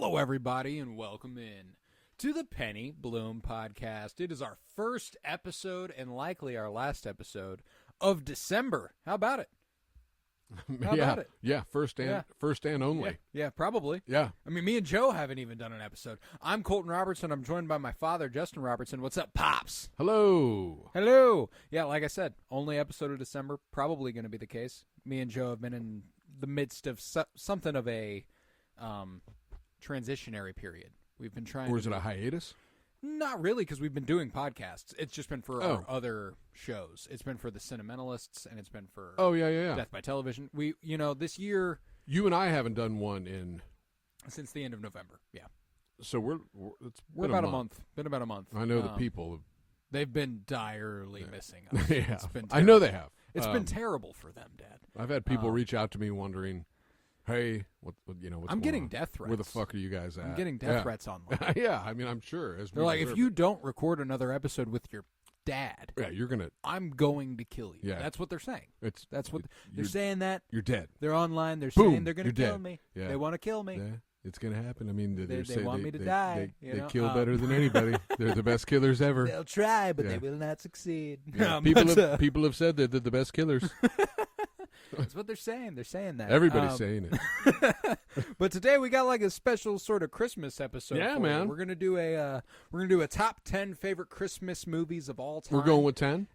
Hello, everybody, and welcome in to the Penny Bloom Podcast. It is our first episode and likely our last episode of December. How about it? How about it? Yeah, first and only. Yeah, probably. Yeah. I mean, me and Joe haven't even done an episode. I'm Colton Robertson. I'm joined by my father, Justin Robertson. What's up, Pops? Hello. Hello. Yeah, like I said, only episode of December. Probably going to be the case. Me and Joe have been in the midst of something of a transitionary period. We've been trying. Or is it a hiatus? Not really, because we've been doing podcasts. It's just been for our other shows. It's been for the Sentimentalists, and it's been for Death by Television. We, this year, you and I haven't done one since the end of November. Yeah, so we're about a month. Been about a month. I know the people. They've been direly missing us. Yeah, it's been I know they have. It's been terrible for them, Dad. I've had people reach out to me wondering, "Hey, what's I'm getting on? death threats. Where the fuck are you guys at?" I'm getting death threats online. Yeah, I mean, I'm sure. They're like, if you don't record another episode with your dad, I'm going to kill you. Yeah, that's what they're saying. They're you're saying that you're dead. They're online. They're Boom, saying they're going to kill dead. me. Yeah. They want to kill me. Yeah, it's going to happen. I mean, they want me to die. They kill better than anybody. They're the best killers ever. They'll try, but they will not succeed. Yeah. People have said they're the best killers. That's what they're saying. They're saying that. Everybody's saying it. But today we got like a special sort of Christmas episode. Yeah, man. We're gonna do a top 10 favorite Christmas movies of all time. We're going with 10.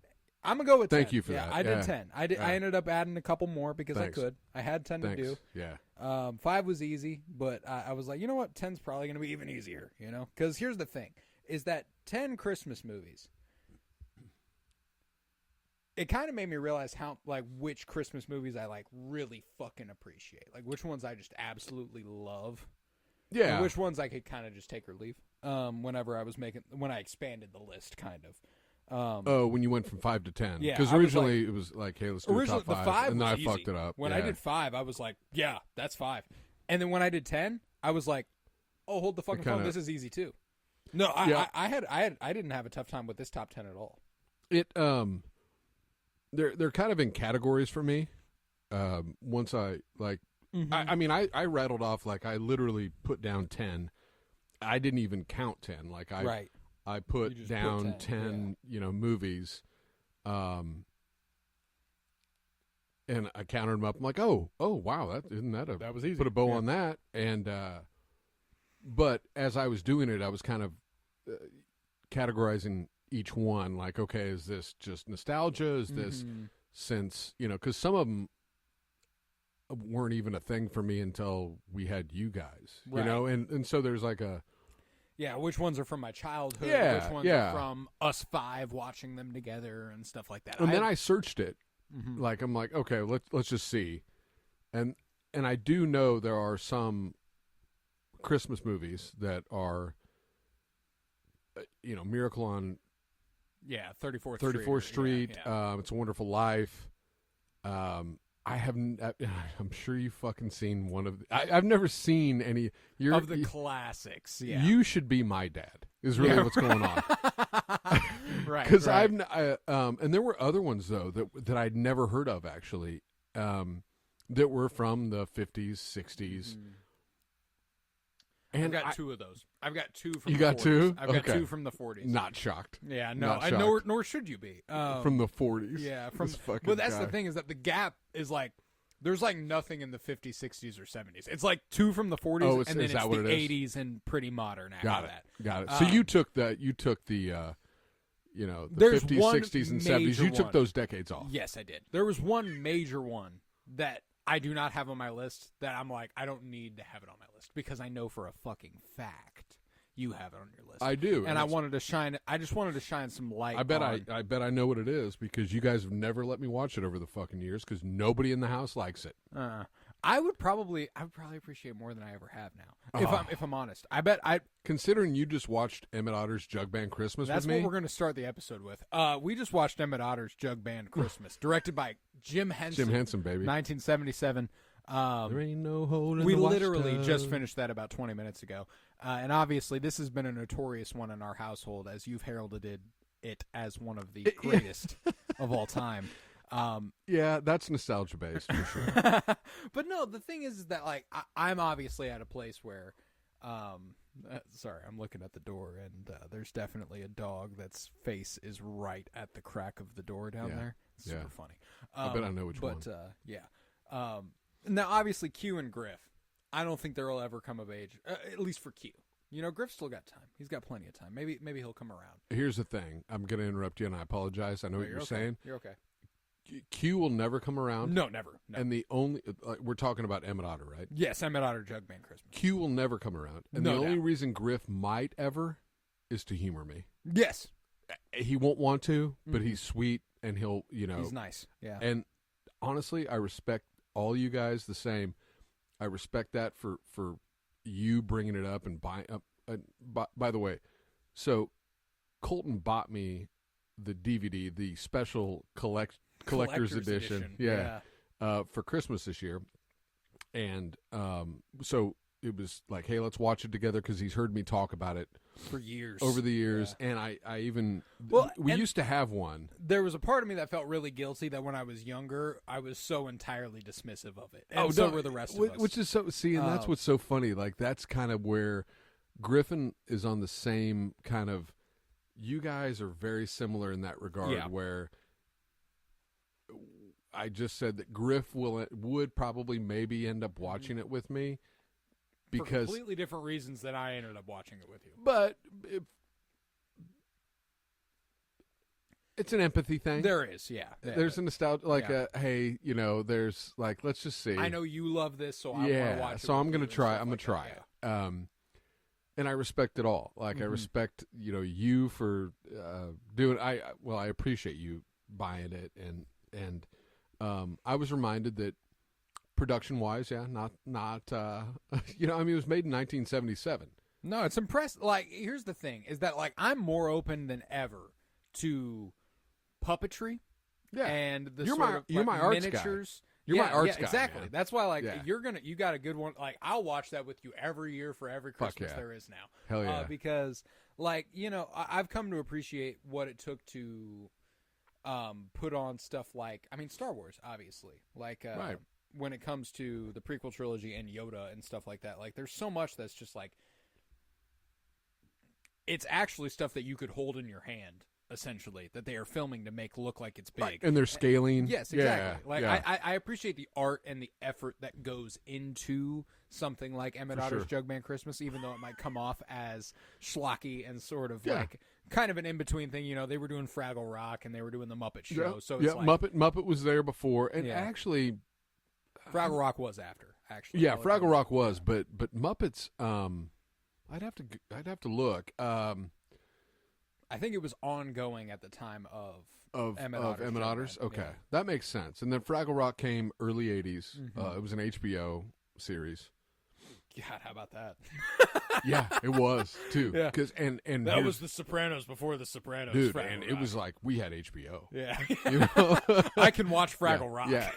I'm gonna go with 10. Thank you for that. I did 10. I ended up adding a couple more because Thanks. I could. I had 10 to do. Yeah. 5 was easy, but I was like, you know what? 10's probably gonna be even easier. Because here's the thing: is that 10 Christmas movies. It kind of made me realize which Christmas movies I really fucking appreciate. Like which ones I just absolutely love. Yeah. And which ones I could kind of just take or leave. When I expanded the list, kind of. When you went from 5 to 10. Yeah. Because originally it was like, hey, let's do a top 5. The 5 and then I was fucked easy. it up. When I did 5, I was like, yeah, that's 5. And then when I did 10, I was like, oh, hold the fucking phone. This is easy too. No, I didn't have a tough time with this top 10 at all. They're kind of in categories for me. Once I I rattled off, I literally put down 10. I didn't even count 10. I put down 10, movies. And I counted them up. I'm like, oh wow, that was easy. Put a bow on that. And but as I was doing it, I was kind of categorizing each one, like, okay, is this just nostalgia? Is this since, because some of them weren't even a thing for me until we had you guys, and so there's like a... Yeah, which ones are from my childhood, which ones are from us 5 watching them together and stuff like that. And then I searched it. I'm like, okay, let's just see. And I do know there are some Christmas movies that are, Miracle on... 34th Street. Yeah. It's a Wonderful Life. I haven't. I'm sure you've fucking seen one of. I've never seen any of the classics. Yeah, you should be my dad. Is really what's going on. Right. Because and there were other ones though that I'd never heard of actually, that were from the 50s, 60s. And I've got 2 of those. I've got 2 from you the 40s. got 2? I've got 2 from the 40s. Not shocked. Yeah, no. Not shocked. Nor should you be. From the 40s. Yeah. But that's the thing is that the gap is there's nothing in the 50s, 60s, or 70s. It's 2 from the 40s, and then it's the 80s and pretty modern after that. Got it. So you took the 50s, 60s, and 70s. You took those decades off. Yes, I did. There was one major one that I do not have on my list that I'm like, I don't need to have it on my list because I know for a fucking fact you have it on your list. I do. And I just wanted to shine some light. I bet I know what it is because you guys have never let me watch it over the fucking years because nobody in the house likes it. I would probably appreciate more than I ever have now. If I'm honest, considering you just watched Emmett Otter's Jug Band Christmas with me. That's what we're going to start the episode with. We just watched Emmett Otter's Jug Band Christmas, directed by Jim Henson. Jim Henson, baby. 1977. There ain't no hole in we the literally just finished that about 20 minutes ago. And obviously, this has been a notorious one in our household, as you've heralded it as one of the greatest of all time. Yeah, that's nostalgia based for sure. But no, the thing is that I'm obviously at a place where Sorry, I'm looking at the door, and there's definitely a dog that's face is right at the crack of the door down there. It's super funny. I bet I know which one. But yeah. Now, obviously, Q and Griff, I don't think they'll ever come of age, at least for Q. You know, Griff's still got time. He's got plenty of time. Maybe he'll come around. Here's the thing. I'm going to interrupt you, and I apologize. I know what you're saying. You're okay. Q will never come around. No, never. No. And the only we're talking about Emmett Otter, right? Yes, Emmett Otter, Jugman Christmas. Q will never come around, and the only reason Griff might ever is to humor me. Yes, he won't want to, but he's sweet, and he'll, he's nice. Yeah, and honestly, I respect all you guys the same. I respect that for you bringing it up and buying up. By the way, so Colton bought me the DVD, the special collector's edition. Yeah. For Christmas this year. And so it was like, hey, let's watch it together because he's heard me talk about it for years. Over the years. Yeah. And I even we used to have one. There was a part of me that felt really guilty that when I was younger, I was so entirely dismissive of it. And so were the rest of us. Which is so, see, and that's what's so funny. Like, that's kind of where Griffin is on the same kind of, you guys are very similar in that regard, where I just said that Griff would probably maybe end up watching it with me because for completely different reasons than I ended up watching it with you. But it's an empathy thing. There is, yeah. There's a nostalgia, like, hey, there's like, let's just see. I know you love this, so I want to watch it. So I'm going to try. I'm going to try it. And I respect it all. Like, I respect, you for doing. I appreciate you buying it, and I was reminded that production-wise, not it was made in 1977. No, it's impressive. Like, here's the thing: is that like I'm more open than ever to puppetry. Yeah, and the you're sort of my arts miniatures. Guy. You're my arts guy, exactly. Man. That's why, like, you got a good one. Like, I'll watch that with you every year for every Christmas there is now. Hell yeah! Because, like, I've come to appreciate what it took to put on stuff like, Star Wars, obviously. Like, when it comes to the prequel trilogy and Yoda and stuff like that. Like, there's so much that's just like, it's actually stuff that you could hold in your hand. Essentially, that they are filming to make look like it's big, and they're scaling. Yes, exactly. I appreciate the art and the effort that goes into something like Emmett Otter's Jugman Christmas, even though it might come off as schlocky and sort of like kind of an in between thing. They were doing Fraggle Rock and they were doing the Muppet Show. So it's like, Muppet was there before, and actually, Fraggle Rock was after. Actually, Fraggle Rock was, but Muppets. I'd have to look. I think it was ongoing at the time of Emmett Otter's. Okay, that makes sense. And then Fraggle Rock came early '80s. It was an HBO series. God, how about that? Yeah, it was too. Yeah, and that was The Sopranos before The Sopranos. Dude, Fraggle and Rock. It was like we had HBO. Yeah, I can watch Fraggle Rock. Yeah,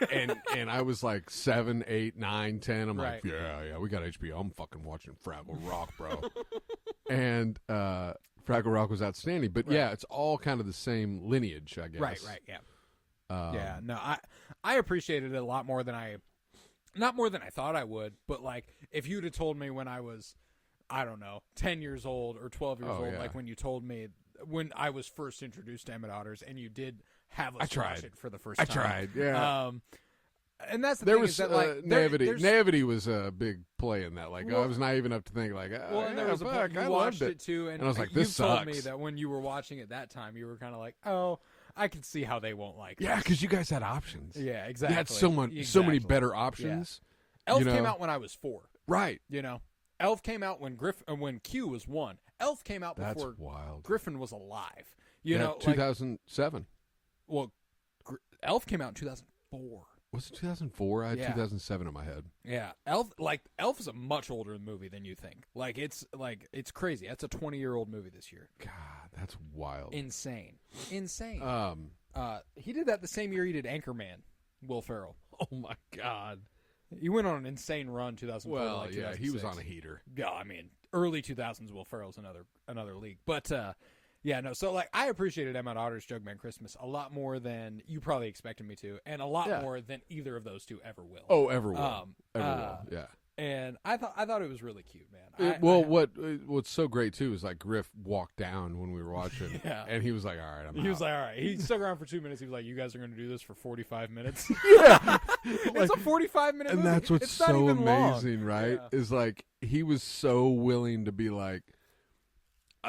and I was like 7, 8, 9, 10. I'm like, yeah, we got HBO. I'm fucking watching Fraggle Rock, bro. And Fraggle Rock was outstanding, but it's all kind of the same lineage, I guess. Right, yeah. No, I appreciated it a lot more than not more than I thought I would, but like if you'd have told me when I was, I don't know, 10 years old or 12 years old, like when you told me when I was first introduced to Emmett Otters, and you did have us watch it for the first time. I tried, yeah. And that's the thing was is that like naivety. Naivety was a big play in that. Like, I was naive enough to think like, and there was a point you watched it too, and I was like, this sucks. You told me that when you were watching it that time, you were kind of like, oh, I can see how they won't like. Yeah, because you guys had options. Yeah, exactly. You had so many better options. Yeah. Elf came out when I was 4. Right. Elf came out when Q was 1. Elf came out before That's wild. Griffin was alive. 2007. Well, Elf came out in 2004. Was it 2004? I had 2007 in my head. Yeah, Elf is a much older movie than you think. It's crazy. That's a 20-year-old movie this year. God, that's wild. Insane. He did that the same year he did Anchorman. Will Ferrell. Oh my God. He went on an insane run 2004. Well, he was on a heater. Yeah, early 2000s Will Ferrell's another league. But so like I appreciated Emmett Otter's Jugman Christmas a lot more than you probably expected me to, and a lot more than either of those two ever will. Oh, ever will. Ever will. Yeah. And I thought it was really cute, man. What's so great too is like Griff walked down when we were watching, and he was like, "All right, I'm out." He was like, "All right." He stuck around for 2 minutes. He was like, "You guys are going to do this for 45 minutes." Yeah, It's a 45-minute movie. and that's what's it's so so long. amazing, right? Is like he was so willing to be like,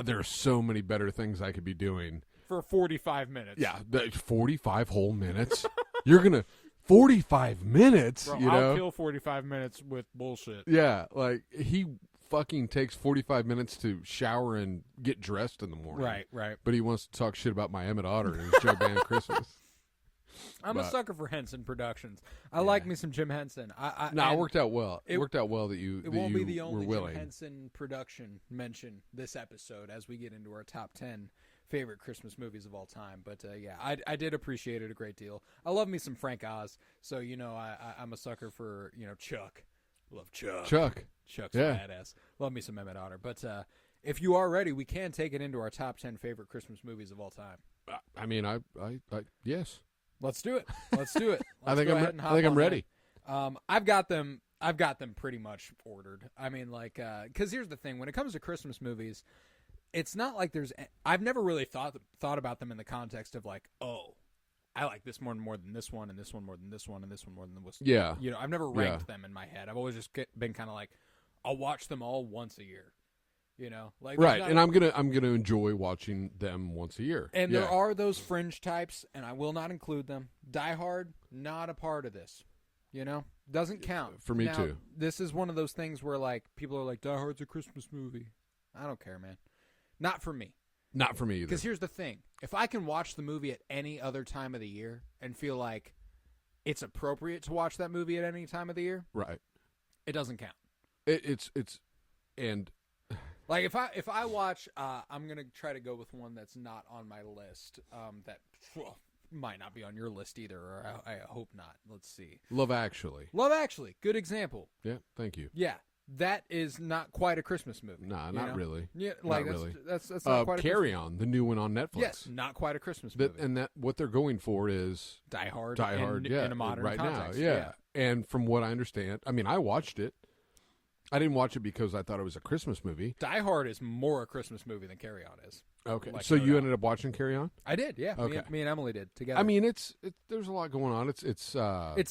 "There are so many better things I could be doing for 45 minutes." Yeah, 45 whole minutes. You're gonna 45 minutes. Bro, you know, I'll kill 45 minutes with bullshit. Yeah, like he fucking takes 45 minutes to shower and get dressed in the morning. Right. But he wants to talk shit about my Emmett Otter and his Joe Band Christmas. I'm a sucker for Henson Productions. I like me some Jim Henson. It worked out well. It worked out well that you It won't be the were only willing. Jim Henson production mentioned this episode as we get into our top 10 favorite Christmas movies of all time. But I did appreciate it a great deal. I love me some Frank Oz, so I'm a sucker for Chuck. Love Chuck. Chuck's a badass. Love me some Emmett Otter. But if you are ready, we can take it into our top 10 favorite Christmas movies of all time. I mean, I yes. Let's do it. Let's do it. I think I'm ready. I've got them pretty much ordered. I mean, like, because here's the thing: when it comes to Christmas movies, it's not like I've never really thought about them in the context of like, oh, I like this one more than this one, and this one more than this one, and this one more than this. Yeah. I've never ranked them in my head. I've always just been kind of like, I'll watch them all once a year. Like right, and I'm gonna enjoy watching them once a year. And there are those fringe types, and I will not include them. Die Hard, not a part of this. Doesn't count for me now, too. This is one of those things where like people are like, Die Hard's a Christmas movie. I don't care, man. Not for me. Not for me either. Because here's the thing: if I can watch the movie at any other time of the year and feel like it's appropriate to watch that movie at any time of the year, right? It doesn't count. It's and. Like if I watch, I'm gonna try to go with one that's not on my list. That might not be on your list either, or I hope not. Let's see. Love Actually. Love Actually, good example. Yeah, thank you. Yeah, that is not quite a Christmas movie. Nah, not really. Yeah, like not really. That's not quite. Carry On, the new one on Netflix. Yes, not quite a Christmas movie. And that what they're going for is Die Hard. Yeah, in a modern right context. now. Yeah, and from what I understand, I mean, I watched it. I didn't watch it because I thought it was a Christmas movie. Die Hard is more a Christmas movie than Carry On is. Okay, so you ended up watching Carry On? I did, yeah. Okay. Me and Emily did together. I mean, it's there's a lot going on. It's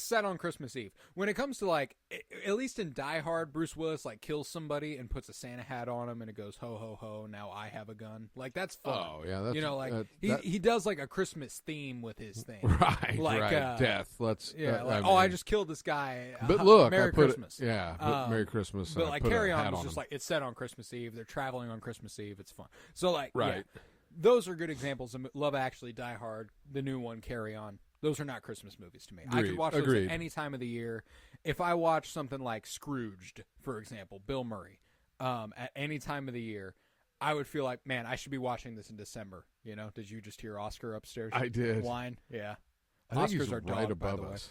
set on Christmas Eve. When it comes to like, at least in Die Hard, Bruce Willis like kills somebody and puts a Santa hat on him, and it goes ho ho ho. Now I have a gun. Like that's fun. Oh yeah, that's, he does like a Christmas theme with his thing. Right, like, right. Death. Let's I just killed this guy. But look, Merry Christmas. Merry Christmas. But like Carry On was just like it's set on Christmas Eve. They're traveling on Christmas Eve. It's fun. So like right. Yeah. Those are good examples of Love Actually, Die Hard, the new one, Carry On. Those are not Christmas movies to me. Agreed. I could watch those at any time of the year. If I watch something like Scrooged, for example, Bill Murray, at any time of the year, I would feel like, man, I should be watching this in December. Did you just hear Oscar upstairs? I did. Whine? Yeah. I think Oscars he's are right dog, above by the way. us.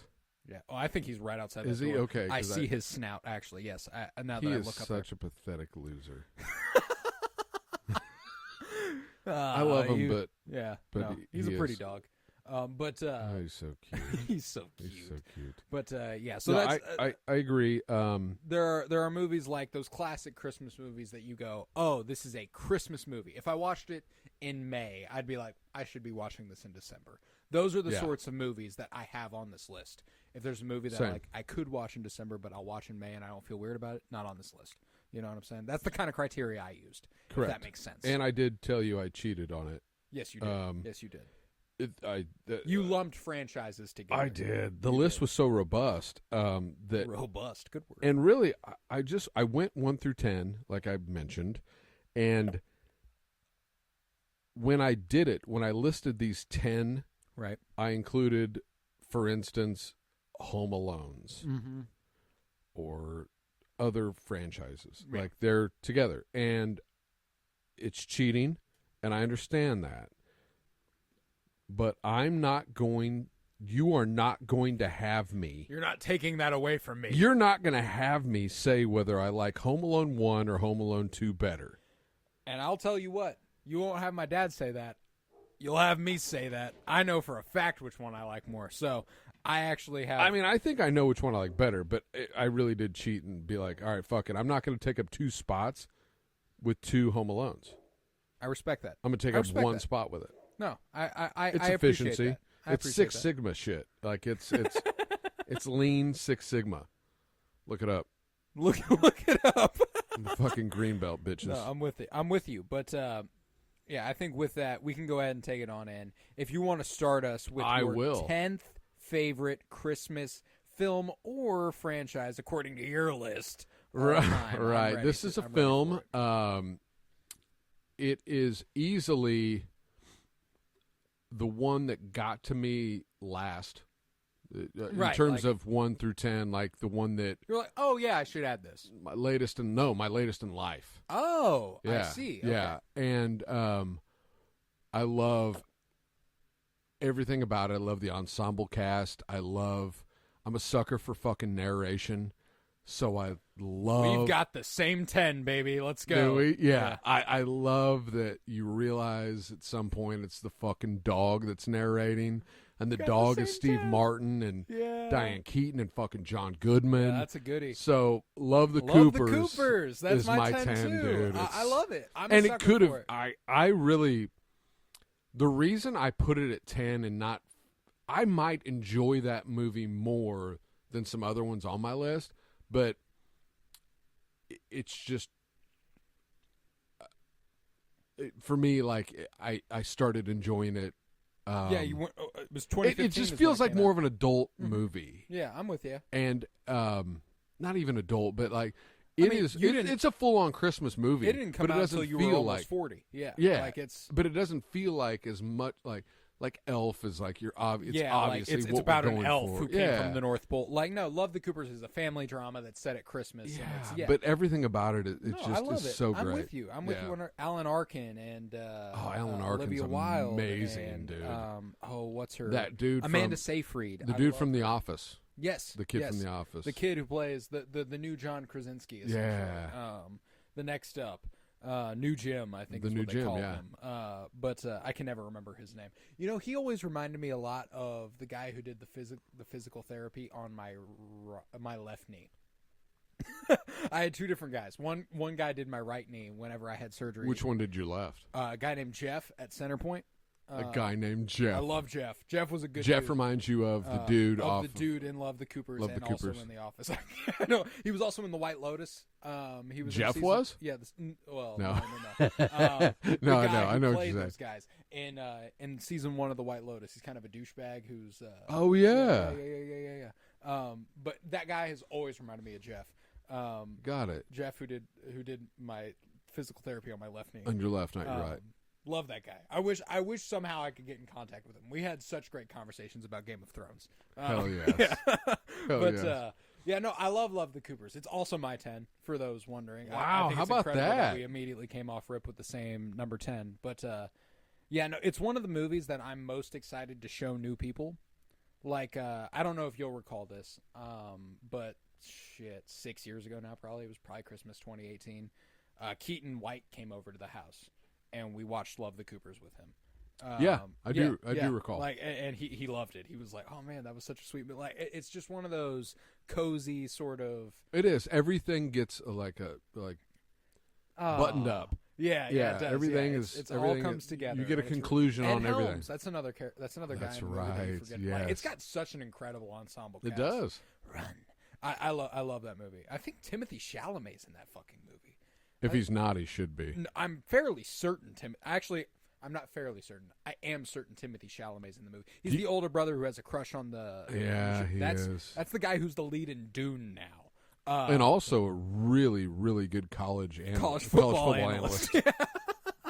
Yeah. Oh, I think he's right outside. Is that he? door. Okay. I see his snout, actually. Yes. Now he that I is look up such a pathetic loser. there. I love him, but he's a pretty dog. But he's so cute. he's so cute. He's so cute. But so no, that's I agree. There are movies like those classic Christmas movies that you go, oh, this is a Christmas movie. If I watched it in May, I'd be like, I should be watching this in December. Those are the sorts of movies that I have on this list. If there's a movie that I could watch in December, but I'll watch in May and I don't feel weird about it, not on this list. You know what I'm saying? That's the kind of criteria I used. Correct. If that makes sense. And I did tell you I cheated on it. Yes, you did. Yes, you did. You lumped franchises together. I did. The list was so robust that robust. Good word. And really, I went 1 through 10, like I mentioned, and when I did it, when I listed these 10, right, I included, for instance, Home Alones or other franchises. Right. Like they're together, and it's cheating, and I understand that. But I'm not going. You are not going to have me. You're not taking that away from me. You're not going to have me say whether I like Home Alone 1 or Home Alone 2 better. And I'll tell you what. You won't have my dad say that. You'll have me say that. I know for a fact which one I like more. So I actually have. I mean, I think I know which one I like better, but I really did cheat and be like, all right, fuck it. I'm not going to take up 2 spots with 2 Home Alones. I respect that. I'm going to take up 1 spot with it. No, I it's I efficiency. Appreciate that. It's Six Sigma shit. Like it's it's lean Six Sigma. Look it up. Look it up. The fucking green belt bitches. No, I'm with you. But yeah, I think with that we can go ahead and take it on in. If you want to start us with your 10th favorite Christmas film or franchise according to your list. Right. This is a film. It is easily the one that got to me last. In terms of 1 through 10, like the one that you're like, oh yeah, I should add this. My latest in life. Oh, yeah, I see. Okay. Yeah, and I love everything about it. I love the ensemble cast. I'm a sucker for fucking narration, so I love. We've got the same 10, baby. Let's go. Do we? Yeah. I love that you realize at some point it's the fucking dog that's narrating. And the dog is Steve Martin and Diane Keaton and fucking John Goodman. Yeah, that's a goodie. So love the Coopers. The Coopers. That's is my 10 too. dude. I love it. I'm and a sucker it could have. for it. I really. The reason I put it at 10 and not, I might enjoy that movie more than some other ones on my list, but it's just. For me, like I started enjoying it. Yeah, you went. It was 2015. It just feels like more of an adult movie. Yeah, I'm with you. And not even adult, but like it's a full-on Christmas movie. It didn't come out until you were almost 40. Yeah, like but it doesn't feel like as much like Elf is like you're obviously like it's what about we're an going elf for. who came from the North Pole. Like no, Love the Coopers is a family drama that's set at Christmas. Yeah, but everything about it is so great. I'm with you. I'm with you on Alan Arkin and Alan Arkin's Olivia Wilde, amazing, and, dude. What's her? That dude, Amanda Seyfried, the dude from The Office. Yes, the kid from The Office, the kid who plays the new John Krasinski. Yeah. The next up. New Jim, I think the is new what they Jim, call yeah. him. But I can never remember his name. You know, he always reminded me a lot of the guy who did the physical therapy on my left knee. I had 2 different guys. One guy did my right knee whenever I had surgery. Which one did you left? A guy named Jeff at Centerpoint. A guy named Jeff. I love Jeff. Jeff was a good Jeff dude. reminds you of the dude the dude in Love the Coopers Love and the Coopers. Also in The Office. No, he was also in The White Lotus. He was Jeff in was? Yeah. No. No. No, I know. I know what played you're those guys in season 1 of The White Lotus. He's kind of a douchebag who's. Oh yeah. Yeah. But that guy has always reminded me of Jeff. Got it. Jeff, who did my physical therapy on my left knee. On your left, not your right. Love that guy. I wish somehow I could get in contact with him. We had such great conversations about Game of Thrones. Hell yes. I love the Coopers. It's also my 10 for those wondering. Wow, I think how it's about incredible that? We immediately came off rip with the same number 10. But it's one of the movies that I'm most excited to show new people. Like I don't know if you'll recall this, but 6 years ago now, probably it was Christmas 2018. Keaton White came over to the house. And we watched Love the Coopers with him. I do recall. Like, and he loved it. He was like, "Oh man, that was such a sweet." But like, it's just one of those cozy sort of. It is. Everything gets buttoned up. Yeah. It does. Everything it all comes together. You get a conclusion on everything. Helms, that's another guy. That's right. Yes. Like, it's got such an incredible ensemble cast. It does. Run. I love that movie. I think Timothée Chalamet's in that fucking movie. If he's not, he should be. I'm fairly certain. I'm not fairly certain. I am certain Timothée Chalamet's in the movie. He's the older brother who has a crush on the. Yeah, he is. That's the guy who's the lead in Dune now. And also a really, really good college football analyst.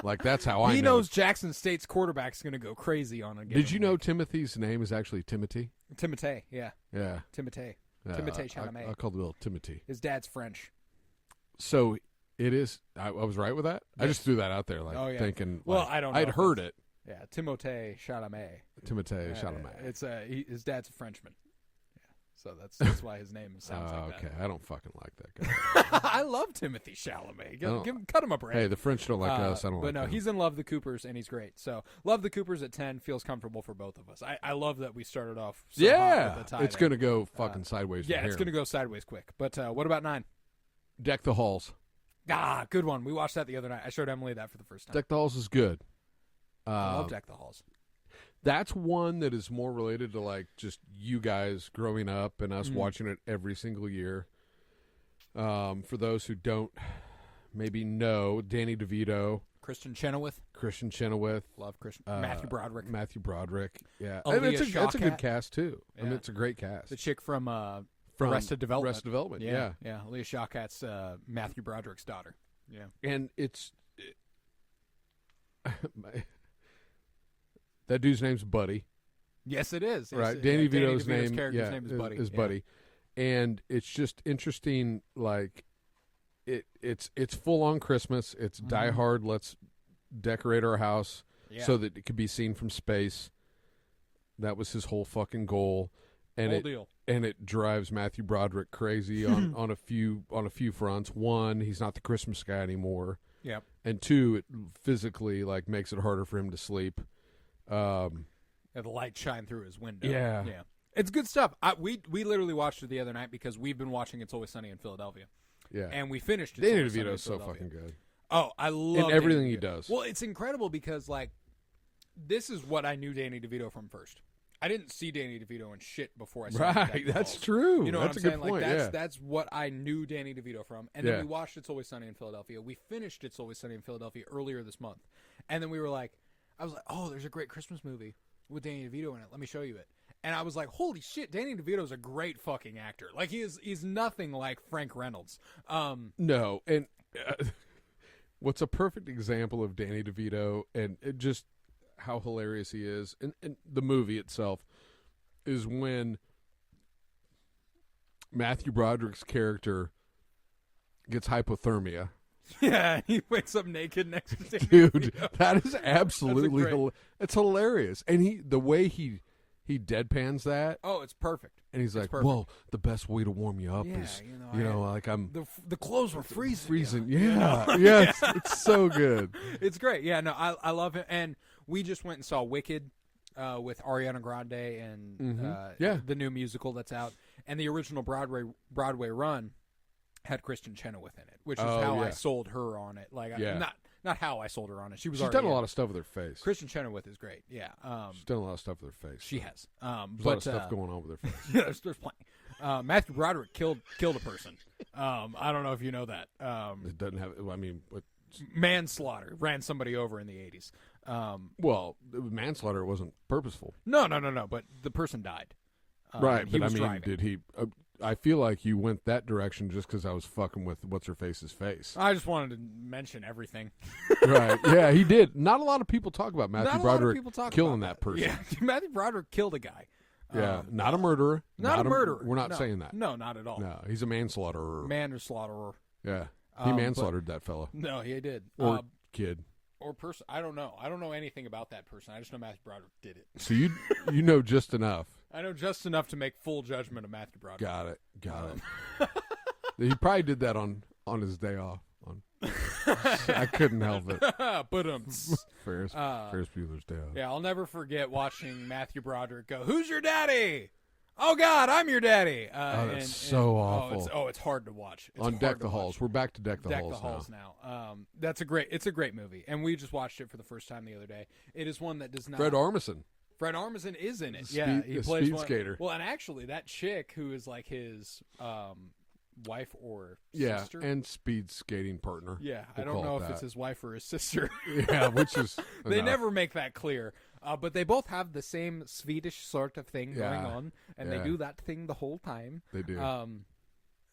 Like that's how I know. He knows Jackson State's quarterback's going to go crazy on a game. Did you know Timothy's name is actually Timothy? Timothée, yeah. Yeah. Timothée. Timothée Chalamet. I called the little Timothy. His dad's French. So. It is. I was right with that. Yes. I just threw that out there, thinking. Well, I don't know. I'd heard it. Yeah, Timothée Chalamet. Chalamet. It's his dad's a Frenchman. So that's why his name sounds like okay. that. I don't fucking like that guy. I love Timothy Chalamet. Cut him a break. Hey, the French don't like us. I don't like But no, them. he's in Love the Coopers, and he's great. So Love the Coopers at 10 feels comfortable for both of us. I love that we started off so hot with the tie it's going to go fucking sideways from Yeah, here. it's going to go sideways quick. But what about 9? Deck the Halls. Ah, good one. We watched that the other night. I showed Emily that for the first time. Deck the Halls is good. I love Deck the Halls. That's one that is more related to like just you guys growing up and us watching it every single year. For those who don't maybe know, Danny DeVito, Kristin Chenoweth. Love Christian. Matthew Broderick. Yeah, Aaliyah and that's a good Shawkat. cast too. Yeah. I mean, it's a great cast. The chick from From Arrested Development. Arrested Development, yeah. Yeah. Aaliyah Shawkat's Matthew Broderick's daughter. Yeah. And that dude's name's Buddy. Yes, it is. Right. Danny DeVito's character's name is Buddy. Buddy. And it's just interesting, like it's full on Christmas. It's Die Hard, let's decorate our house so that it could be seen from space. That was his whole fucking goal. And deal. And it drives Matthew Broderick crazy on a few fronts. One, he's not the Christmas guy anymore. Yep. And two, it physically like makes it harder for him to sleep. The light shine through his window. Yeah. It's good stuff. We literally watched it the other night because we've been watching It's Always Sunny in Philadelphia. Yeah. And we finished it. Danny DeVito's so fucking good. Oh, I love in everything Danny he DeVito. does. Well, it's incredible because like this is what I knew Danny DeVito from first. I didn't see Danny DeVito in shit before I saw Right, that's true. You know that's what a I'm saying? good point. Like that's what I knew Danny DeVito from. And then Yeah. we watched It's Always Sunny in Philadelphia. We finished It's Always Sunny in Philadelphia earlier this month. And then we were like, I was like, oh, there's a great Christmas movie with Danny DeVito in it. Let me show you it. And I was like, holy shit, Danny DeVito's a great fucking actor. Like he's nothing like Frank Reynolds. No, and what's a perfect example of Danny DeVito and just how hilarious he is, and the movie itself, is when Matthew Broderick's character gets hypothermia. Yeah, he wakes up naked next to Danny Dude, DeVito. that is absolutely great- it's hilarious. And the way he deadpans that, Oh, it's perfect. and he's like, perfect. well, the best way to warm you up Yeah, is, you know, like I'm The clothes were freezing. freezing. you know? Yeah. Yes, it's so good. It's great. Yeah, no, I love it. And we just went and saw Wicked with Ariana Grande and Yeah. the new musical that's out. And the original Broadway run had Kristin Chenoweth in it, which is how I sold her on it. Like, Yeah. not how I sold her on it. She's done a lot of stuff with her face. Kristin Chenoweth is great. Yeah, She's done a lot of stuff with her face. she has. There's a But lot of stuff going on with her face. yeah, there's plenty. Matthew Broderick killed a person. I don't know if you know that. It doesn't have. I mean, Manslaughter, ran somebody over in the 80s. well, manslaughter wasn't purposeful, No, but the person died. right? He But I was mean, driving. did he? I feel like you went that direction just because I was fucking with what's her face's face. I just wanted to mention everything. Right? Yeah, he did. Not a lot of people talk about Not Matthew a lot of Broderick people talk killing about that person. Yeah, Matthew Broderick killed a guy. Yeah, not a murderer. Not a murderer. We're not No. saying that. No, not at all. No, he's a manslaughterer. Manslaughterer. Yeah, he but- manslaughtered that fella No, he did. or kid. Or person. I don't know. I don't know anything about that person. I just know Matthew Broderick did it. So you know just enough. I know just enough to make full judgment of Matthew Broderick. Got it. He probably did that on his day off. I couldn't help it. But Ferris Bueller's Day Off. yeah, I'll never forget watching Matthew Broderick go, "Who's your daddy?" Oh God, I'm your daddy. That's so awful. It's hard to watch. It's On hard Deck to the watch. Halls. We're back to Deck the Halls now. It's a great movie, and we just watched it for the first time the other day. It is one that does not. Fred Armisen is in it. Speed- Yeah, he a plays speed one. skater. Well, and actually, that chick who is like his wife or Yeah, sister. and speed skating partner. Yeah, I We'll don't call know it if it's that. his wife or his sister. Yeah, which is They enough. never make that clear. But they both have the same Swedish sort of thing going Yeah. on, and Yeah. they do that thing the whole time. They do.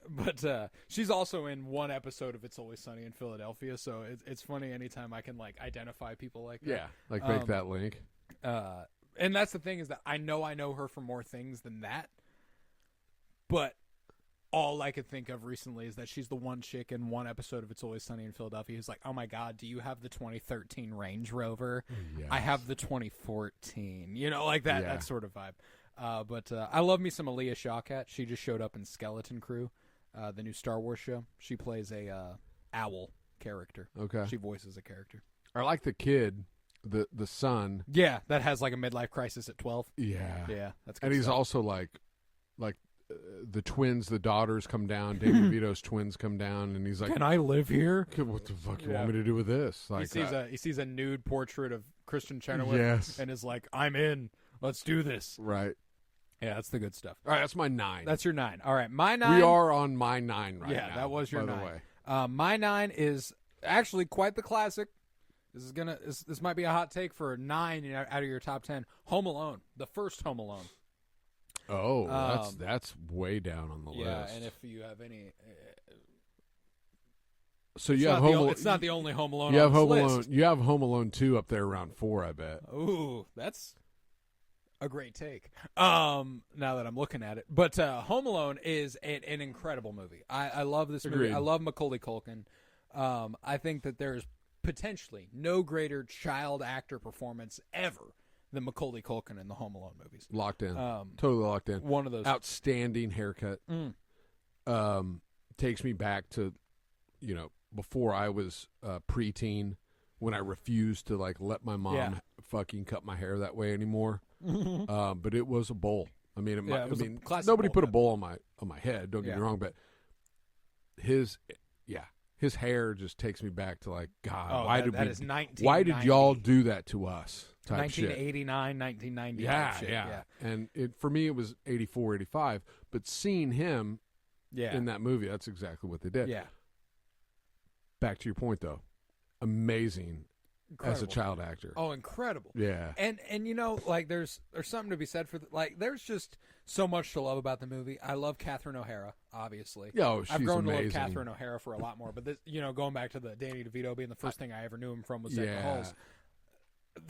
But she's also in one episode of It's Always Sunny in Philadelphia, so it's funny anytime I can like identify people like that. Yeah, like make that link. And that's the thing is that I know her for more things than that, but all I could think of recently is that she's the one chick in one episode of It's Always Sunny in Philadelphia who's like, oh my God, do you have the 2013 Range Rover? Yes. I have the 2014. You know, like that Yeah. sort of vibe. But I love me some Aaliyah Shawkat. She just showed up in Skeleton Crew, the new Star Wars show. She plays a owl character. Okay. She voices a character. I like the kid, the son. Yeah, that has like a midlife crisis at 12. Yeah. Yeah, that's good And he's stuff. also like the twins, the daughters come down. Danny DeVito's twins come down, and he's like, Can I live here? "What the fuck you want me to do with this?" Like, He sees a nude portrait of Christian Chenoweth yes, and is like, I'm in. Let's do this. right. Yeah, that's the good stuff. All right, that's my 9. That's your 9. All right, my 9. We are on my 9 right now. Yeah, that was your by 9. the way. My 9 is actually quite the classic. This might be a hot take for a 9 out of your top 10. Home Alone, the first Home Alone. Oh, that's way down on the Yeah, list. and if you have any, so you have Home. it's not the only Home Alone. You on have this Home list. Alone. You have Home Alone 2 up there around 4, I bet. Ooh, that's a great take. Now that I'm looking at it, but Home Alone is an incredible movie. I love this movie. Agreed. I love Macaulay Culkin. I think that there's potentially no greater child actor performance ever than Macaulay Culkin in the Home Alone movies. Locked in. Totally locked in. One of those Outstanding haircut. Takes me back to, before I was preteen, when I refused to let my mom fucking cut my hair that way anymore. But it was a bowl. I mean, nobody put a bowl on my head. Don't get me wrong, but his hair just takes me back to God. Why did y'all do that to us? Type 1989, 1990. Yeah. And for me, it was 84, 85. But seeing him in that movie, that's exactly what they did. Yeah. Back to your point, though. Amazing Incredible. as a child actor. Oh, incredible. Yeah. And there's something to be said for there's just so much to love about the movie. I love Catherine O'Hara, obviously. Yo, she's I've grown amazing. to love Catherine O'Hara for a lot more, but this, going back to the Danny DeVito being the first thing I ever knew him from was Zach Halls.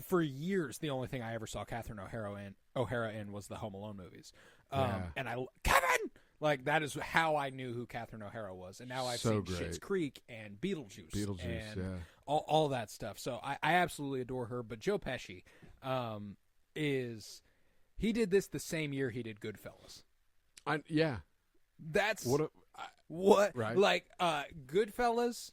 For years, the only thing I ever saw Catherine O'Hara in was the Home Alone movies. And Kevin! That is how I knew who Catherine O'Hara was. And now I've seen Schitt's Creek and Beetlejuice and all that stuff. So I absolutely adore her. But Joe Pesci he did this the same year he did Goodfellas. That's right. Goodfellas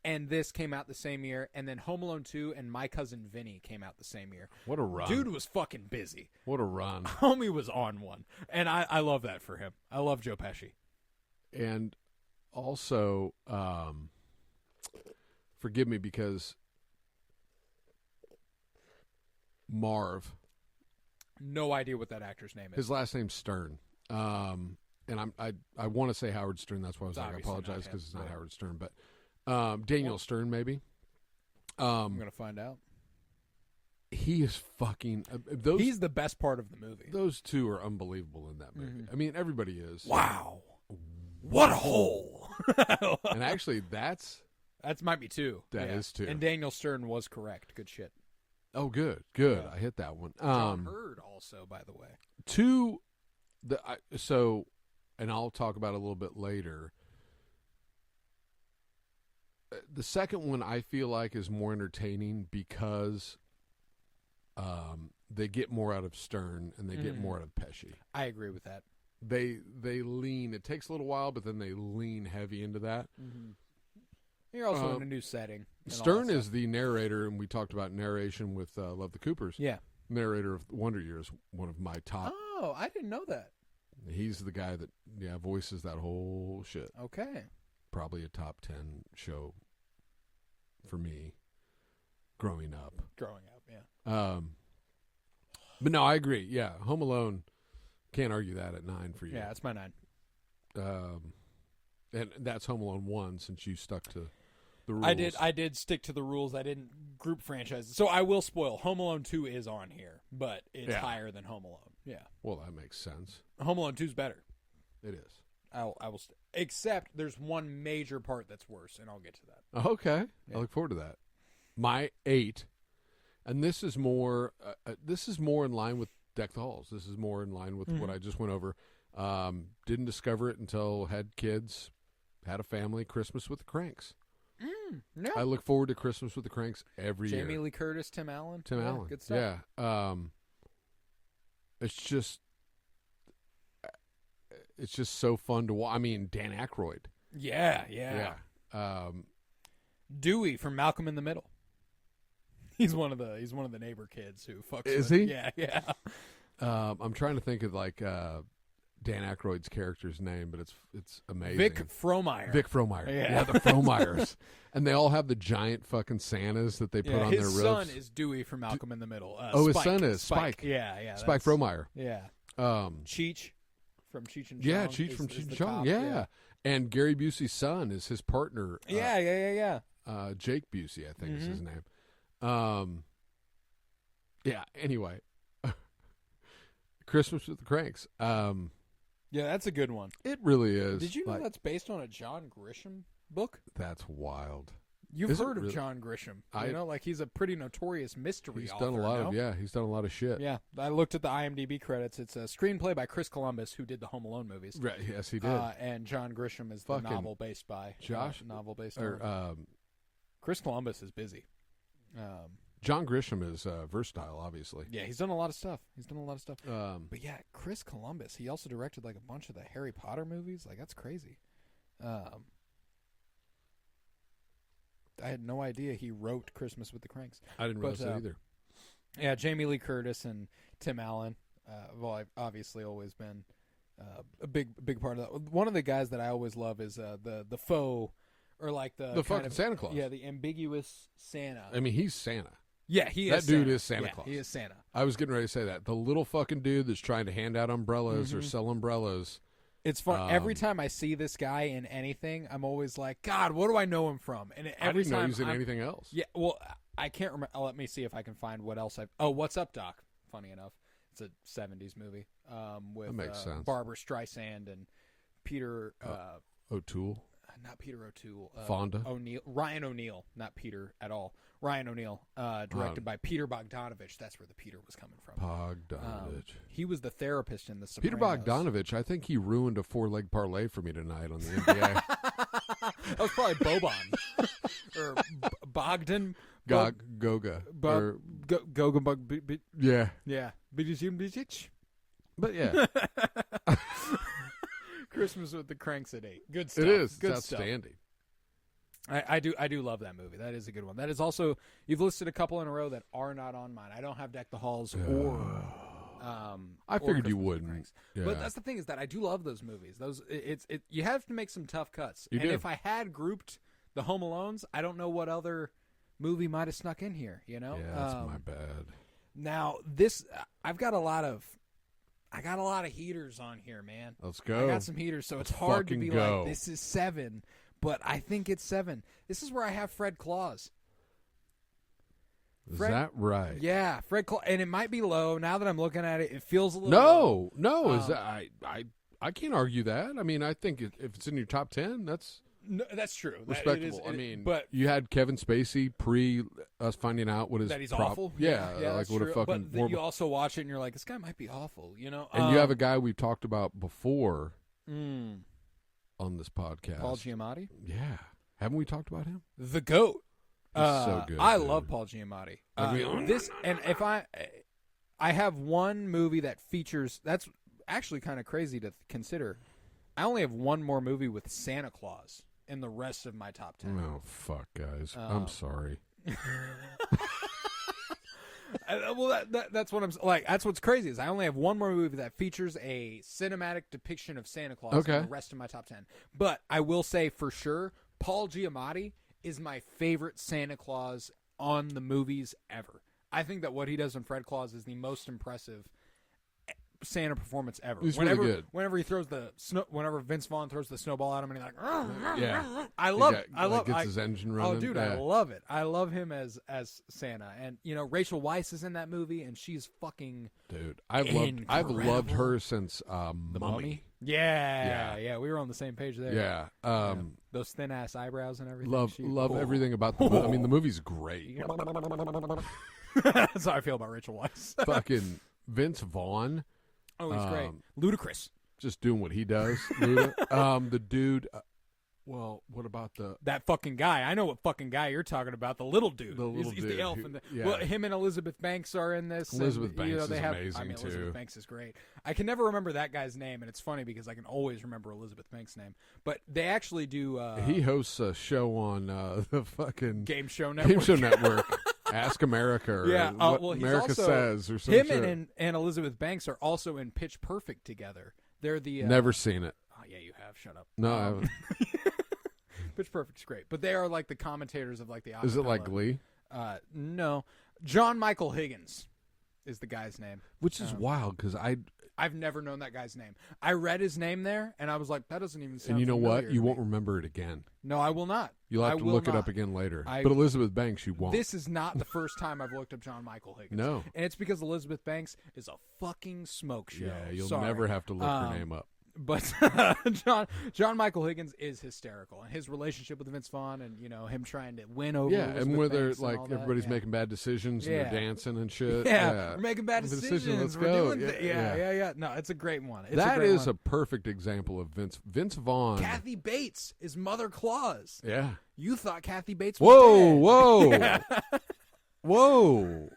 and this came out the same year, and then Home Alone 2 and My Cousin Vinny came out the same year. What a run. Dude was fucking busy. What a run. Homie was on one. And I love that for him. I love Joe Pesci. And also, forgive me because Marv. No idea what that actor's name is. His last name's Stern. And I want to say Howard Stern. That's why I was I apologize because it's not Howard Stern, but Daniel Stern, maybe. I'm going to find out. He is fucking... he's the best part of the movie. Those two are unbelievable in that movie. I mean, everybody is. Wow. What a hole. And actually, that might be 2. That is 2. And Daniel Stern was correct. Good shit. Oh, good. Good. I hit that one. John Hurd also, by the way. 2... and I'll talk about it a little bit later. The second one I feel like is more entertaining because they get more out of Stern and they get more out of Pesci. I agree with that. They lean. It takes a little while, but then they lean heavy into that. Mm-hmm. You're also in a new setting. Stern is the narrator, and we talked about narration with Love the Coopers. Yeah. Narrator of Wonder Years, one of my top. Oh, I didn't know that. He's the guy that voices that whole shit. Okay. Probably a top 10 show for me growing up. Yeah. But no, I agree. Yeah, Home Alone, can't argue that at 9 for you. Yeah, that's my 9. And that's Home Alone 1 since you stuck to the rules. I did stick to the rules. I didn't group franchises. So I will spoil. Home Alone 2 is on here, but it's higher than Home Alone. Yeah. Well, that makes sense. Home Alone 2 is better. It is. I will except there's one major part that's worse, and I'll get to that. Okay. Yeah. I look forward to that. My 8, and this is more in line with Deck the Halls. This is more in line with what I just went over. Didn't discover it until had kids, had a family. Christmas with the Cranks. No. I look forward to Christmas with the Cranks every year. Jamie Lee Curtis, Tim Allen. Tim Allen. Good stuff. Yeah. It's just it's just so fun to watch. I mean, Dan Aykroyd. Yeah. Dewey from Malcolm in the Middle. He's one of the neighbor kids who fucks. Is with, he? Yeah. I'm trying to think of like Dan Aykroyd's character's name, but it's amazing. Vic Frohmeyer. Yeah, the Frohmeyers, and they all have the giant fucking Santas that they put on their ribs. His son is Dewey from Malcolm in the Middle. His son is Spike. Yeah. Spike Frohmeyer. Yeah. Cheech from Cheech and Chong. Yeah, Cheech from Cheech and Chong. Yeah. And Gary Busey's son is his partner. Yeah. Jake Busey, I think is his name. Yeah. Anyway, Christmas with the Cranks. Yeah, that's a good one. It really is. Did you know that's based on a John Grisham book? That's wild. You've heard of John Grisham. You know, like he's a pretty notorious mystery he's author. Done a lot he's done a lot of shit. Yeah, I looked at the IMDb credits. It's a screenplay by Chris Columbus, who did the Home Alone movies. Right, yes, he did. And John Grisham is the novel based by novel based on. Chris Columbus is busy. John Grisham is versatile, obviously. Yeah, he's done a lot of stuff. But yeah, Chris Columbus, he also directed like a bunch of the Harry Potter movies. Like, that's crazy. I had no idea he wrote Christmas with the Cranks. I didn't realize that either. Yeah, Jamie Lee Curtis and Tim Allen. I've obviously always been a big part of that. One of the guys that I always love is the faux, or like the fucking Santa Claus. Yeah, the ambiguous Santa. I mean, he's Santa. Yeah, he is. That dude is Santa Claus. He is Santa. I was getting ready to say that. The little fucking dude that's trying to hand out umbrellas or sell umbrellas. It's fun. Every time I see this guy in anything, I'm always like, God, what do I know him from? And every I didn't time know he's in anything else. Yeah, well, I can't remember. Let me see if I can find what else I've... Oh, What's Up, Doc? Funny enough. It's a 70s movie with that makes sense. Barbara Streisand and Peter... O'Toole? Not Peter O'Toole. Fonda? Ryan O'Neal. Not Peter at all. Ryan O'Neal. Directed by Peter Bogdanovich. That's where the Peter was coming from. Bogdanovich. He was the therapist in The Sopranos. Peter Bogdanovich, I think he ruined a 4-leg parlay for me tonight on the NBA. That was probably Boban. Or Bogdan. Goga. Goga. Yeah. Yeah. But yeah. Christmas with the Cranks at 8. Good stuff. It is. Good it's outstanding. Stuff. I do love that movie. That is a good one. That is also, you've listed a couple in a row that are not on mine. I don't have Deck the Halls or I figured you wouldn't. Yeah. But that's the thing, is that I do love those movies. You have to make some tough cuts. You do. If I had grouped the Home Alones, I don't know what other movie might have snuck in here, you know? Yeah, that's my bad. Now, I've got a lot of heaters on here, man. Let's go. I got some heaters, so it's hard to be like, this is 7, but I think it's 7. This is where I have Fred Claus. Is that right? Yeah, Fred Claus, and it might be low. Now that I'm looking at it, it feels a little low. No, is that I can't argue that. I mean, I think if it's in your top 10, that's true. Respectable. But you had Kevin Spacey pre us finding out what his that he's awful. Yeah, like what a fucking. But you also watch it and you're like, this guy might be awful, you know. And you have a guy we've talked about before on this podcast, Paul Giamatti. Yeah, haven't we talked about him? The GOAT. He's so good. I love Paul Giamatti. If I have one movie that features, that's actually kind of crazy to consider. I only have one more movie with Santa Claus in the rest of my top 10. Oh, fuck, guys. I'm sorry. Well, that's what I'm like. That's what's crazy, is I only have one more movie that features a cinematic depiction of Santa Claus in the rest of my top 10. But I will say for sure, Paul Giamatti is my favorite Santa Claus on the movies ever. I think that what he does in Fred Claus is the most impressive Santa performance ever. He's really good. Whenever he throws whenever Vince Vaughn throws the snowball at him, and he's like, yeah, I love it. Gets his engine running. Oh, dude, I love it. I love him as Santa, and Rachel Weisz is in that movie, and she's fucking dude. I've loved her since The Mummy. Yeah, we were on the same page there. Yeah, those thin ass eyebrows and everything. Love everything about the movie. I mean, the movie's great. That's how I feel about Rachel Weisz. Fucking Vince Vaughn. Oh, he's great. Ludacris. Just doing what he does. The dude, Well, what about that fucking guy? I know what fucking guy you're talking about. The little dude. He's the elf. Well, him and Elizabeth Banks are in this. Elizabeth Banks is amazing too. Elizabeth Banks is great. I can never remember that guy's name, and it's funny because I can always remember Elizabeth Banks' name. But they actually do. He hosts a show on the fucking Game Show Network. Ask America. Or yeah. what well, he's America also, says or something. Him and Elizabeth Banks are also in Pitch Perfect together. They're the never seen it. Oh yeah, you have. Shut up. No, I haven't. Pitch Perfect's great, but they are like the commentators of like the. Is it like Glee? No. John Michael Higgins is the guy's name, which is wild because I've never known that guy's name. I read his name there, and I was like, that doesn't even sound. And you know what? You me. won't remember it again. No, I will not. You'll have to look it up again later. But Elizabeth Banks, you won't. This is not the first time I've looked up John Michael Higgins. No, and it's because Elizabeth Banks is a fucking smoke show. Yeah, you'll never have to look her name up. But John Michael Higgins is hysterical, and his relationship with Vince Vaughn, and him trying to win over. Yeah, Elizabeth and where Banks they're like everybody's making bad decisions and they're dancing and shit. Yeah, we're making bad decisions. Let's we're go. Doing yeah. No, it's a great one. That is a perfect example of Vince Vaughn. Kathy Bates is Mother Claus. Yeah, you thought Kathy Bates was dead. Whoa.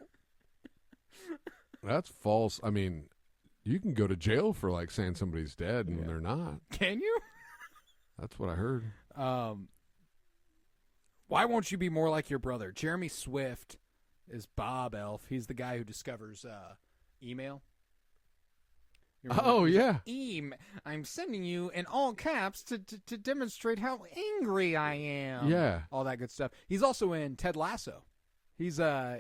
That's false. I mean. You can go to jail for like saying somebody's dead and they're not. Can you? That's what I heard. Why won't you be more like your brother? Jeremy Swift is Bob Elf. He's the guy who discovers email. Oh, yeah. I'm sending you in all caps to demonstrate how angry I am. Yeah. All that good stuff. He's also in Ted Lasso. He is. Yeah,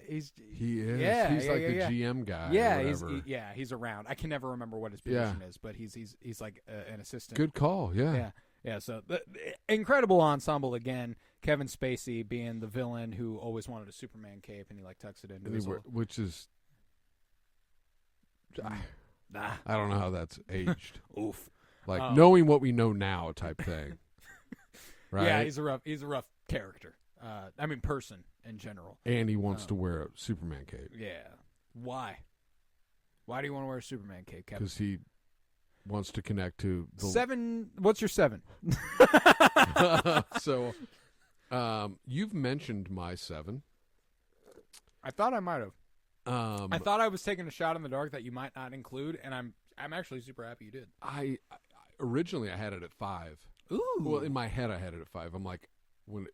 he's like the GM guy. Yeah, he's around. I can never remember what his position is, but he's like an assistant. Good call. Yeah. So the incredible ensemble again. Kevin Spacey being the villain who always wanted a Superman cape, and he like tucks it into his which is. I don't know how that's aged. Oof. Like knowing what we know now, type thing. Right. Yeah, he's a rough character. I mean, person in general. And he wants to wear a Superman cape. Yeah. Why? Why do you want to wear a Superman cape, Kevin? Because he wants to connect to the 7. What's your 7? So, you've mentioned my 7. I thought I might have. I thought I was taking a shot in the dark that you might not include, and I'm actually super happy you did. I originally I had it at 5. Ooh. Well, in my head I had it at 5. I'm like, when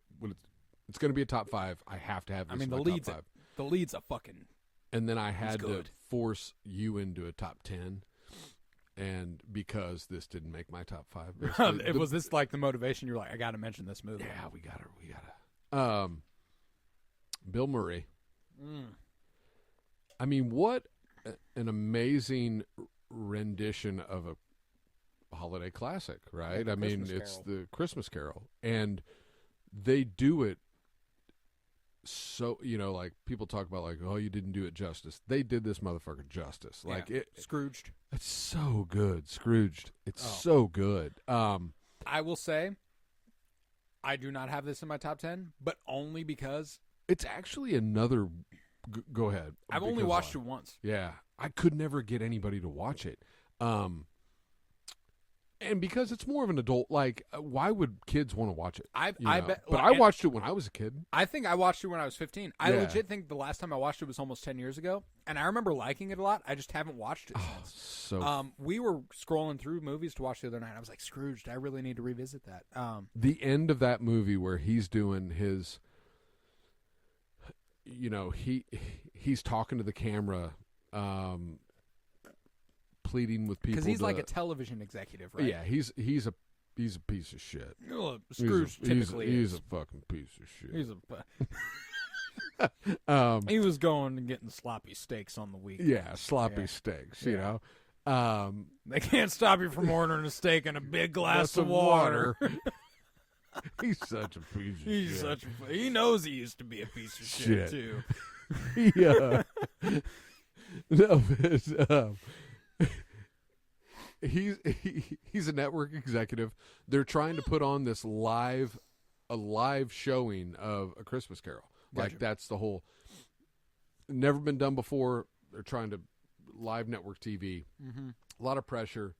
it's going to be a top 5, I have to have this. I mean, the lead's a fucking. And then I had to force you into a top 10, and because this didn't make my top 5, was this like the motivation? You're like, I got to mention this movie. Yeah, we gotta. Bill Murray. I mean, what an amazing rendition of a holiday classic, right? I mean, it's the Christmas Carol, and they do it so, like people talk about like, oh, you didn't do it justice. They did this motherfucker justice. Like Scrooged. It's so good. Scrooged. It's so good. I will say I do not have this in my top 10, but only because it's actually another go ahead. I've only watched it once. Yeah. I could never get anybody to watch it. And because it's more of an adult, like, why would kids want to watch it? I bet. But I watched it when I was a kid. I think I watched it when I was 15. I legit think the last time I watched it was almost 10 years ago, and I remember liking it a lot. I just haven't watched it since. We were scrolling through movies to watch the other night. I was like, Scrooged, I really need to revisit that. The end of that movie where he's doing his, he's talking to the camera, pleading with people because he's like a television executive, right? Yeah, he's a piece of shit. Scrooge typically he's a fucking piece of shit. He was going and getting sloppy steaks on the weekend. Yeah, sloppy steaks. You know, they can't stop you from ordering a steak and a big glass of water. He's such a piece of shit. He knows he used to be a piece of shit too. Yeah. No, but, he's a network executive. They're trying to put on this live showing of A Christmas Carol. Gotcha. Like that's the whole. Never been done before. They're trying to live network TV. Mm-hmm. A lot of pressure,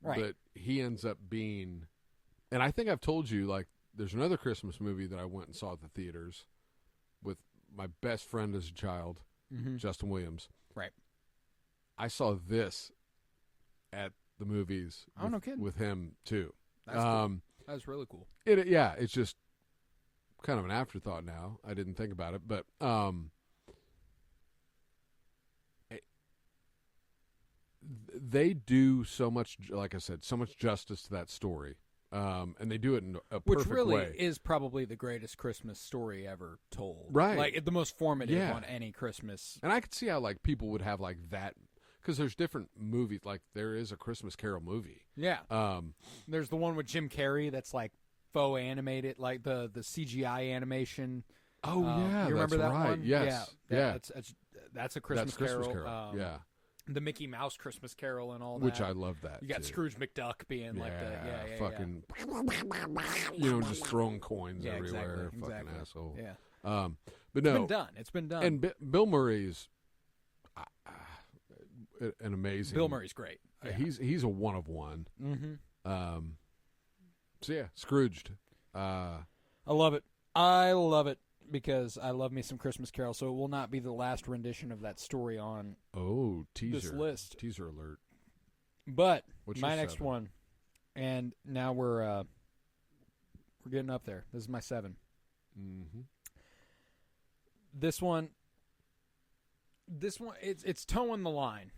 right. But he ends up being. And I think I've told you, like, there's another Christmas movie that I went and saw at the theaters with my best friend as a child, Justin Williams. Right. I saw this at the movies no kidding. with him too. That's cool. That's really cool. It's just kind of an afterthought now. I didn't think about it, but they do so much, like I said, so much justice to that story. And they do it in a perfect way. Which really is probably the greatest Christmas story ever told. Right. Like, the most formative on any Christmas. And I could see how, like, people would have, like, that. Because there's different movies. Like, there is a Christmas Carol movie. Yeah. There's the one with Jim Carrey that's, like, faux animated, like the CGI animation. Oh, yeah. You remember that right. one? Yes. Yeah. That's a Christmas Carol. Christmas Carol. Yeah. The Mickey Mouse Christmas Carol and all that. Which I love that. You got too. Scrooge McDuck being like the fucking, just throwing coins everywhere. Fucking asshole. Yeah. But no, It's been done. And Bill Murray's an amazing. Bill Murray's great. Yeah. He's a one of one. Mm-hmm. So yeah, Scrooged. I love it. I love it. Because I love me some Christmas Carol, so it will not be the last rendition of that story on teaser this list. Teaser alert. But What's my your next 7? one, and now we're getting up there. This is my 7. Mm-hmm. This one, it's towing the line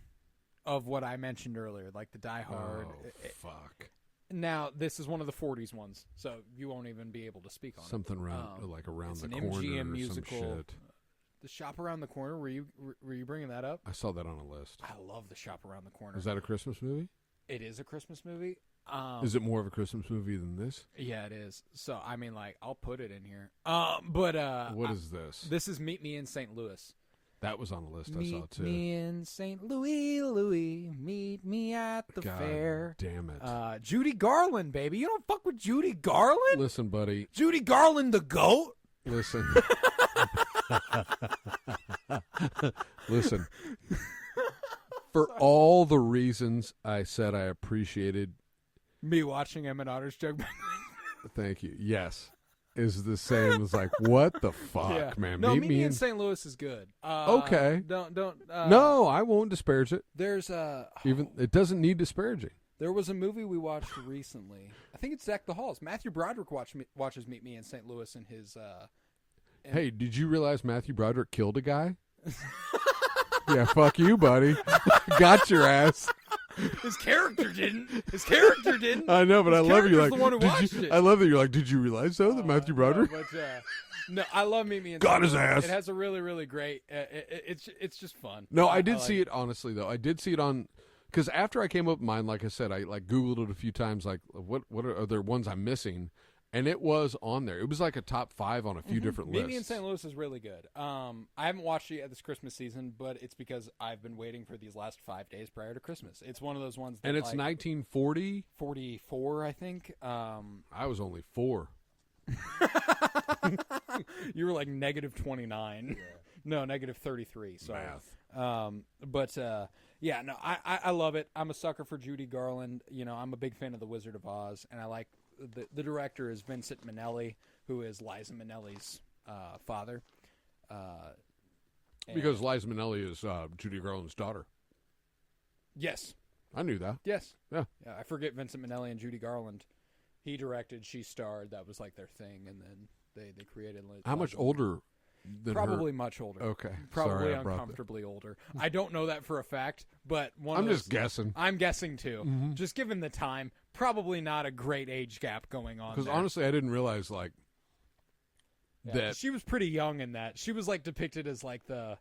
of what I mentioned earlier, like the Die Hard. Oh, fuck. Now, this is one of the 40s ones, so you won't even be able to speak on Something it. around, like around it's the an corner MGM or musical. some shit. The Shop Around the Corner, were you bringing that up? I saw that on a list. I love The Shop Around the Corner. Is that a Christmas movie? It is a Christmas movie. Is it more of a Christmas movie than this? Yeah, it is. So, I mean, like, I'll put it in here. But what is this? This is Meet Me in St. Louis. That was on the list. I saw too. Meet me in St. Louis, meet me at the fair. Damn it. Judy Garland, baby. You don't fuck with Judy Garland? Listen, buddy. Judy Garland the GOAT? Listen. Listen. For all the reasons I said I appreciated me watching Emmett Otter's Jug. Thank you. Yes. Is the same as like, what the fuck, man? No, Meet Me in St. Louis is good. Okay. Don't. No, I won't disparage it. There's even it doesn't need disparaging. There was a movie we watched recently. I think it's Deck the Halls. Matthew Broderick watches Meet Me in St. Louis in his. Hey, did you realize Matthew Broderick killed a guy? Yeah, fuck you, buddy. Got your ass. His character didn't. I know, but I love you. Like, the one who watched it. I love that you're like, did you realize though that Matthew Broderick? No, I love Meet Me in got St. his Louis. ass. It has a really, really great. It's just fun. No, I did see it honestly though. I did see it on because after I came up with mine, like I said, I like Googled it a few times. Like, what are there ones I'm missing? And it was on there. It was like a top 5 on a few different lists. Meet Me in St. Louis is really good. I haven't watched it yet this Christmas season, but it's because I've been waiting for these last 5 days prior to Christmas. It's one of those ones that, and it's like 1940? 44, I think. I was only 4. You were like negative 29. Yeah. No, negative 33. Sorry. Math. Yeah, no, I love it. I'm a sucker for Judy Garland. You know, I'm a big fan of The Wizard of Oz, and I like the director is Vincent Minnelli, who is Liza Minnelli's father. Because Liza Minnelli is Judy Garland's daughter. Yes. I knew that. Yes. Yeah. I forget Vincent Minnelli and Judy Garland. He directed, she starred. That was like their thing, and then they created. How much older than Probably her? much older. Okay. Probably Sorry, uncomfortably older. I don't know that for a fact, but I'm just guessing. I'm guessing too. Mm-hmm. Just given the time, probably not a great age gap going on. Because honestly, I didn't realize like that she was pretty young in that. She was like depicted as like the,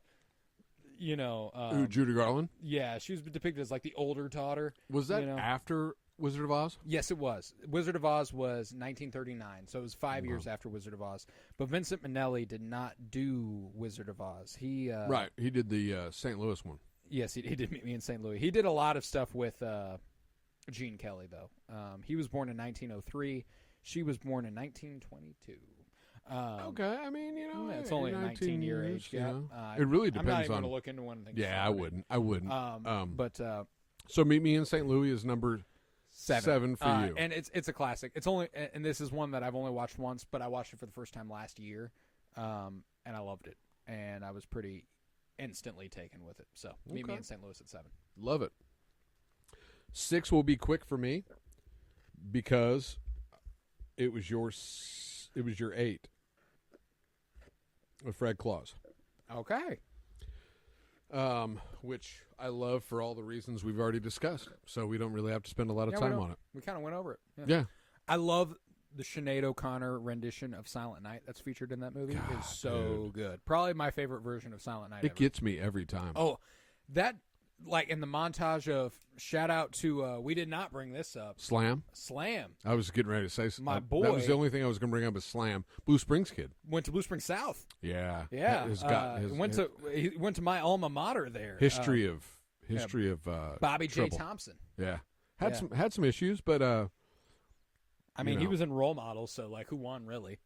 Judy Garland. Yeah, she was depicted as like the older daughter. Was that after Wizard of Oz? Yes, it was. Wizard of Oz was 1939, so it was 5 years after Wizard of Oz. But Vincent Minnelli did not do Wizard of Oz. He did the St. Louis one. Yes, he did Meet Me in St. Louis. He did a lot of stuff with Gene Kelly, though. He was born in 1903. She was born in 1922. Okay, I mean, it's only a 19-year age gap. It really depends I'm not even on. going to look into one thing. Yeah, I wouldn't. But so Meet Me in St. Louis is number 7 for you. And it's a classic. It's only, and this is one that I've only watched once, but I watched it for the first time last year, and I loved it, and I was pretty instantly taken with it. So meet me in St. Louis at 7. Love it. 6 will be quick for me because it was your 8 with Fred Claus. Okay. Which I love for all the reasons we've already discussed. So we don't really have to spend a lot of time on it. We kind of went over it. Yeah. I love the Sinead O'Connor rendition of Silent Night that's featured in that movie. God, is so good. Probably my favorite version of Silent Night It ever. gets me every time. Oh, that, like in the montage of, shout out to, we did not bring this up. Slam. I was getting ready to say my boy. That was the only thing I was going to bring up is Slam. Blue Springs kid. Went to Blue Springs South. Yeah. Yeah. He Went to my alma mater there. History of Bobby J. trouble. Thompson. Yeah. Had some issues, but I mean, he was in Role Models, so like, who won really?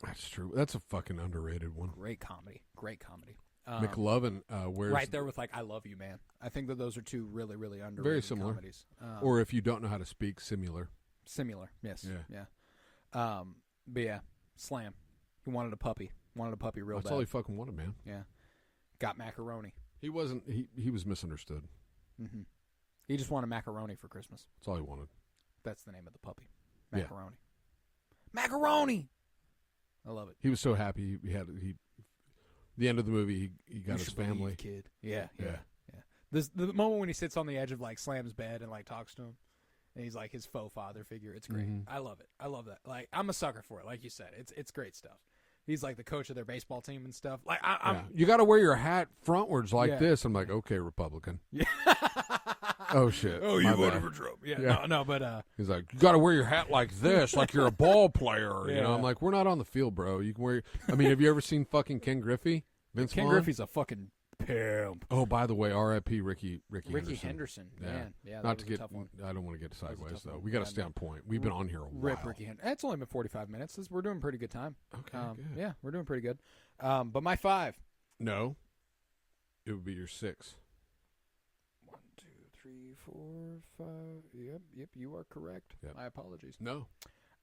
That's true. That's a fucking underrated one. Great comedy. McLovin wears right there with like "I Love You, Man." I think that those are two really, really underrated very similar comedies. Or if you don't know how to speak, similar. Yes. Yeah. But yeah, Slam. He wanted a puppy. Real bad. That's all he fucking wanted, man. Yeah. Got macaroni. He wasn't. He was misunderstood. Mm-hmm. He just wanted macaroni for Christmas. That's all he wanted. That's the name of the puppy. Macaroni. Yeah. Macaroni. I love it. He was so happy. The end of the movie, he got his family. Kid. Yeah. The moment when he sits on the edge of like Slam's bed and like talks to him, and he's like his faux father figure. It's great. Mm-hmm. I love it. I love that. Like, I'm a sucker for it. Like you said, it's great stuff. He's like the coach of their baseball team and stuff. Like, you got to wear your hat frontwards like this. I'm like, okay, Republican. Yeah. Oh shit. Oh, you voted for Trump. Yeah. No, but he's like, you got to wear your hat like this, like you're a ball player. Yeah. You know, I'm like, we're not on the field, bro. You can wear. I mean, have you ever seen fucking Ken Griffey? Ken Griffey's a fucking pimp. Oh, by the way, R.I.P. Ricky Henderson. Man. Yeah. Not to get. I don't want to get sideways though. We got to stay on point. We've been on here a while. Rip Ricky Henderson. It's only been 45 minutes. We're doing pretty good time. Okay. Good. Yeah, we're doing pretty good. But my 5. No. It would be your 6. 1, 2, 3, 4, 5. Yep. You are correct. Yep. My apologies. No.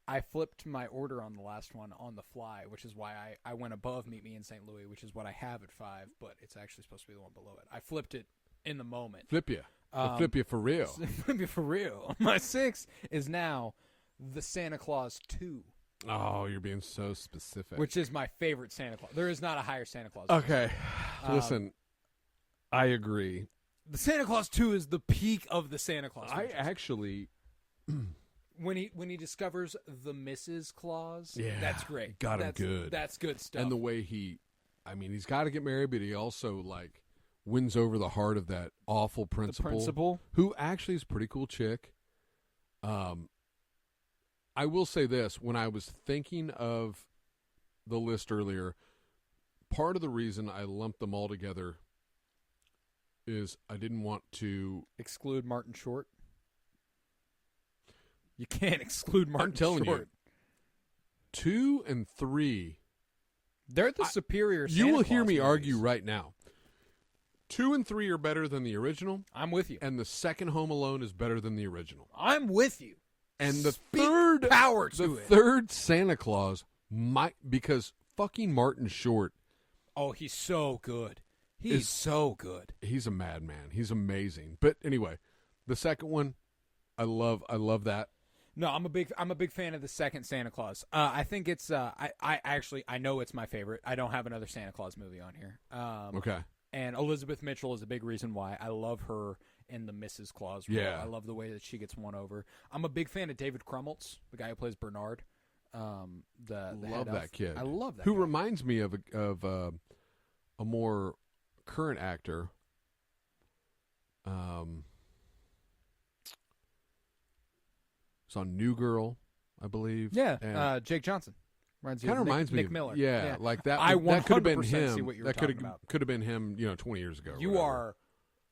I flipped my order on the last one on the fly, which is why I went above Meet Me in St. Louis, which is what I have at 5, but it's actually supposed to be the one below it. I flipped it in the moment. Flip you. Flip you for real. Flip you for real. My 6 is now the Santa Claus 2. Oh, you're being so specific. Which is my favorite Santa Claus. There is not a higher Santa Claus. Okay. Listen, I agree. The Santa Claus 2 is the peak of the Santa Claus. I actually... When he discovers the Mrs. Claus, yeah, that's great. Got him good. That's good stuff. And the way he's got to get married, but he also like wins over the heart of that awful principal, who actually is a pretty cool chick. I will say this: when I was thinking of the list earlier, part of the reason I lumped them all together is I didn't want to exclude Martin Short. You can't exclude Martin Short. I'm telling you, 2 and 3. They're the superior Santa You will Claus hear me movies. argue right now. 2 and 3 are better than the original. I'm with you. And the second Home Alone is better than the original. I'm with you. And the third Santa Claus because fucking Martin Short. Oh, he's so good. He's so good. He's a madman. He's amazing. But anyway, the second one, I love that. No, I'm a big fan of the second Santa Claus. I think it's I know it's my favorite. I don't have another Santa Claus movie on here. Okay. And Elizabeth Mitchell is a big reason why. I love her in the Mrs. Claus role. Yeah. I love the way that she gets won over. I'm a big fan of David Krumholtz, the guy who plays Bernard. Love that kid. I love that. Who guy. reminds me of a more current actor. It's on New Girl, I believe. Yeah, Jake Johnson. Kind of reminds me Nick of Miller. Yeah, like that. I that could have been 100% him. see what you were that talking about. could have been him. 20 years ago. You are.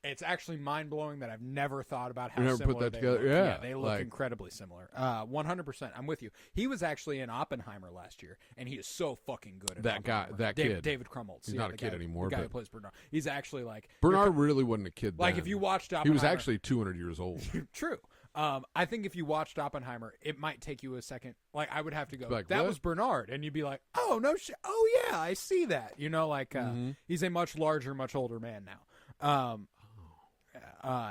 It's actually mind blowing that I've never thought about how you never similar put that they together. look. Yeah, they look incredibly similar. 100%. I'm with you. He was actually in Oppenheimer last year, and he is so fucking good. That guy, kid, David Krumholtz. He's not a kid anymore. The guy who plays Bernard. He's actually like Bernard really wasn't a kid. Like then. if you watched Oppenheimer, he was actually 200 years old. True. I think if you watched Oppenheimer, it might take you a second. Like, I would have to go, like, that what? was Bernard. And you'd be like, oh, no shit. Oh, yeah, I see that. You know, like, he's a much larger, much older man now.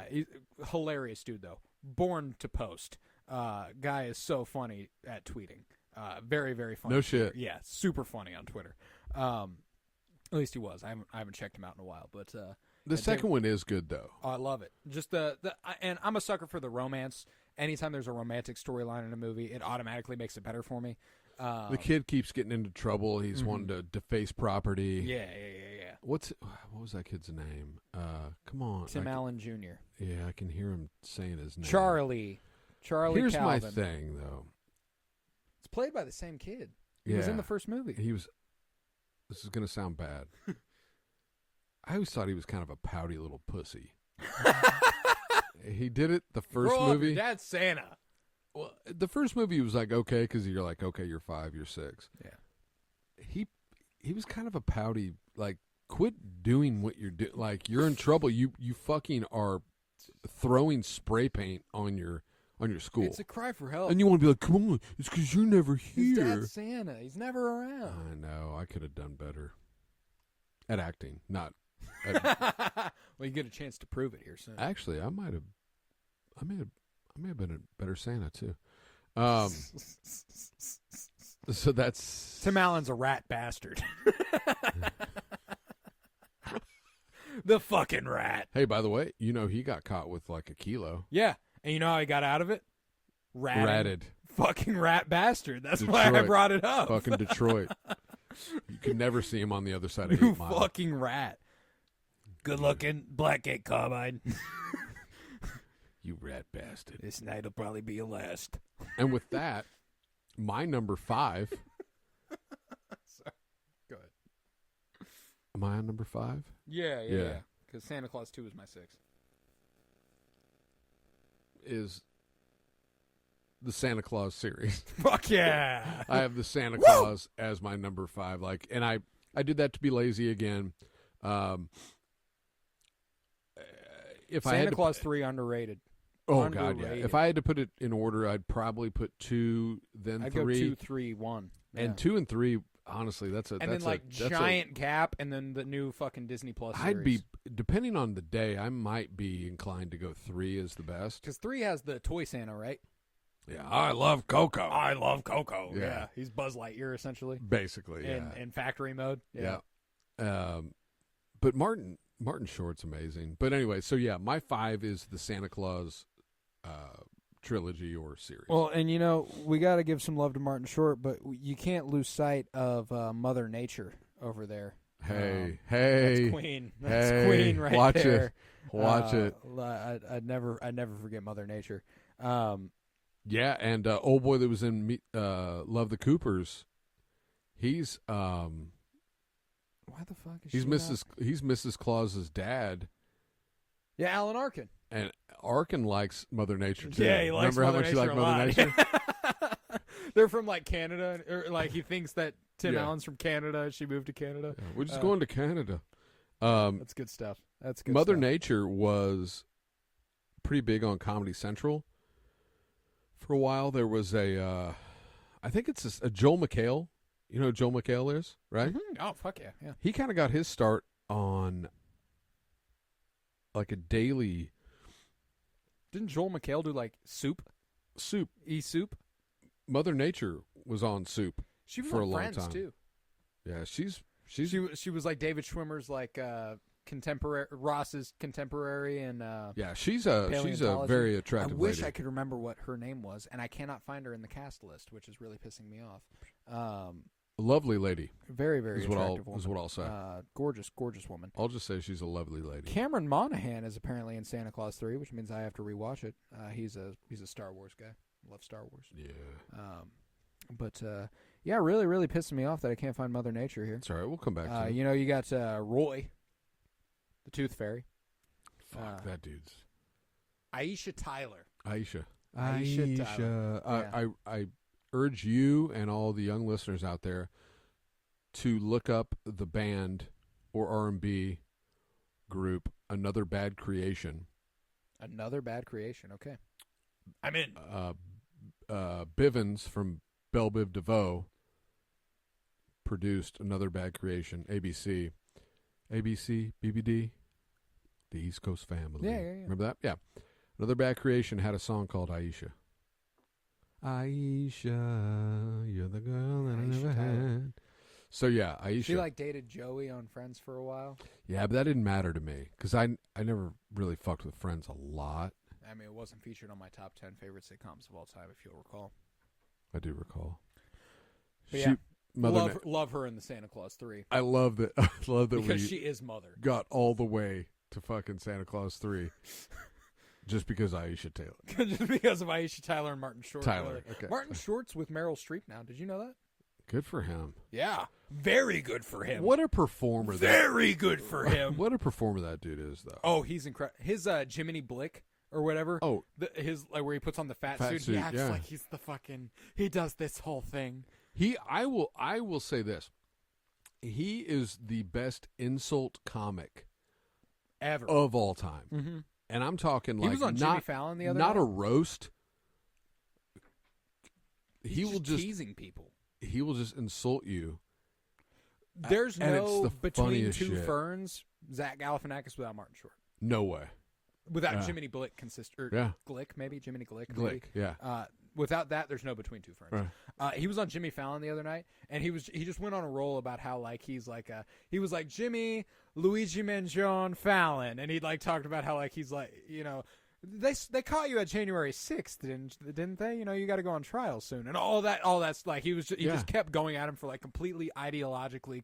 He's hilarious dude, though. Born to post. Guy is so funny at tweeting. Very, very funny. No shit. Yeah, super funny on Twitter. At least he was. I haven't checked him out in a while, but the second one is good though. Oh, I love it. Just and I'm a sucker for the romance. Anytime there's a romantic storyline in a movie, it automatically makes it better for me. The kid keeps getting into trouble. He's wanting to deface property. Yeah. What was that kid's name? Come on, Tim Allen Jr. Yeah, I can hear him saying his name. Charlie. Here's Calvin. my thing, though. It's played by the same kid. He was in the first movie. He was. This is going to sound bad. I always thought he was kind of a pouty little pussy. He did it the first movie. Your dad's Santa. Well, the first movie was like okay because you're like okay, you're 5, you're 6. Yeah. He was kind of a pouty. Like, quit doing what you're doing. Like, you're in trouble. You fucking are throwing spray paint on your school. It's a cry for help. And you want to be like, come on, it's because you're never His here. dad's Santa. He's never around. I know. I could have done better at acting. Not. Well, you get a chance to prove it here soon. Actually, I may have been a better Santa too. So that's Tim Allen's a rat bastard. The fucking rat. Hey, by the way, he got caught with like a kilo. Yeah. And you know how he got out of it? Ratted. Fucking rat bastard. That's Detroit. why I brought it up. Fucking Detroit. You can never see him on the other side of You 8 Mile. fucking rat. Good looking, black gate carbine. You rat bastard. This night will probably be your last. And with that, my number 5. Sorry. Go ahead. Am I on number 5? Yeah. Because Santa Claus 2 is my 6. Is the Santa Claus series. Fuck yeah. I have the Santa Claus as my number 5. Like, and I did that to be lazy again. If Santa I had Claus 3 underrated. Oh God, yeah. If I had to put it in order, I'd probably put 2, then I'd 3. go 2, 3, 1. And 2 and 3, honestly, that's a and that's then like a, that's giant gap, and then the new fucking Disney Plus series. I'd be depending on the day, I might be inclined to go 3 as the best. Because 3 has the toy Santa, right? Yeah, I love Coco. I love Coco. Yeah. He's Buzz Lightyear essentially. Basically, yeah. In factory mode. Yeah. But Martin Short's amazing. But anyway, so yeah, my 5 is the Santa Claus trilogy or series. Well, and we got to give some love to Martin Short, but you can't lose sight of Mother Nature over there. Hey, that's Queen. That's hey, Queen right watch there. Watch it. I'd never forget Mother Nature. Yeah, and old boy that was in Love the Coopers, he's why the fuck is he's Mrs. Claus's dad. Yeah, Alan Arkin. And Arkin likes Mother Nature too. Yeah, he likes Remember Mother how much Nature he liked a Mother lot. Nature? They're from like Canada, or like he thinks that Tim Allen's from Canada. She moved to Canada. Yeah, we're just going to Canada. That's good stuff. That's good. Mother stuff. Nature was pretty big on Comedy Central. For a while, there was I think it's a Joel McHale. You know who Joel McHale is, right? Mm-hmm. Oh, fuck yeah. He kind of got his start on like a daily. Didn't Joel McHale do like Soup? E-Soup? Mother Nature was on Soup She was for on a long Friends time. too. Yeah, She was like David Schwimmer's like contemporary, Ross's contemporary, and she's a very attractive I wish lady. I could remember what her name was, and I cannot find her in the cast list, which is really pissing me off. A lovely lady. Very, very attractive woman. Is what I'll say. Gorgeous woman. I'll just say she's a lovely lady. Cameron Monaghan is apparently in Santa Claus 3, which means I have to rewatch it. He's a Star Wars guy. Love Star Wars. Yeah. Yeah, really, really pissing me off that I can't find Mother Nature here. It's all right. We'll come back to it. You got Roy, the Tooth Fairy. Fuck, that dude's. Aisha Tyler. Aisha. Tyler. I urge you and all the young listeners out there to look up the band or R&B group Another Bad Creation. Another Bad Creation. Okay. I'm in. Bivens from Belle Biv DeVoe produced Another Bad Creation. ABC, BBD, the East Coast Family. Yeah. Remember that? Yeah. Another Bad Creation had a song called Aisha. Aisha, you're the girl that I never had. So yeah, Aisha. She dated Joey on Friends for a while. Yeah, but that didn't matter to me because I never really fucked with Friends a lot. I mean, it wasn't featured on my top 10 favorite sitcoms of all time, if you'll recall. I do recall. But love her in the Santa Claus 3. I love that. I love that because she is Mother. Got all the way to fucking Santa Claus 3. Just because Aisha Taylor. Just because of Aisha Tyler and Martin Short. Okay. Martin Short's with Meryl Streep now. Did you know that? Good for him. Yeah. Very good for him. What a performer. Very good for him. What a performer that dude is, though. Oh, he's incredible. His Jiminy Blick or whatever. Oh. His where he puts on the fat suit. He acts like he's the fucking... He does this whole thing. I will say this. He is the best insult comic ever of all time. Mm-hmm. And I'm talking he was on Jimmy Fallon the other night. Not a roast. He will just teasing people. He will just insult you. There's no Between Two Ferns, Zach Galifianakis without Martin Short. No way. Without Jiminy Glick, Glick maybe Jiminy Glick. Glick, yeah. Without that, there's no Between Two Ferns. Right. He was on Jimmy Fallon the other night, and he just went on a roll about how he was like Jimmy Luigi Mangione Fallon, and he talked about how he's they caught you at January 6th, didn't they? You got to go on trial soon, and all that's he just kept going at him for completely ideologically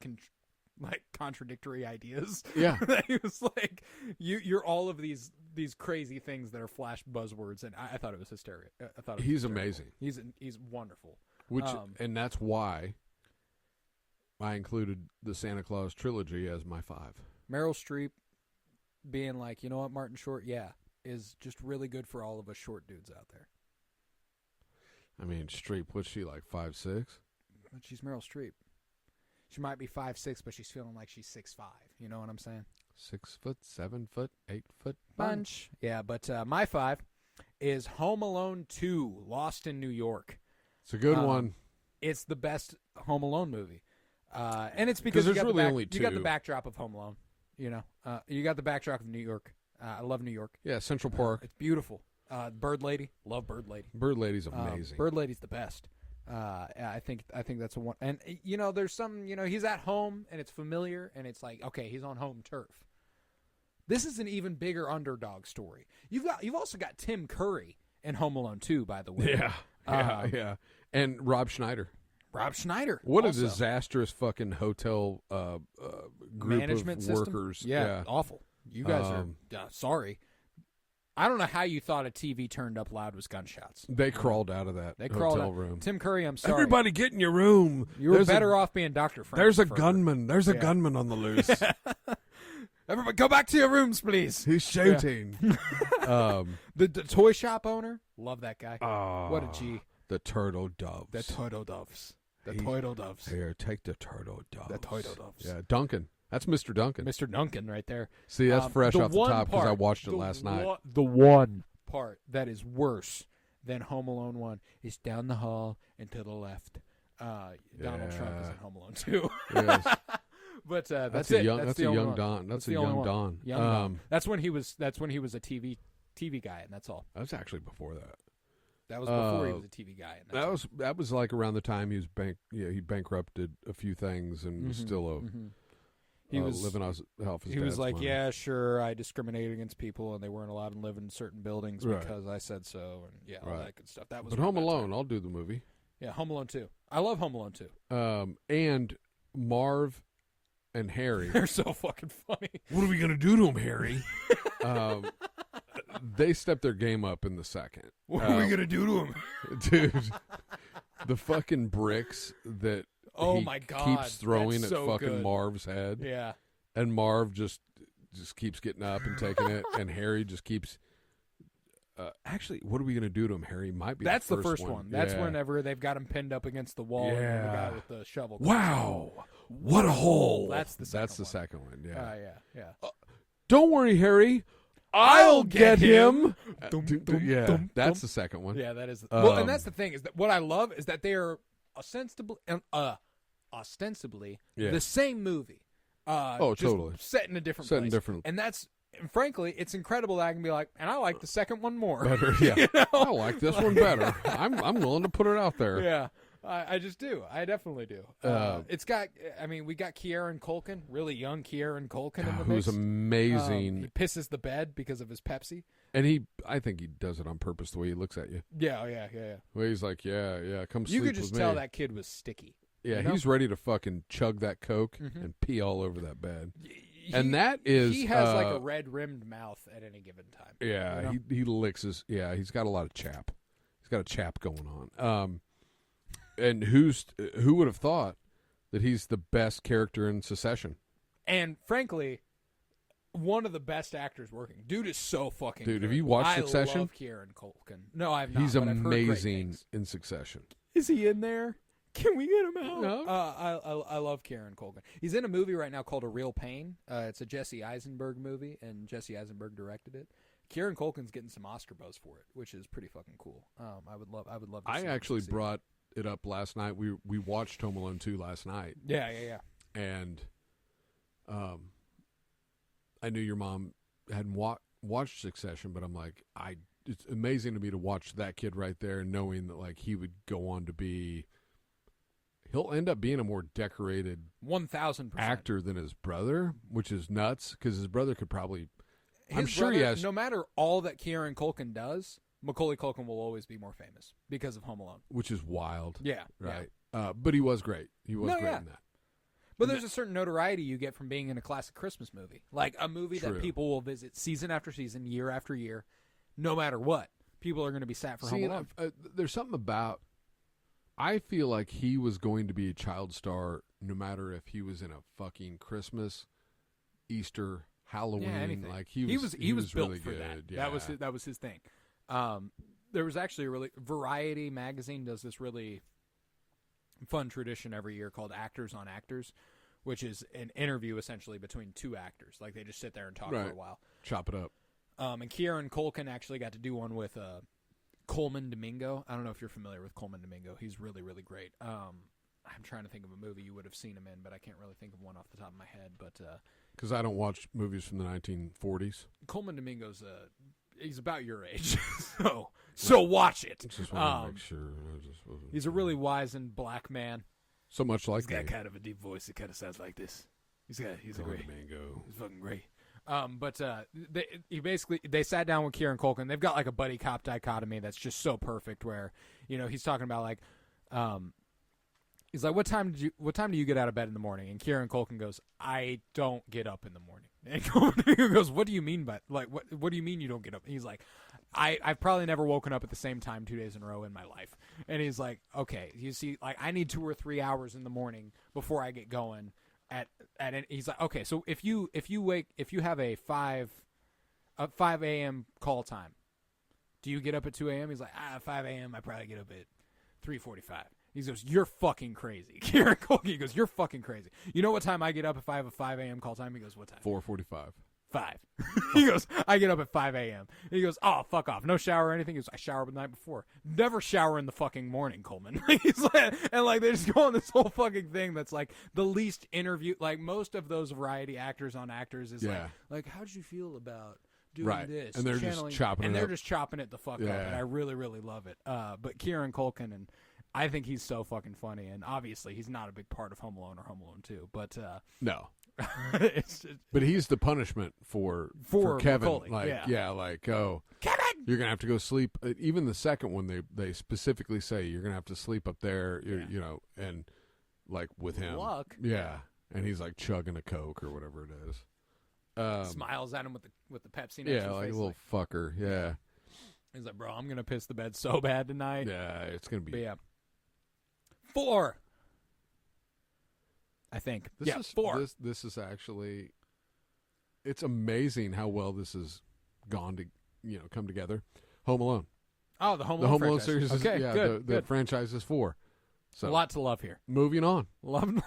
contradictory ideas. Yeah. He was like, you're all of these crazy things that are flash buzzwords, and I thought it was hysterical. He's amazing. He's wonderful. And that's why I included the Santa Claus trilogy as my 5. Meryl Streep being like, you know what, Martin Short, is just really good for all of us short dudes out there. I mean, Streep, what's she 5'6"? But she's Meryl Streep. She might be 5'6", but she's feeling like she's 6'5". You know what I'm saying? 6 foot, 7 foot, 8 foot bunch. Yeah, but my 5 is Home Alone 2: Lost in New York. It's a good one. It's the best Home Alone movie, and it's because there's really only 2. You got the backdrop of Home Alone. You got the backdrop of New York. I love New York. Yeah, Central Park. It's beautiful. Bird Lady, love Bird Lady. Bird Lady's amazing. Bird Lady's the best. I think that's a one. And there's some. He's at home and it's familiar, and it's okay, he's on home turf. This is an even bigger underdog story. You've also got Tim Curry in Home Alone 2, by the way. Yeah. And Rob Schneider. What also. A disastrous fucking hotel group management of system? workers. Yeah, awful. You guys are sorry. I don't know how you thought a TV turned up loud was gunshots. They crawled out of that hotel room. Tim Curry, I'm sorry. Everybody get in your room. You were better off being Dr. Frank. There's a gunman. There's a gunman on the loose. Everybody go back to your rooms, please. He's shooting. The toy shop owner, love that guy. What a G. The turtle doves. The turtle doves. The turtle doves. Here, take the turtle doves. The turtle doves. Yeah, Duncan. That's Mr. Duncan. Mr. Duncan right there. See, that's fresh off the top because I watched it last night. The one part that is worse than Home Alone 1 is down the hall and to the left. Donald Trump is in Home Alone 2. Yes. But that's it. Young, that's a young Don. That's a young Don. Don. That's when he was a TV guy, and that's all. That was actually before that. That was before he was a TV guy. And that was around the time he was he bankrupted a few things and was still he was living off his He was dad's like, money. yeah, sure, I discriminated against people, and they weren't allowed to live in certain buildings because I said so, and all that good stuff. That was. But Home Alone, I'll do the movie. Yeah, Home Alone 2. I love Home Alone 2. And Marv and Harry. They're so fucking funny. What are we gonna do to him, Harry? They stepped their game up in the second. What are we gonna do to him, dude? The fucking bricks that my God, keeps throwing at fucking Marv's head. Yeah, and Marv just keeps getting up and taking it, and Harry just keeps. Actually, what are we gonna do to him? Harry might be. That's the first one. That's whenever they've got him pinned up against the wall. Yeah. And the guy with the shovel. Wow, what a hole! That's the second one. Yeah. Yeah. Don't worry, Harry. I'll get him. That's the second one. Yeah, that is. Well, and that's the thing is that what I love is that they are ostensibly the same movie. Totally. Set in a different place. And that's, frankly, it's incredible that I can be like, and I like the second one more. Better, yeah. You know? I like this one better. I'm willing to put it out there. Yeah. I just do. I definitely do. It's got, we got Kieran Culkin, really young Kieran Culkin in the mix. Who's amazing. He pisses the bed because of his Pepsi. And I think he does it on purpose, the way he looks at you. Yeah. The way he's like, yeah, come sleep with me. You could just tell that kid was sticky. Yeah, you know? He's ready to fucking chug that Coke and pee all over that bed. And that is... He has like a red-rimmed mouth at any given time. Yeah, you know? he licks his... Yeah, he's got a lot of chap. He's got a chap going on. And who would have thought that he's the best character in Succession? And frankly, one of the best actors working. Dude is so fucking Dude, good. have you watched Succession? I love Kieran Culkin. No, I've not. He's but I've heard great amazing things. in Succession. Is he in there? Can we get him out? No. I love Kieran Culkin. He's in a movie right now called A Real Pain. It's a Jesse Eisenberg movie, and Jesse Eisenberg directed it. Kieran Culkin's getting some Oscar buzz for it, which is pretty fucking cool. I would love to see I actually brought it up last night. We watched Home Alone 2 last night. Yeah. And I knew your mom hadn't watched Succession, but I'm like, it's amazing to me to watch that kid right there, knowing that like he would go on to be. He'll end up being a more decorated 1,000% actor than his brother, which is nuts because his brother could probably. I'm sure brother, he has. No matter all that Kieran Culkin does, Macaulay Culkin will always be more famous because of Home Alone, which is wild. Yeah, right. Yeah. But he was great. He was great in that. But there's a certain notoriety you get from being in a classic Christmas movie, like a movie that people will visit season after season, year after year, no matter what. People are going to be sat for Home Alone. There's something about. I feel like he was going to be a child star no matter if he was in a fucking Christmas, Easter, Halloween. Anything. Like he was built really for good. that. Yeah. That was his thing. There was actually a really Variety magazine does this really fun tradition every year called Actors on Actors, which is an interview essentially between two actors. Like they just sit there and talk for a while, chop it up. And Kieran Culkin actually got to do one with Coleman Domingo. I don't know if you're familiar with Coleman Domingo. He's really, really great. I'm trying to think of a movie you would have seen him in, but I can't really think of one off the top of my head. But because I don't watch movies from the 1940s. Coleman Domingo's he's about your age, so watch it. Just want to make sure. He's a really wizened black man. So much like he's got kind of a deep voice. It kind of sounds like this. He's a great Domingo. He's fucking great. But they sat down with Kieran Culkin. They've got like a buddy cop dichotomy that's just so perfect. Where he's talking about like, he's like, what time do you get out of bed in the morning? And Kieran Culkin goes, I don't get up in the morning. And Culkin goes, what do you mean by like what do you mean you don't get up? And he's like, I've probably never woken up at the same time 2 days in a row in my life. And he's like, okay, you see, like I need 2 or 3 hours in the morning before I get going. He's like, okay, so if you have a 5 a.m. call time, do you get up at 2 a.m.? He's like, 5 a.m. I probably get up at 3:45. He goes, you're fucking crazy. Kieran Culkin goes, you're fucking crazy. You know what time I get up if I have a 5 a.m. call time? He goes, what time? 4:45. 5. He goes, I get up at 5 a.m. He goes, oh, fuck off. No shower or anything. He goes, I shower the night before. Never shower in the fucking morning, Coleman. He's like, and like they just go on this whole fucking thing that's like the least interview. Like most of those Variety Actors on Actors is like how did you feel about doing this? And they're just chopping it and up. they're just chopping it the fuck up. And I really, really love it. But Kieran Culkin, and I think he's so fucking funny. And obviously he's not a big part of Home Alone or Home Alone 2. But no. But he's the punishment for Kevin. Macaulay, like Kevin, you're gonna have to go sleep. Even the second one, they specifically say you're gonna have to sleep up there. And like with him, luck. And he's like chugging a Coke or whatever it is. Smiles at him with the Pepsi. Like a little fucker. Yeah. He's like, bro, I'm gonna piss the bed so bad tonight. Yeah, it's gonna be. But 4. I think. This is 4. This is actually. It's amazing how well this has gone to come together. Home Alone. Oh, the Home Alone franchise. series. Okay, is, good. The franchise is 4. So a lot to love here. moving on. Love.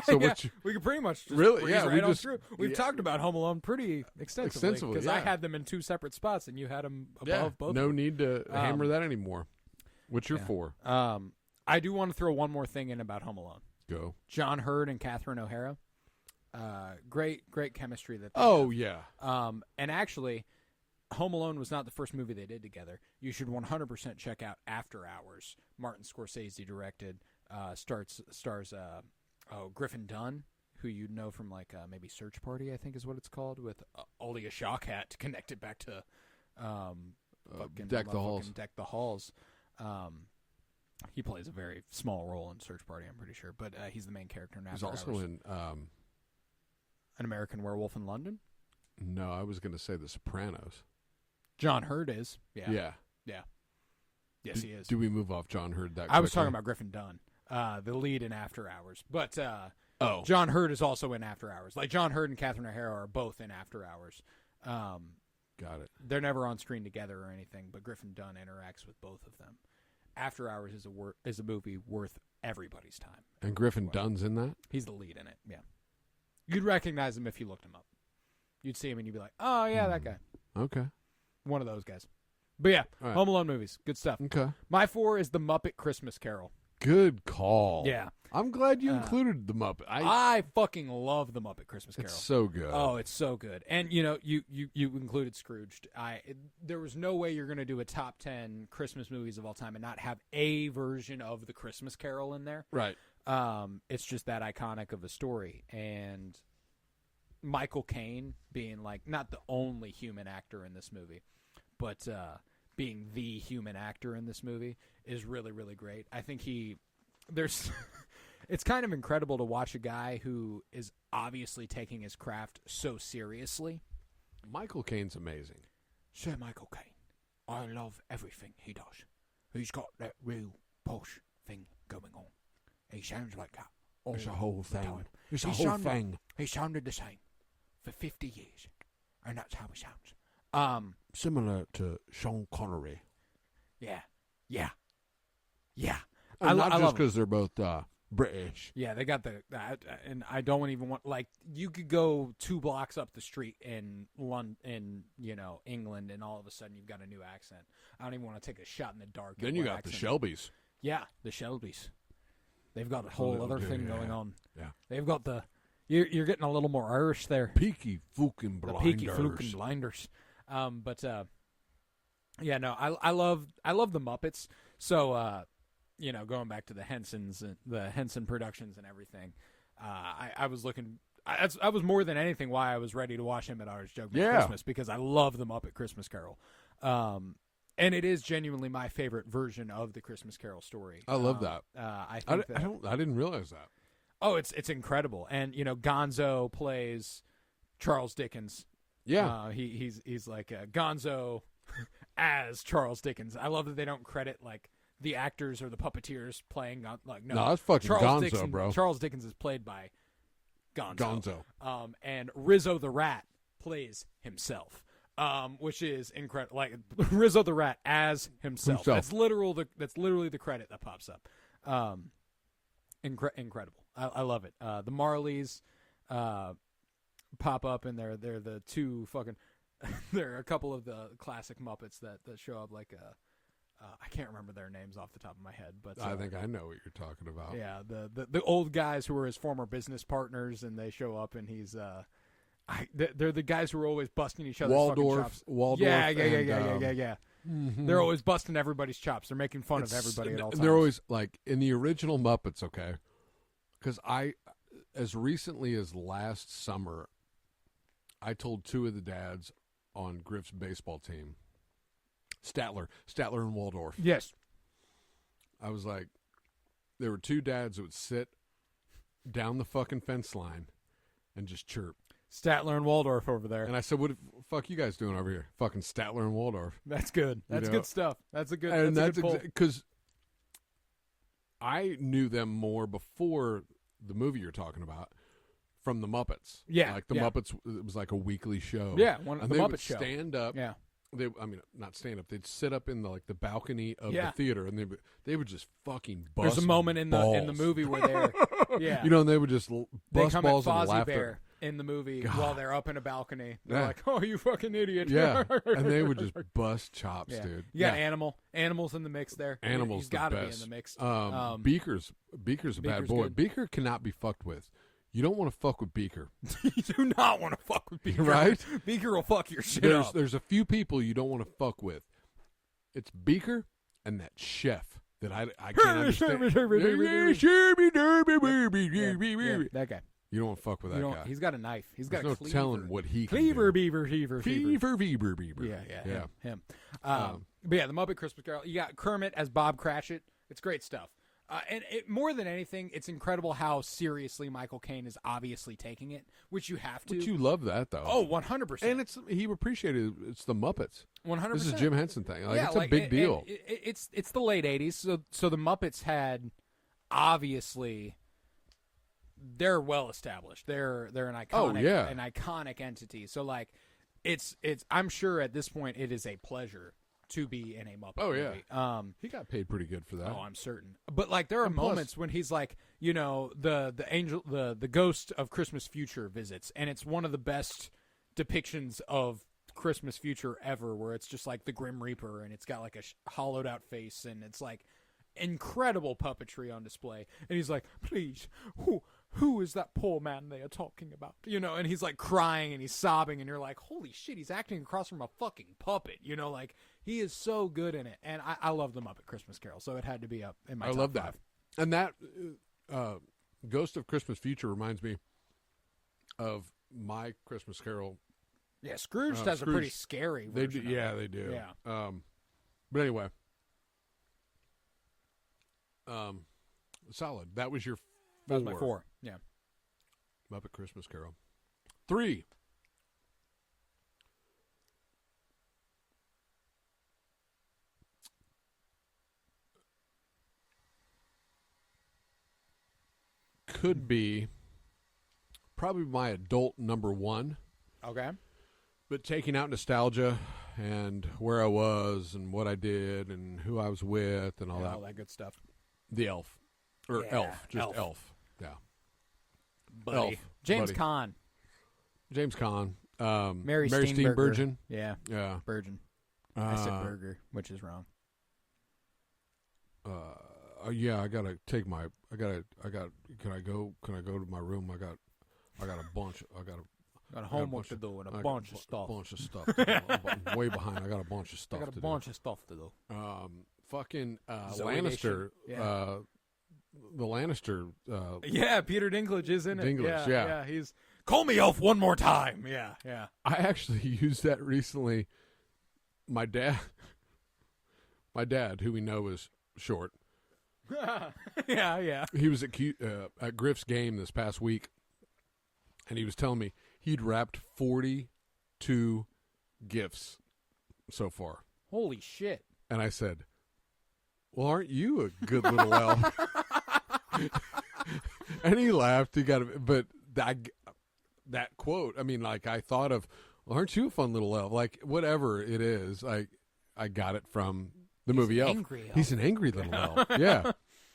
So yeah, what we could pretty much just Really? breeze Yeah, right we on just- through. We've talked about Home Alone pretty extensively because I yeah. had them in 2 separate spots and you had them above both. No need to hammer that anymore. What's your Yeah. 4? I do want to throw one more thing in about Home Alone. Go. John Hurd and Catherine O'Hara. Great chemistry that they Oh have. yeah. And actually, Home Alone was not the first movie they did together. You should 100% check out After Hours. Martin Scorsese directed. Stars Griffin Dunn, who you'd know from like maybe Search Party, I think is what it's called, with Alia Shawkat to connect it back to Deck the Halls. Deck the Halls. He plays a very small role in Search Party, I'm pretty sure, but he's the main character in After He's also Hours. in. An American Werewolf in London. No, I was going to say The Sopranos. John Hurd is. Yeah. Yeah. Yes, he is. Do we move off John Hurd that I was quickly? talking about Griffin Dunn, the lead in After Hours. But John John Hurd is also in After Hours. Like, John Hurd and Catherine O'Hara are both in After Hours. Got it. They're never on screen together or anything, but Griffin Dunn interacts with both of them. After Hours is a movie worth everybody's time. And Griffin Dunn's in that? He's the lead in it, yeah. You'd recognize him if you looked him up. You'd see him and you'd be like, oh, yeah, that guy. Okay. One of those guys. But yeah, All right. Home Alone movies. Good stuff. Okay. My 4 is The Muppet Christmas Carol. Good call. Yeah. I'm glad you included the Muppet. I fucking love The Muppet Christmas Carol. It's so good. Oh, it's so good. And, you know, you included Scrooged. There was no way you're going to do a top 10 Christmas movies of all time and not have a version of The Christmas Carol in there. Right. It's just that iconic of a story. And Michael Caine being, like, not the only human actor in this movie, but being the human actor in this movie is really, really great. I think there's... It's kind of incredible to watch a guy who is obviously taking his craft so seriously. Michael Caine's amazing. Sir Michael Caine, I love everything he does. He's got that real posh thing going on. He sounds like that all It's a whole the thing. time. It's a He whole sounded- thing. He sounded the same for 50 years, and that's how he sounds. Similar to Sean Connery. Yeah. And not I just love him. because they're both British. Yeah, they got and I don't even want, like, you could go 2 blocks up the street in London, in, you know, England, and all of a sudden you've got a new accent. I don't even want to take a shot in the dark. Then at you what got the accent- Shelbys. Yeah, the Shelbys. They've got a whole little other dude, thing yeah. going on. Yeah. They've got the you're getting a little more Irish there. Peaky fucking The blinders. peaky fluking blinders. Yeah, no, I love the Muppets. So you know, going back to the Hensons and the Henson Productions and everything, I was looking. I was more than anything why I was ready to watch him at Ours Jug Yeah. Christmas, because I love the Muppet Christmas Carol. And it is genuinely my favorite version of the Christmas Carol story. I love that. I think that, I didn't realize that. oh, it's incredible. And you know, Gonzo plays Charles Dickens. Yeah. He's like Gonzo as Charles Dickens. I love that they don't credit like the actors or the puppeteers playing like no. No, that's fucking Charles Gonzo, bro. Charles Dickens is played by Gonzo. Gonzo. And Rizzo the Rat plays himself. Which is incredible. Like Rizzo the Rat as himself. That's literally the credit that pops up. Incredible. I love it. The Marleys pop up, and they're the 2 fucking. There are a couple of the classic Muppets that show up. Like I can't remember their names off the top of my head, but I think I know what you're talking about. yeah, the old guys who were his former business partners, and they show up, and he's they're the guys who are always busting each other's fucking chops. Waldorf. Yeah. Mm-hmm. They're always busting everybody's chops. They're making fun of everybody at all times. They're always like in the original Muppets, okay? Because as recently as last summer, I told 2 of the dads on Griff's baseball team, Statler and Waldorf. Yes. I was like, there were 2 dads that would sit down the fucking fence line and just chirp. Statler and Waldorf over there. And I said, "What the fuck you guys doing over here? Fucking Statler and Waldorf." That's good. That's know? good stuff. That's a good. And that's that's a good because I knew them more before the movie you're talking about from the Muppets. Yeah, like the yeah. Muppets. It was like a weekly show. Yeah, and the they Muppet would Show. stand up. Yeah. not stand up. They'd sit up in the balcony of the theater, and they would just fucking bust. There's a moment in the movie where they're and they would just bust balls of laughter. Bear in the movie while they're up in a balcony. They're like, "Oh, you fucking idiot!" Yeah, and they would just bust chops, dude. You got Animals in the mix there. Animals, he's got to be in the mix. Beaker's a bad boy. Good. Beaker cannot be fucked with. You don't want to fuck with Beaker. You do not want to fuck with Beaker, right? Beaker will fuck your shit up. There's a few people you don't want to fuck with. It's Beaker and that chef that I can't understand. That guy. You don't want to fuck with that guy. He's got a knife. He's got There's a no telling what he can Cleaver, do. Beaver. Yeah. Him. But yeah, the Muppet Christmas Carol. You got Kermit as Bob Cratchit. It's great stuff. And more than anything, it's incredible how seriously Michael Caine is obviously taking it, which you have to. But you love that, though. Oh, 100%. And he appreciated it's the Muppets. 100%. This is Jim Henson thing. It's a big deal. It's the late 80s, so the Muppets had obviously. They're well established. They're an iconic entity. So it's I'm sure at this point it is a pleasure to be in a Muppet movie. He got paid pretty good for that. Oh, I'm certain. But there are moments when he's like, the ghost of Christmas Future visits, and it's one of the best depictions of Christmas Future ever, where it's just like the Grim Reaper, and it's got like a hollowed out face, and it's like incredible puppetry on display. And he's like, please, who is that poor man they are talking about? And he's like crying and he's sobbing, and you're like, holy shit, he's acting across from a fucking puppet. He is so good in it. And I love the Muppet Christmas Carol, so it had to be up in my top love 5. that. And that Ghost of Christmas Future reminds me of my Christmas Carol. Yeah, Scrooge has a pretty scary version. They do. Yeah. But anyway, solid. That was your 4. That was my 4. Yeah. Muppet Christmas Carol. 3. Could be probably my adult number 1. Okay. But taking out nostalgia and where I was and what I did and who I was with and all that good stuff. The Elf. Or Elf. Just Elf. Yeah. Buddy. Elf. James Caan. Mary Steenburgen. Yeah. Yeah. Burgeon. I said burger, which is wrong. I gotta take my. Can I go to my room? I got a bunch. Got homework to do and a bunch of stuff. Bunch of stuff. To do. I'm way behind. I got a bunch of stuff. I got a bunch of stuff to do. Fucking Lannister. The Lannister. Peter Dinklage is in it. Dinklage, yeah. He's call me Elf one more time. Yeah. I actually used that recently. My dad, who we know is short. Yeah. He was at Griff's game this past week, and he was telling me he'd wrapped 42 gifts so far. Holy shit. And I said, well, aren't you a good little elf? And he laughed. He got it. But that quote, I thought of, well, aren't you a fun little elf? Whatever it is, I got it from the movie Elf. Angry elf. He's an angry little elf. Yeah.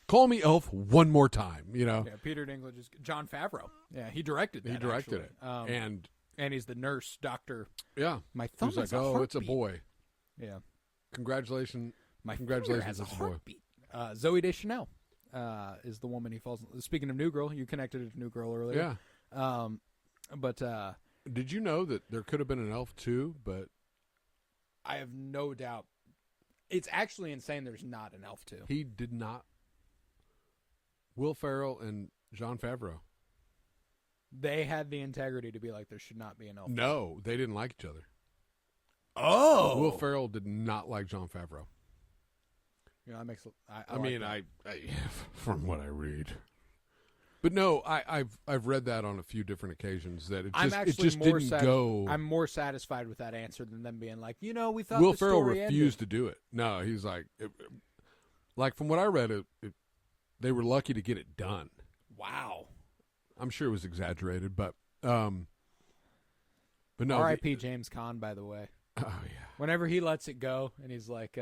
Call me Elf one more time, Yeah, Peter Dinklage is Jon Favreau. Yeah, he directed that. He directed actually. it. And he's the nurse, doctor. Yeah. My thumb is a heartbeat. It's a boy. Yeah. Congratulations. Congratulations, it's a boy. Zoe Deschanel is the woman he falls in. Speaking of New Girl, you connected it to New Girl earlier. Yeah. But did you know that there could have been an elf too? But I have no doubt. It's actually insane there's not an elf too. He did not. Will Ferrell and Jon Favreau. They had the integrity to be like, there should not be an elf. No, they didn't like each other. Oh. Will Ferrell did not like Jon Favreau. That makes. I from what I read. But no, I've read that on a few different occasions that it just didn't go. I'm more satisfied with that answer than them being like, we thought Will the Ferrell story refused ended. to do it. No, he's like from what I read, they were lucky to get it done. Wow. I'm sure it was exaggerated, but no. R.I.P. James Caan, by the way. Oh yeah. Whenever he lets it go, and he's like,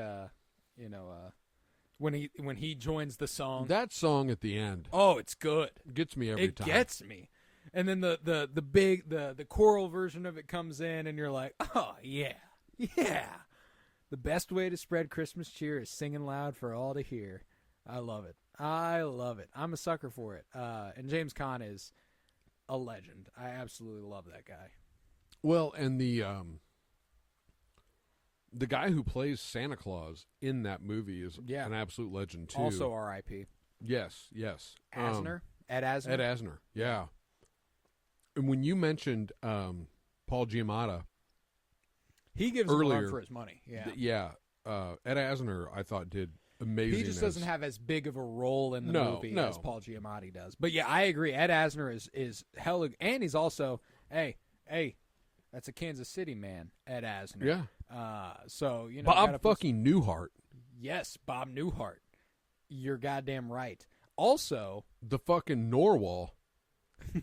when he joins the song, that song at the end, oh, it's good. Gets me every time. It gets me. And then the choral version of it comes in, and you're like, oh yeah. The best way to spread Christmas cheer is singing loud for all to hear. I love it. I'm a sucker for it. And James Caan is a legend. I absolutely love that guy. Well, and the guy who plays Santa Claus in that movie is an absolute legend too. Also R.I.P. Yes. Asner? Ed Asner? Ed Asner, yeah. And when you mentioned Paul Giamatti, he gives him a run for his money. Yeah. Ed Asner, I thought, did amazing. He just doesn't have as big of a role in the movie as Paul Giamatti does. But yeah, I agree. Ed Asner is hella, and he's also hey, that's a Kansas City man, Ed Asner. Yeah. So Bob fucking Newhart. Yes, Bob Newhart. You're goddamn right. Also, the fucking Narwhal.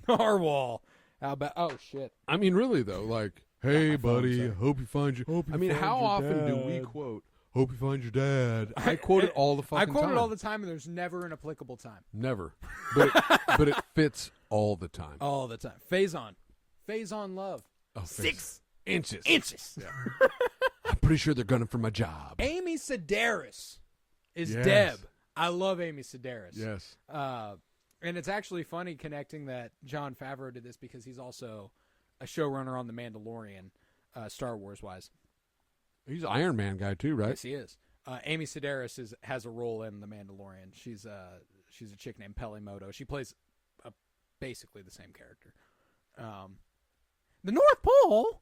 Narwhal. How about? Oh shit. I mean, really though, like, hey buddy, hope you find your. I mean, how often do we quote? Hope you find your dad. I quote it all the fucking time. I quote it all the time, and there's never an applicable time. Never, but it fits all the time. All the time. Faison Love. Oh, 6 inches. Yeah. I'm pretty sure they're gunning for my job. Amy Sedaris is Deb. I love Amy Sedaris. Yes. And it's actually funny connecting that Jon Favreau did this because he's also a showrunner on The Mandalorian, Star Wars wise. He's an Iron Man guy too, right? Yes, he is. Amy Sedaris has a role in The Mandalorian. She's a chick named Peli Motto. She plays basically the same character. The North Pole.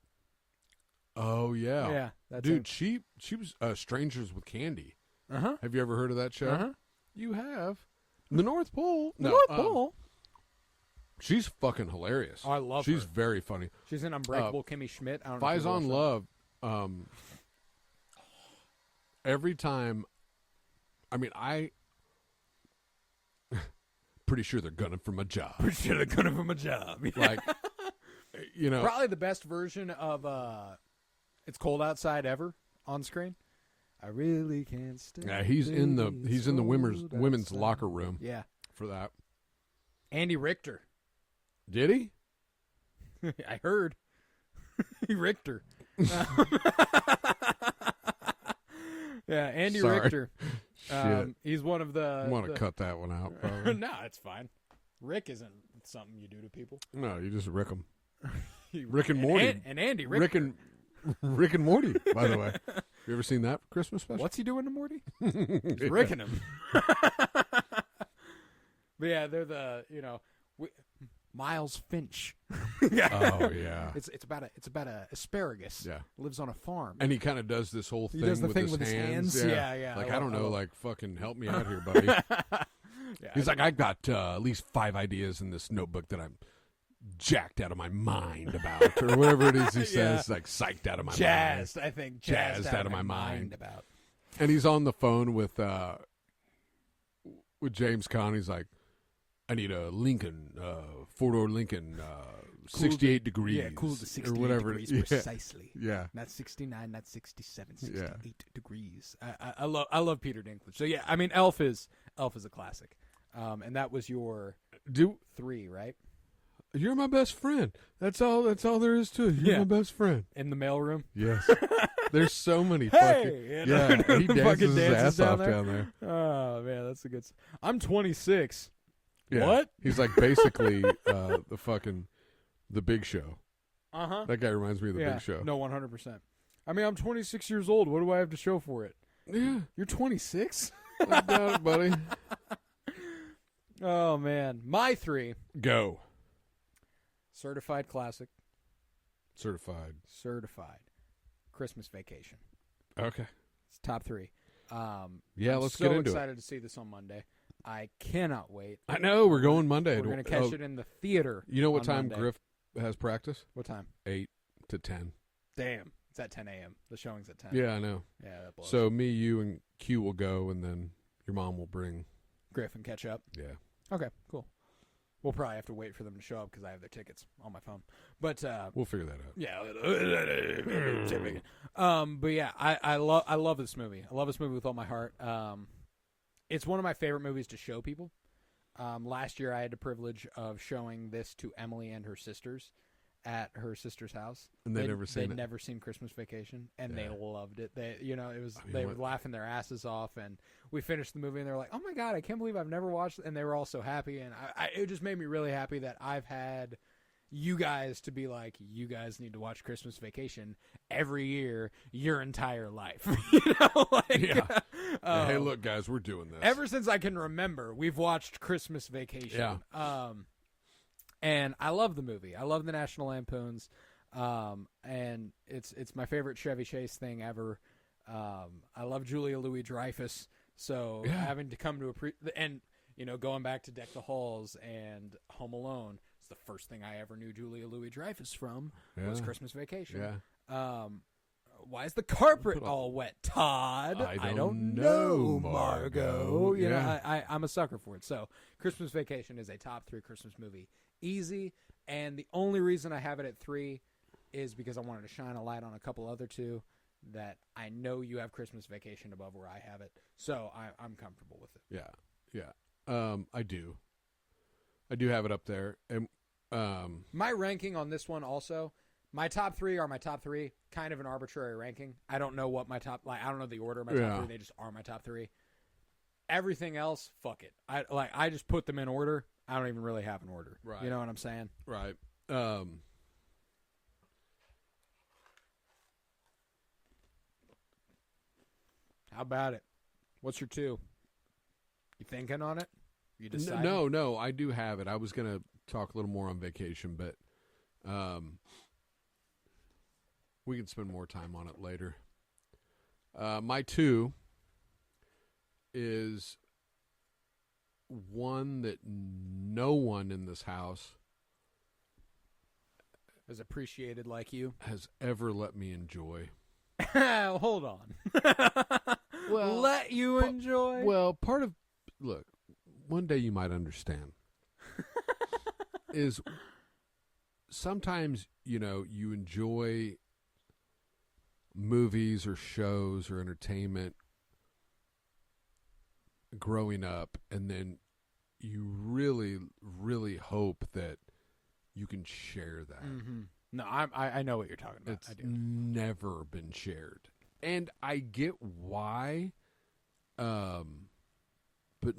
Oh yeah, yeah, that's dude. it. She was Strangers with Candy. Uh-huh. Have you ever heard of that show? Uh-huh. You have. The North Pole. The North Pole. She's fucking hilarious. Oh, I love her. She's very funny. She's in Unbreakable Kimmy Schmidt. I don't know. Faison Love. Every time, I mean, pretty sure they're gunning for my job. Pretty sure they're gunning for my job. Like, probably the best version of "It's Cold Outside" ever on screen. I really can't stay. Yeah, he's in the women's locker room. Yeah, for that. Andy Richter. Did he? I heard. Richter. Yeah, Andy Richter. Shit. He's one of the. I want to cut that one out. No, it's fine. Rick isn't something you do to people. No, you just Rick them. Rick and Morty. And Andy Richter. Rick and Morty, by the way. You ever seen that Christmas special? What's he doing to Morty? He's ricking him. But yeah, they're the Miles Finch. Oh yeah. It's about a asparagus. Yeah. Lives on a farm. And he kind of does this whole thing. He does the with thing his with hands. his hands. Yeah. Like I don't know, like fucking help me out here, buddy. He's like, I got at least 5 ideas in this notebook that I'm jacked out of my mind about, or whatever it is he says, like psyched out of my mind. Jazzed, I think. Jazzed out of my mind about. And he's on the phone with James Caan. He's like, I need a Lincoln, 4-door Lincoln, 68 degrees. Yeah, cool to 68 or whatever. degrees precisely. Yeah. Not 69, not 67, 68 degrees. I love Peter Dinklage. So yeah, I mean Elf is a classic. And that was your 3, right? You're my best friend. That's all there is to it. You're my best friend. In the mailroom? Yes. There's so many hey! fucking... he dances his ass off down there. Oh, man, that's a good... I'm 26. Yeah. What? He's like basically the Big Show. Uh-huh. That guy reminds me of the Big Show. No, 100%. I mean, I'm 26 years old. What do I have to show for it? Yeah. You're 26? I doubt it, buddy. Oh, man. My 3. Go. Certified Classic. Certified. Christmas Vacation. Okay. It's top 3. Let's get into it. I'm so excited to see this on Monday. I cannot wait. I know. We're going Monday. We're going to catch it in the theater. You know what time Monday. Griff has practice? What time? 8 to 10. Damn. It's at 10 a.m. The showing's at 10. Yeah, I know. Yeah, that blows. So me, you, and Q will go, and then your mom will bring Griff and catch up. Yeah. Okay, cool. We'll probably have to wait for them to show up because I have their tickets on my phone. But we'll figure that out. Yeah. But yeah, I love this movie. I love this movie with all my heart. It's one of my favorite movies to show people. Last year, I had the privilege of showing this to Emily and her sisters at her sister's house. And they'd never seen Christmas Vacation, and Yeah. they loved it. They were laughing their asses off, and we finished the movie, and they were like, "Oh my God, I can't believe I've never watched it." And they were all so happy, and it just made me really happy that I've had you guys to be like, you guys need to watch Christmas Vacation every year your entire life. Yeah. Hey, look, guys, we're doing this. Ever since I can remember, we've watched Christmas Vacation. Yeah. And I love the movie. I love the National Lampoons. And it's my favorite Chevy Chase thing ever. I love Julia Louis-Dreyfus. So having to come to going back to Deck the Halls and Home Alone, it's the first thing I ever knew Julia Louis-Dreyfus from was Christmas Vacation. Yeah. Why is the carpet all wet, Todd? I don't know, Margot. You know, I'm a sucker for it. So Christmas Vacation is a top 3 Christmas movie. Easy. And the only reason I have it at 3 is because I wanted to shine a light on a couple other 2 that I know you have Christmas Vacation above where I have it. So I'm comfortable with it. Yeah. I do. I do have it up there. And my ranking on this one also, my top 3 are my top 3, kind of an arbitrary ranking. I don't know what my top, I don't know the order of my top 3. They just are my top 3. Everything else, fuck it. I just put them in order. I don't even really have an order. Right. You know what I'm saying? Right. How about it? What's your 2? You thinking on it? You deciding? No, I do have it. I was going to talk a little more on Vacation, but we can spend more time on it later. My 2 is one that no one in this house as appreciated like you has ever let me enjoy. Hold on. Let you enjoy? Well, look, one day you might understand. Is sometimes, you enjoy movies or shows or entertainment growing up, and then you really, really hope that you can share that. Mm-hmm. No, I know what you're talking about. It's never been shared. And I get why, but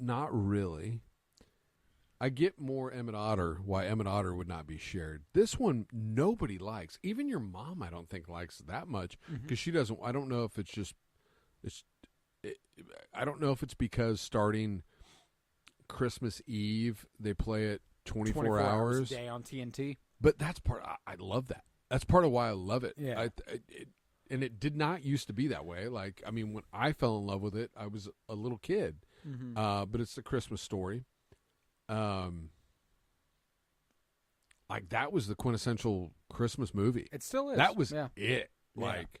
not really. I get more Emmett Otter, why Emmett Otter would not be shared. This one, nobody likes. Even your mom, I don't think, likes that much, because she doesn't. I don't know if it's just, I don't know if it's because starting Christmas Eve, they play it 24 hours a day on TNT. But that's part. I love that. That's part of why I love it. Yeah. And it did not used to be that way. Like, I mean, when I fell in love with it, I was a little kid. Mm-hmm. But it's a Christmas story. Like, that was the quintessential Christmas movie. It still is. That was it. Yeah. Like,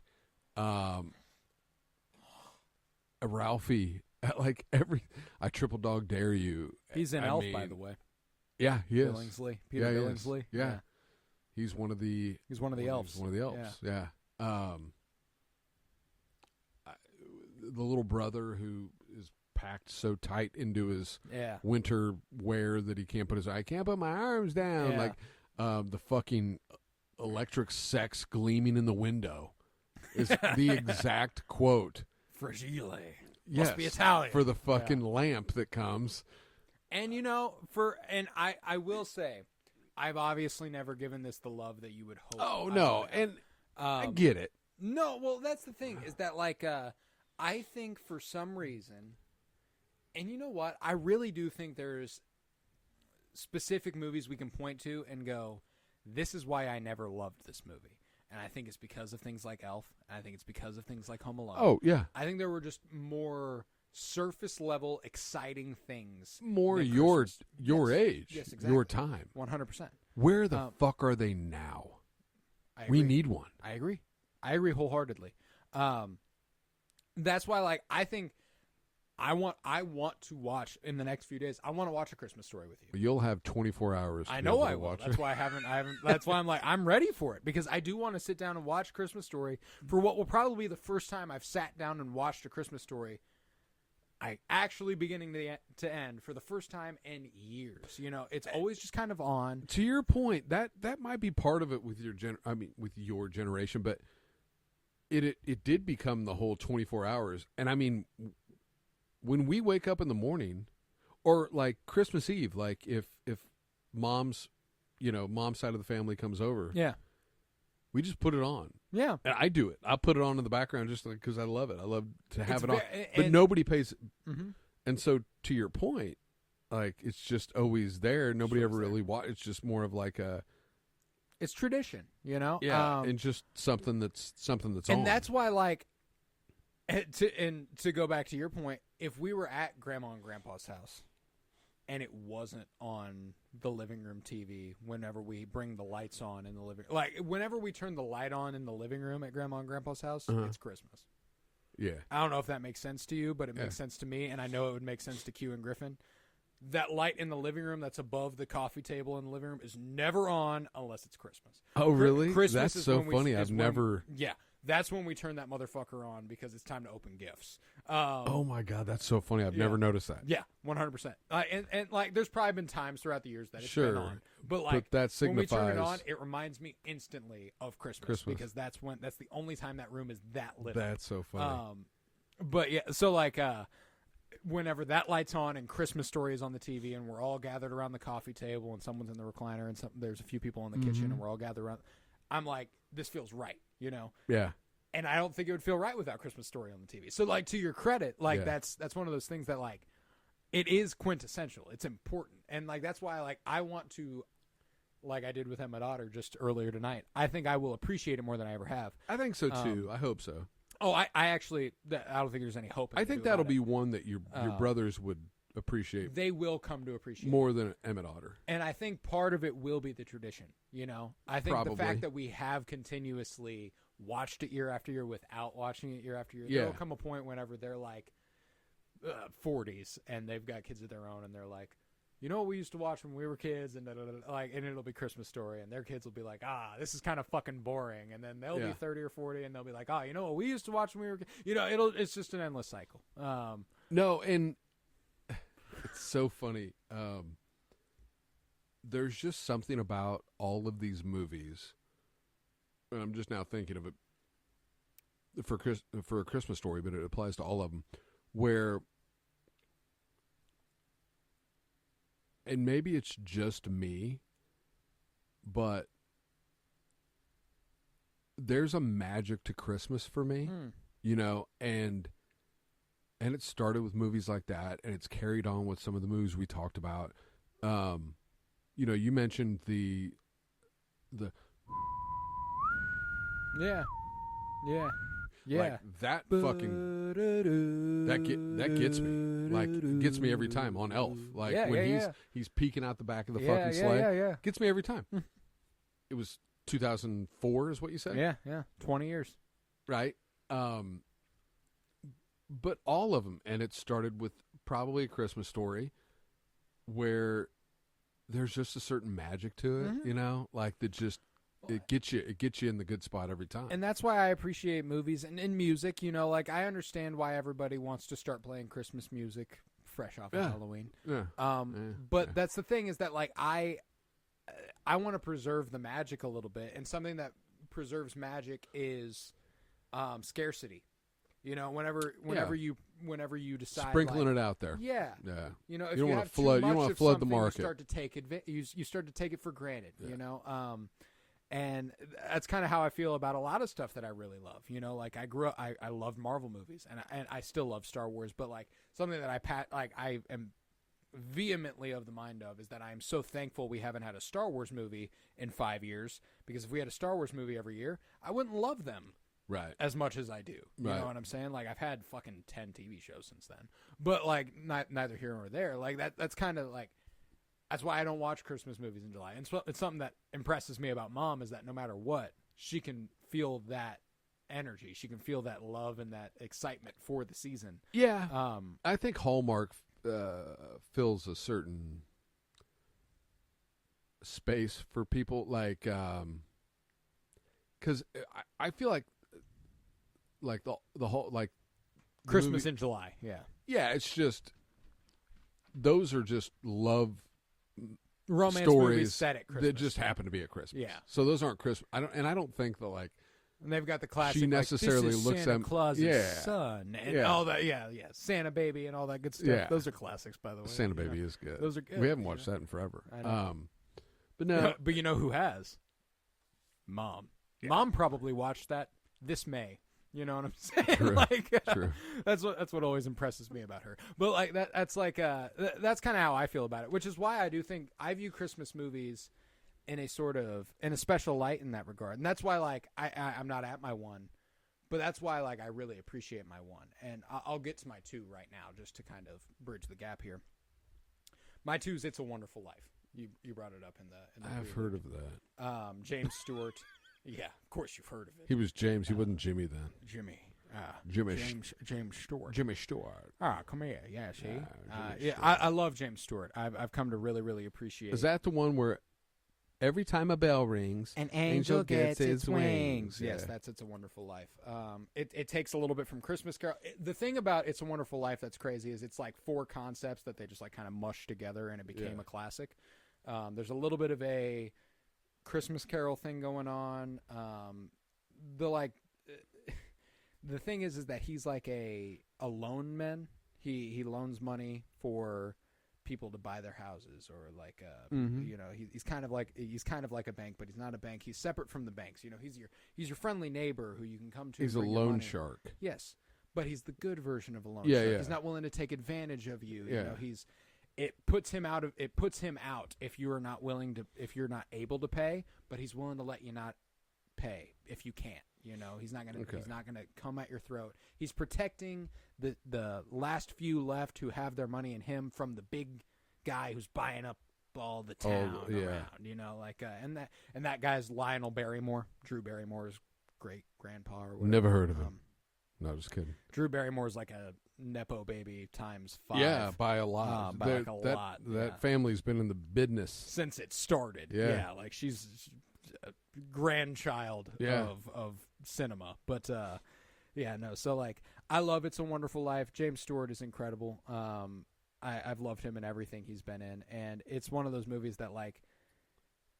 Ralphie. Like I Triple Dog Dare You. He's in Elf, by the way. Yeah, he is. Billingsley. Peter Billingsley. Yeah. He's one of the elves. He's one of the elves. Yeah. The little brother who is packed so tight into his winter wear that he can't put I can't put my arms down. Yeah. Like the fucking electric sex gleaming in the window is the exact quote. Fragile. Yes, must be Italian for the fucking lamp that comes. And I will say, I've obviously never given this the love that you would hope. Oh no, and I get it. No, well, that's the thing is that I think for some reason, and you know what, I really do think there's specific movies we can point to and go, this is why I never loved this movie. And I think it's because of things like Elf. And I think it's because of things like Home Alone. Oh, yeah. I think there were just more surface level, exciting things. More your age. Yes, exactly. Your time. 100%. Where the fuck are they now? We need one. I agree wholeheartedly. That's why, I think I want to watch in the next few days. I want to watch A Christmas Story with you. You'll have 24 hours. I know I will. That's why I haven't. That's why I'm like, I'm ready for it, because I do want to sit down and watch Christmas Story for what will probably be the first time I've sat down and watched A Christmas Story. I actually beginning to end for the first time in years. You know, it's always just kind of on. To your point, that might be part of it with your with your generation, but it did become the whole 24 hours. And I mean, when we wake up in the morning, or like Christmas Eve, like if mom's side of the family comes over, yeah, we just put it on. Yeah, and I do it. I put it on in the background just because I love it. I love to have it on, but and nobody pays. Mm-hmm. And so, to your point, like it's just always there. Nobody ever really watch. It's just more of like a. It's tradition, you know. Yeah, and just something that's on. And that's why, like, to go back to your point, if we were at Grandma and Grandpa's house, and it wasn't on the living room TV whenever we bring the lights on in the living room. Like, whenever we turn the light on in the living room at Grandma and Grandpa's house, it's Christmas. Yeah. I don't know if that makes sense to you, but it makes sense to me, and I know it would make sense to Q and Griffin. That light in the living room that's above the coffee table in the living room is never on unless it's Christmas. Oh, really? Christmas That's so funny. I've never... Yeah. That's when we turn that motherfucker on, because it's time to open gifts. Oh my God, that's so funny. I've never noticed that. Yeah, 100%. And like, there's probably been times throughout the years that it's been on, but like, that signifies... when we turn it on, it reminds me instantly of Christmas. Because that's the only time that room is that lit. That's so funny. But yeah, so like, whenever that light's on and Christmas Story is on the TV, and we're all gathered around the coffee table, and someone's in the recliner, and there's a few people in the kitchen, and we're all gathered around, I'm like, this feels right, you know? Yeah. And I don't think it would feel right without Christmas Story on the TV. So, like, to your credit, like, that's one of those things that, like, it is quintessential. It's important. And, like, that's why, like, I want to, like I did with Emma Daughter just earlier tonight, I think I will appreciate it more than I ever have. I think so, too. I hope so. Oh, I actually, I don't think there's any hope. I think that'll be one that your brothers would appreciate. They will come to appreciate more than Emma Daughter. And I think part of it will be the tradition, you know? I think the fact that we have continuously watched it year after year without watching it year after year, there'll come a point whenever they're like 40s and they've got kids of their own, and they're like, you know what we used to watch when we were kids, and like, and it'll be Christmas Story, and their kids will be like, this is kind of fucking boring, and then they'll be 30 or 40, and they'll be like, you know what we used to watch when we were kids, you know, it's just an endless cycle. No, and it's so funny. There's just something about all of these movies. I'm just now thinking of it for A Christmas Story, but it applies to all of them, where, and maybe it's just me, but there's a magic to Christmas for me, you know, and it started with movies like that, and it's carried on with some of the movies we talked about. You know, you mentioned the yeah. Like that fucking that gets me. Like, gets me every time on Elf. Like when he's peeking out the back of the fucking sleigh. Yeah. Gets me every time. It was 2004 is what you said? Yeah. 20 years. Right? But all of them, and it started with probably A Christmas Story, where there's just a certain magic to it, you know? Like, that just it gets you in the good spot every time. And that's why I appreciate movies and in music, you know, like, I understand why everybody wants to start playing Christmas music fresh off of Halloween. But that's the thing, is that, like, I want to preserve the magic a little bit, and something that preserves magic is scarcity. You know, whenever you decide, sprinkling it out there. Yeah. You know, if you don't have flood, too much you don't want of to flood the something, market. You start to take it for granted. You know, and that's kind of how I feel about a lot of stuff that I really love. You know, like, I grew up, I loved Marvel movies, and I still love Star Wars. But, like, something that I am vehemently of the mind of is that I am so thankful we haven't had a Star Wars movie in 5 years, because if we had a Star Wars movie every year, I wouldn't love them. Right. As much as I do. You know what I'm saying? Like, I've had fucking 10 TV shows since then. But, like, neither here nor there. Like, that's kind of, like, that's why I don't watch Christmas movies in July. And it's something that impresses me about Mom, is that no matter what, she can feel that energy. She can feel that love and that excitement for the season. Yeah. I think Hallmark fills a certain space for people, like, because I feel like the whole, like, Christmas in July. Yeah, it's just, those are just love romance stories movies set at Christmas that just happen to be at Christmas. Yeah. So those aren't Christmas. I don't think that, like, and they've got the classic. She necessarily like, this is looks Santa at Claus's son and all that. Yeah, Santa Baby and all that good stuff. Yeah. Those are classics, by the way. Santa Baby is good. Those are good. We haven't watched that in forever. I know. But no. But you know who has? Mom. Yeah. Mom probably watched that this May. You know what I'm saying? True. True. That's what always impresses me about her. But like that's like that's kind of how I feel about it, which is why I do think I view Christmas movies in a special light in that regard. And that's why like I'm not at my one, but that's why like I really appreciate my one. And I'll get to my two right now just to kind of bridge the gap here. My two is It's a Wonderful Life. You brought it up in the I've heard of that. James Stewart. Yeah, of course you've heard of it. He was James. He wasn't Jimmy then. Jimmy. James Stewart. Jimmy Stewart. Come here. Yeah, see? I love James Stewart. I've come to really, really appreciate. Is that the one where every time a bell rings, an angel gets its wings? Yeah. Yes, that's It's a Wonderful Life. It takes a little bit from Christmas Carol. The thing about It's a Wonderful Life that's crazy is it's like four concepts that they just like kind of mushed together and it became a classic. There's a little bit of a Christmas Carol thing going on. The thing is that he's like a loan man. He loans money for people to buy their houses, or like you know, he's kind of like a bank, but he's not a bank. He's separate from the banks. You know, he's your friendly neighbor who you can come to. He's a loan shark. Yes, but he's the good version of a loan shark. Yeah. He's not willing to take advantage of you. Yeah. You know, it puts him out if you're not able to pay, but he's willing to let you not pay if you can't. You know, he's not gonna come at your throat. He's protecting the last few left who have their money in him from the big guy who's buying up all the town around. You know, like and that guy's Lionel Barrymore, Drew Barrymore's great grandpa or whatever. Never heard of him. No, just kidding. Drew Barrymore's like a Nepo baby times 5. Yeah, by a lot. Lot. That family's been in the business since it started. Yeah, like she's a grandchild of cinema. But so like I love It's a Wonderful Life. James Stewart is incredible. I've loved him in everything he's been in, and it's one of those movies that like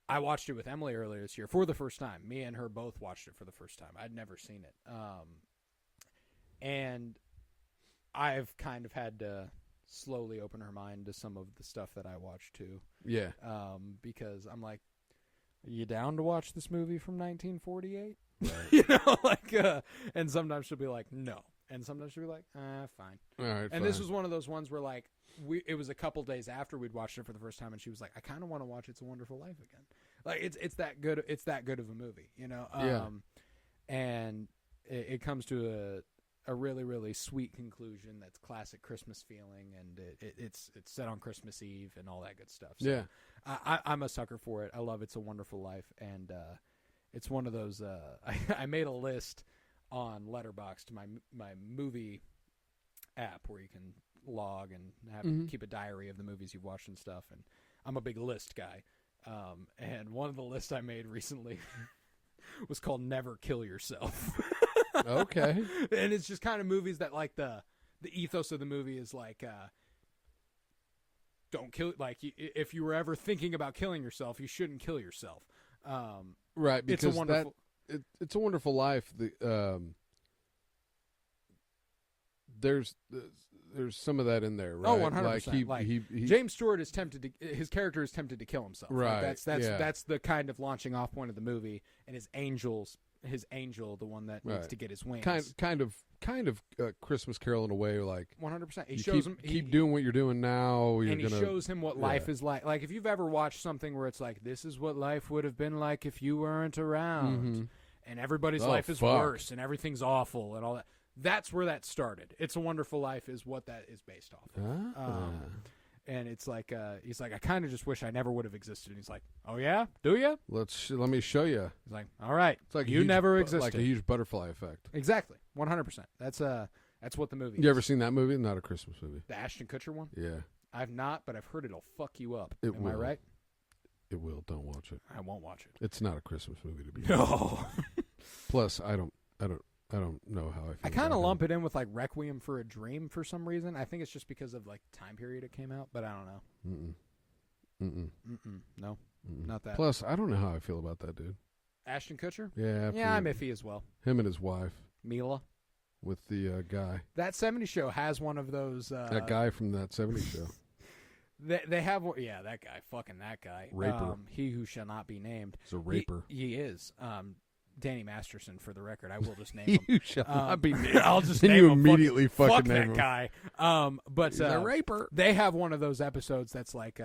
I watched it with Emily earlier this year for the first time. Me and her both watched it for the first time. I'd never seen it. And I've kind of had to slowly open her mind to some of the stuff that I watch too. Yeah. Because I'm like, are you down to watch this movie from 1948? Right. You know, like, and sometimes she'll be like, no. And sometimes she'll be like, fine. All right, and this was one of those ones where like, it was a couple days after we'd watched it for the first time, and she was like, I kind of want to watch It's a Wonderful Life again. Like, it's that good. It's that good of a movie, you know? And it comes to a really, really sweet conclusion that's classic Christmas feeling, and it's set on Christmas Eve and all that good stuff. So yeah. I'm a sucker for it. I love It's a Wonderful Life, and it's one of those I made a list on Letterboxd, my movie app where you can log and keep a diary of the movies you've watched and stuff, and I'm a big list guy. And one of the lists I made recently was called Never Kill Yourself. Okay. And it's just kind of movies that like the ethos of the movie is like don't kill, like if you were ever thinking about killing yourself, you shouldn't kill yourself. Right, because It's a Wonderful It's a Wonderful Life. There's some of that in there, right? Oh, 100%. Like he James Stewart is his character is tempted to kill himself. Right. Like that's the kind of launching off point of the movie, and his angel, the one that needs to get his wings. Kind of Christmas Carol in a way, like 100%. He shows him keep doing what you're doing now. He shows him what life is like. Like if you've ever watched something where it's like, this is what life would have been like if you weren't around, and everybody's life is worse and everything's awful and all that. That's where that started. It's a Wonderful Life is what that is based off of. And it's like, he's like, I kind of just wish I never would have existed. And he's like, oh yeah, do you? Let me show you. He's like, all right, It's like you never existed. like a huge butterfly effect. Exactly, 100%. That's what the movie. You ever seen that movie? Not a Christmas movie. The Ashton Kutcher one? Yeah, I've not, but I've heard it'll fuck you up. It Am will. I right? It will. Don't watch it. I won't watch it. It's not a Christmas movie to be. No. Plus, I don't know how I feel. I kind of lump it in with like Requiem for a Dream for some reason. I think it's just because of like time period it came out, but I don't know. No, not that. Plus, I don't know how I feel about that dude. Ashton Kutcher? Yeah, Yeah, I'm iffy as well. Him and his wife Mila. with the guy. That 70s show has one of those. That guy from that 70s show. They have, yeah, that guy, fucking that guy. Raper. He who shall not be named. He's a raper. He is. Danny Masterson, for the record. I will just name him. You shall not be named. I'll just Then name you him. immediately fucking that name him. guy. But He's a raper. They have one of those episodes that's like,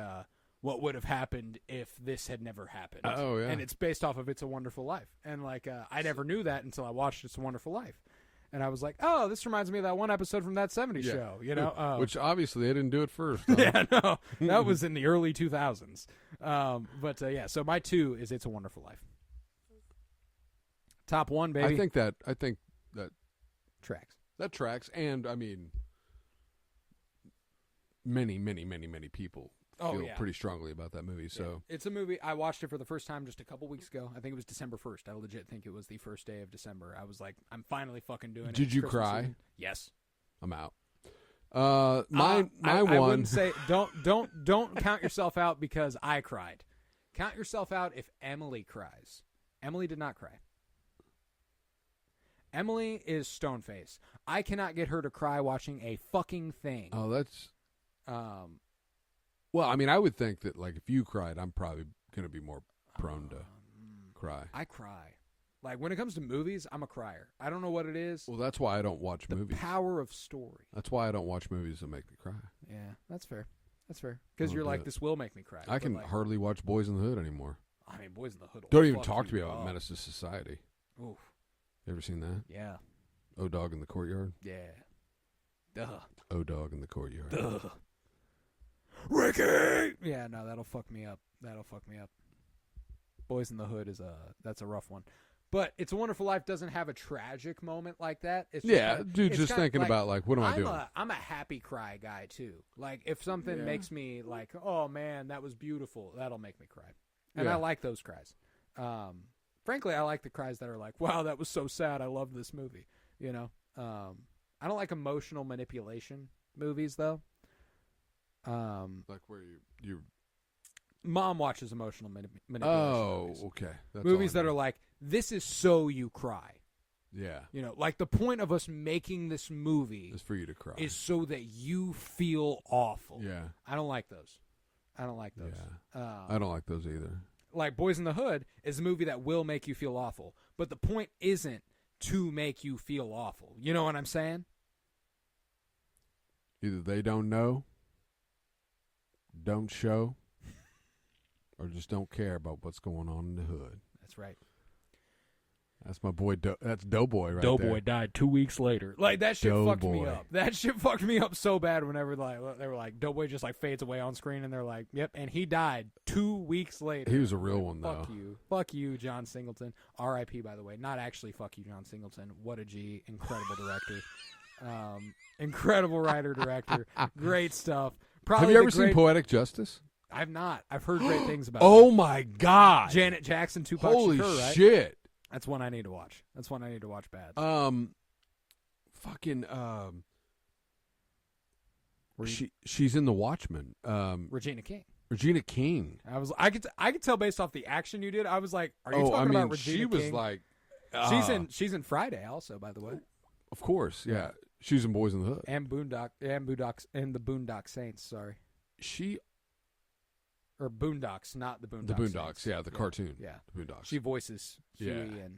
what would have happened if this had never happened? Oh yeah. And it's based off of It's a Wonderful Life. And like, I never knew that until I watched It's a Wonderful Life. And I was like, oh, this reminds me of that one episode from that 70s show, you know? Which obviously they didn't do it first. Huh? Yeah, no. That was in the early 2000s. But yeah, so my 2 is It's a Wonderful Life. Top 1, baby. I think that tracks. That tracks, and I mean, many people feel pretty strongly about that movie. So it's a movie. I watched it for the first time just a couple weeks ago. I think it was December 1st. I legit think it was the first day of December. I was like, I'm finally fucking doing it. Did you Christmas cry? season. Yes. I'm out. My I one. wouldn't say don't count yourself out because I cried. Count yourself out if Emily cries. Emily did not cry. Emily is stone face. I cannot get her to cry watching a fucking thing. Oh, that's. Well, I mean, I would think that like if you cried, I'm probably gonna be more prone to cry. I cry. Like when it comes to movies, I'm a crier. I don't know what it is. Well, that's why I don't watch movies. The power of story. That's why I don't watch movies that make me cry. Yeah, that's fair. That's fair. Because you're like, this will make me cry. I can like, hardly watch Boys in the Hood anymore. I mean, Boys in the Hood. Don't even talk to me about Menace to Society. Oof. You ever seen that? Yeah. O-Dog in the Courtyard? Yeah. Duh. O-Dog in the Courtyard. Duh. Ricky! Yeah, no, that'll fuck me up. Boys in the Hood that's a rough one. But It's a Wonderful Life doesn't have a tragic moment like that. It's just dude, just thinking about like, what am I doing? I'm a happy cry guy too. Like if something makes me like, oh man, that was beautiful, that'll make me cry. And I like those cries. Frankly, I like the cries that are like, wow, that was so sad. I love this movie. You know, I don't like emotional manipulation movies though. Like where you Mom watches emotional manipulation movies. Okay. That's movies that are like, this is so you cry. Yeah. You know, like the point of us making this movie is for you to cry. Is so that you feel awful. Yeah. I don't like those. Yeah. I don't like those either. Like Boys in the Hood is a movie that will make you feel awful. But the point isn't to make you feel awful. You know what I'm saying? Either they don't know, don't show, or just don't care about what's going on in the hood. That's right. That's my boy. That's Doughboy right Doughboy there. Doughboy died 2 weeks later. Like that shit fucked me Doughboy. up. That shit fucked me up so bad whenever they were like Doughboy just like fades away on screen and they're like, yep, and he died 2 weeks later. He was a real one though. Fuck you, John Singleton. R.I.P. By the way, not actually fuck you, John Singleton. What a G, incredible director, incredible writer director, great stuff. Probably Have you ever seen Poetic Justice? I've not. I've heard great things about. Oh my God, Janet Jackson, Tupac Holy Shakur, right? shit. That's one I need to watch. That's one I need to watch bad. She's in The Watchmen. Regina King. Regina King. I could tell based off the action you did. I was like, are you talking about Regina King? She was like, she's in Friday also, by the way. Of course, yeah. She's in Boys in the Hood and the Boondock Saints. Sorry, or Boondocks, not the Boondocks. The Boondocks, Saints. the cartoon. Yeah, the Boondocks. She voices Huey and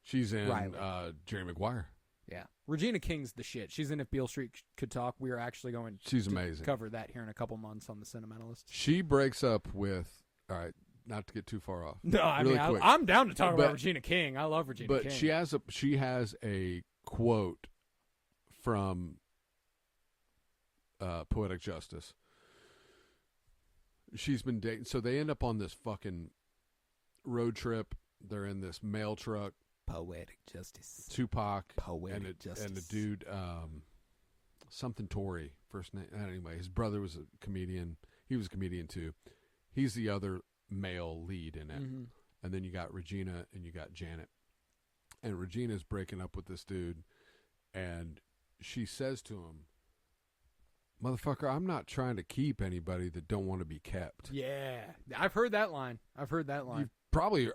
she's in Riley. Jerry Maguire. Yeah, Regina King's the shit. She's in If Beale Street Could Talk. We are actually going. She's to amazing. Cover that here in a couple months on the Cinementalist. She breaks up with. All right, not to get too far off. No, I mean I'm down to talk about Regina King. I love Regina King. But she has a quote from Poetic Justice she's been dating. So they end up on this fucking road trip. They're in this mail truck. Poetic justice. Tupac. Poetic justice. And a dude, something Tory, first name. Anyway, his brother was a comedian. He was a comedian too. He's the other male lead in it. Mm-hmm. And then you got Regina and you got Janet. And Regina's breaking up with this dude. And she says to him, "Motherfucker, I'm not trying to keep anybody that don't want to be kept." Yeah. I've heard that line. I probably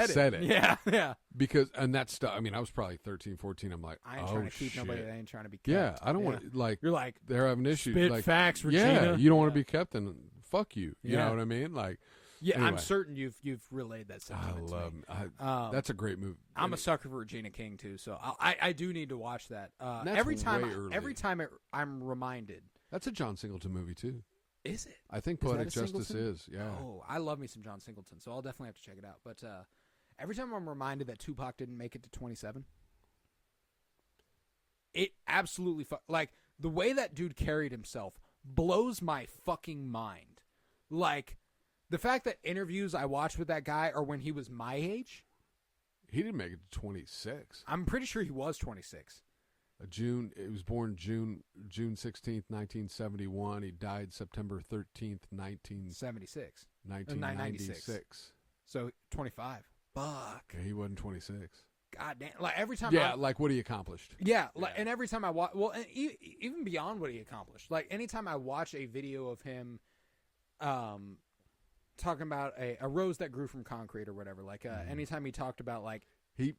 said it. Yeah, yeah. Because, and that's stuff, I mean, I was probably 13, 14. I'm like, I ain't trying to keep nobody that ain't trying to be kept. Yeah, I don't want to, like, you're like, they're having issues. spit like, facts, Regina. Yeah, you don't want to be kept, then fuck you. You know what I mean? Like, yeah, anyway. I'm certain you've relayed that sentiment to me. That's a great movie. I'm a sucker for Regina King, too, so I do need to watch that. Every time I'm reminded. That's a John Singleton movie, too. Is it? I think Poetic Justice is, yeah. Oh, I love me some John Singleton, so I'll definitely have to check it out. But every time I'm reminded that Tupac didn't make it to 27, it absolutely like the way that dude carried himself blows my fucking mind. Like the fact that interviews I watched with that guy are when he was my age. He didn't make it to 26. I'm pretty sure he was 26. It was born June 16th, 1971. He died September 13th, 1996. 1996. So 25. Fuck. Yeah, he wasn't 26. God damn. Like every time like what he accomplished. Yeah, like and every time I watch and even beyond what he accomplished. Like anytime I watch a video of him talking about a rose that grew from concrete or whatever, like anytime he talked about like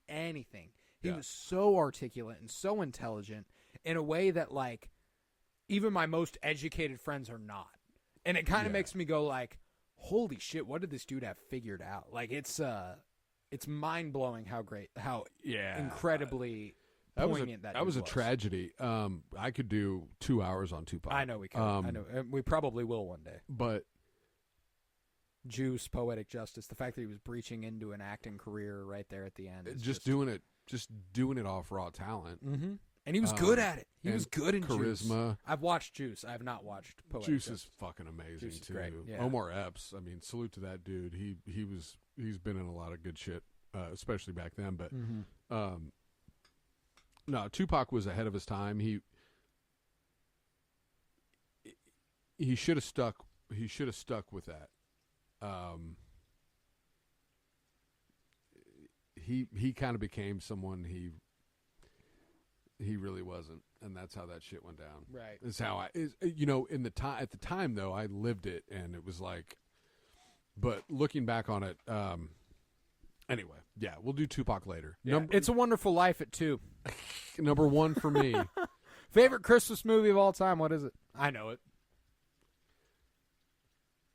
anything. He was so articulate and so intelligent in a way that, like, even my most educated friends are not. And it kind of makes me go, like, holy shit, what did this dude have figured out? Like, it's mind-blowing how incredibly poignant that was a tragedy. I could do 2 hours on Tupac. I know we could. I know. We probably will one day. But Juice, Poetic Justice, the fact that he was breaching into an acting career right there at the end. Just doing it off raw talent. Mm-hmm. And he was good at it. He was good in charisma. Juice. I've watched Juice. I have not watched Poetic Juice Justice. is fucking amazing, Juice is too. great. Yeah. Omar Epps, I mean, salute to that dude. He's been in a lot of good shit, especially back then. But no, Tupac was ahead of his time. He should have stuck. He should have stuck with that. He kind of became someone he really wasn't, and that's how that shit went down. Right. It's how at the time though, I lived it, and it was like, but looking back on it, anyway, yeah, we'll do Tupac later. Yeah. It's a Wonderful Life at 2. Number 1 for me. Favorite Christmas movie of all time? What is it? I know it.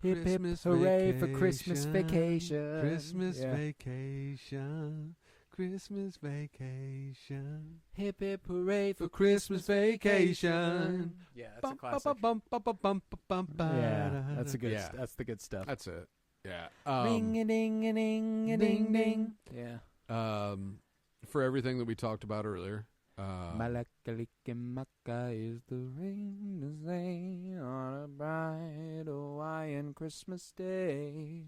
Hip hip hooray for Christmas vacation. Christmas vacation. Christmas vacation. Hip hip hooray for Christmas vacation. Yeah, that's a classic. Yeah, that's that's the good stuff. That's it. Yeah. Ring a ding a ding a ding ding. Yeah. For everything that we talked about earlier. Malakalikimaka is the ring to say on a bright Hawaiian Christmas day.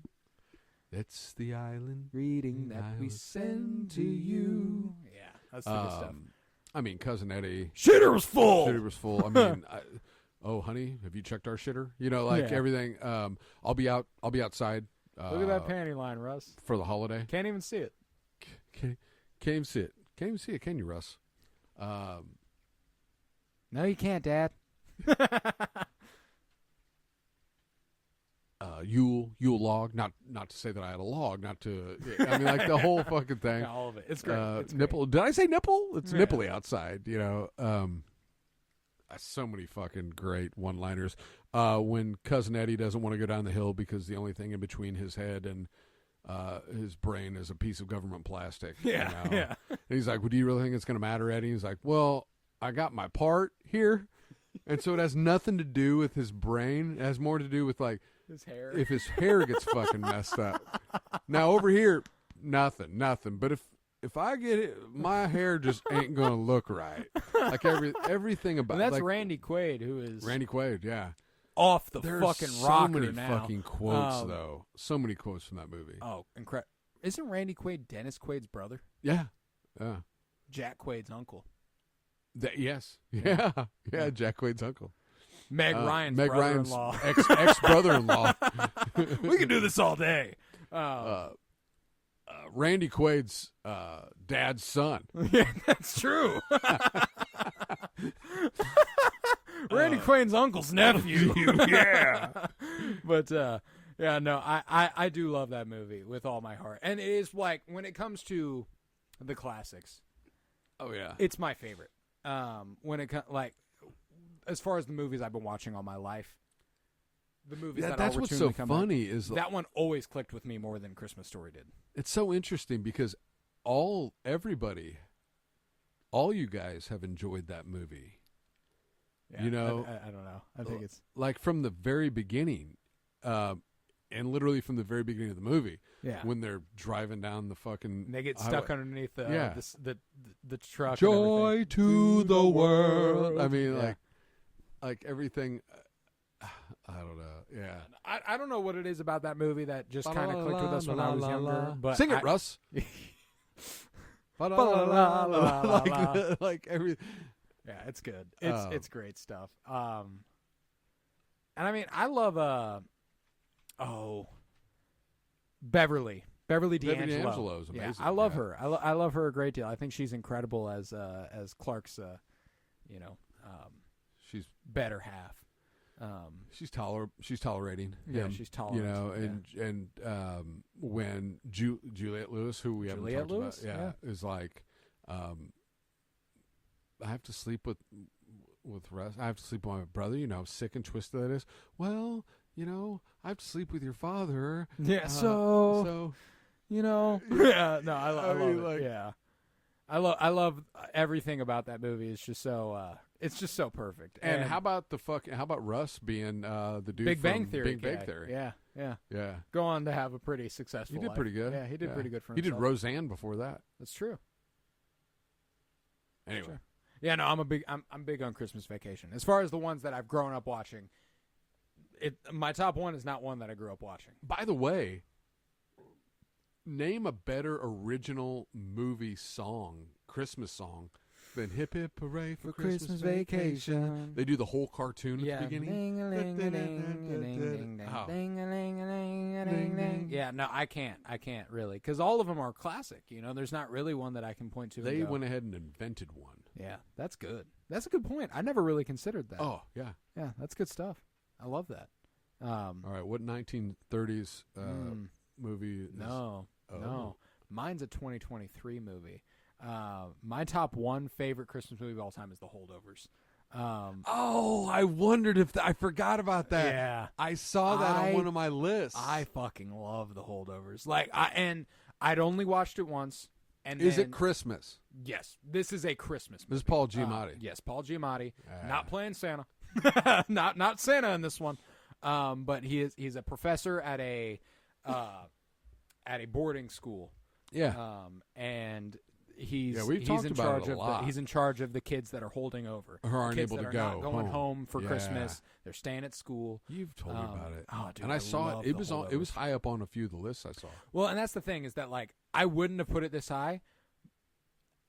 It's the island reading that we send to you. Yeah, that's the good stuff. I mean, Cousin Eddie. Shitter was full. Shitter was full. I mean, oh, honey, have you checked our shitter? You know, like everything. I'll be outside. Look at that panty line, Russ. For the holiday. Can't even see it. Can't even see it. Can't even see it, can you, Russ? No, you can't, Dad. Yule log. Not to say that I had a log. Not to. I mean, like the whole fucking thing. Yeah, all of it. It's great. It's nipple. Great. Did I say nipple? It's nipply outside. You know. So many fucking great one-liners. When Cousin Eddie doesn't want to go down the hill because the only thing in between his head and his brain is a piece of government plastic. Yeah, you know? Yeah. And he's like, "Well, do you really think it's going to matter, Eddie?" He's like, "Well, I got my part here." And so it has nothing to do with his brain. It has more to do with, like, his hair. If his hair gets fucking messed up. Now, over here, nothing. But if I get it, my hair just ain't going to look right. Like, everything about it. And that's like, Randy Quaid, who is... Randy Quaid, yeah. off the There's fucking so rocker many now. fucking quotes, though. So many quotes from that movie. Oh, incredible! Isn't Randy Quaid Dennis Quaid's brother? Yeah. Yeah. Jack Quaid's uncle. Yes. Yeah. Yeah. Jack Quaid's uncle. Meg Ryan's Meg brother-in-law. Ryan's ex-brother-in-law. We could do this all day. Randy Quaid's dad's son. Yeah, that's true. Randy Quaid's uncle's nephew. Yeah. But yeah, no, I do love that movie with all my heart. And it is like, when it comes to the classics, Oh yeah. it's my favorite. When it like, as far as the movies I've been watching all my life, the movies that that's I'll what's so routinely come funny back, is that one always clicked with me more than Christmas Story did. it's so interesting because everybody, all you guys have enjoyed that movie. Yeah, You know, I don't know. I think it's like from the very beginning, and literally from the very beginning of the movie, when they're driving down the fucking, they get stuck highway. underneath Yeah. the truck. And Joy everything. to the world. I mean, Yeah. like everything. I don't know. Yeah. I don't know what it is about that movie that just kind of clicked with us when I was younger. But Sing it, Russ. Like every. Yeah, it's good. It's great stuff. And I mean, I love Beverly D'Angelo. is amazing. Yeah, I love her. I love her a great deal. I think she's incredible as Clark's She's better half. she's tolerating. Yeah, him, she's tolerant. You know, and when Juliette Lewis, who we haven't talked Lewis? about, is like, I have to sleep with Russ. I have to sleep with my brother. You know, how sick and twisted that is. Well, you know, I have to sleep with your father. Yeah, so you know. Yeah, no, I love mean, it. like- Yeah, I love everything about that movie. It's just so it's just so perfect. And how about Russ being the dude Big from Bang Theory? Big Bang guy. Theory. Yeah. Yeah. Go on to have a pretty successful. He did life. pretty good. Yeah, he did pretty good for He himself. did Roseanne before that. That's true. Anyway. Sure. Yeah, no, I'm big on Christmas Vacation. As far as the ones that I've grown up watching, my top one is not one that I grew up watching. By the way, name a better original movie song, Christmas song, than Hip Hip Hooray for Christmas Vacation. They do the whole cartoon at the beginning. Yeah, no, I can't really, because all of them are classic. You know, there's not really one that I can point to. They and go, went ahead and invented one. Yeah, that's good. That's a good point. I never really considered that. Oh, yeah. Yeah, that's good stuff. I love that. All right, what 1930s movie is... No. Mine's a 2023 movie. My top one favorite Christmas movie of all time is The Holdovers. I wondered if I forgot about that. Yeah. I saw that on one of my lists. I fucking love The Holdovers. I'd only watched it once. And is then, it Christmas? Yes, this is a Christmas movie. This is Paul Giamatti. Yes, Paul Giamatti, not playing Santa, not Santa in this one, but he's a professor at a boarding school. Yeah, and he's we've talked in about charge it a of lot. He's in charge of the kids that are holding over, who aren't kids able that to are not go going home for Yeah. Christmas. They're staying at school. You've told me about it. Oh, dude, and I saw love it. It The was Holdovers. it was high up on a few of the lists I saw. Well, and that's the thing is that I wouldn't have put it this high.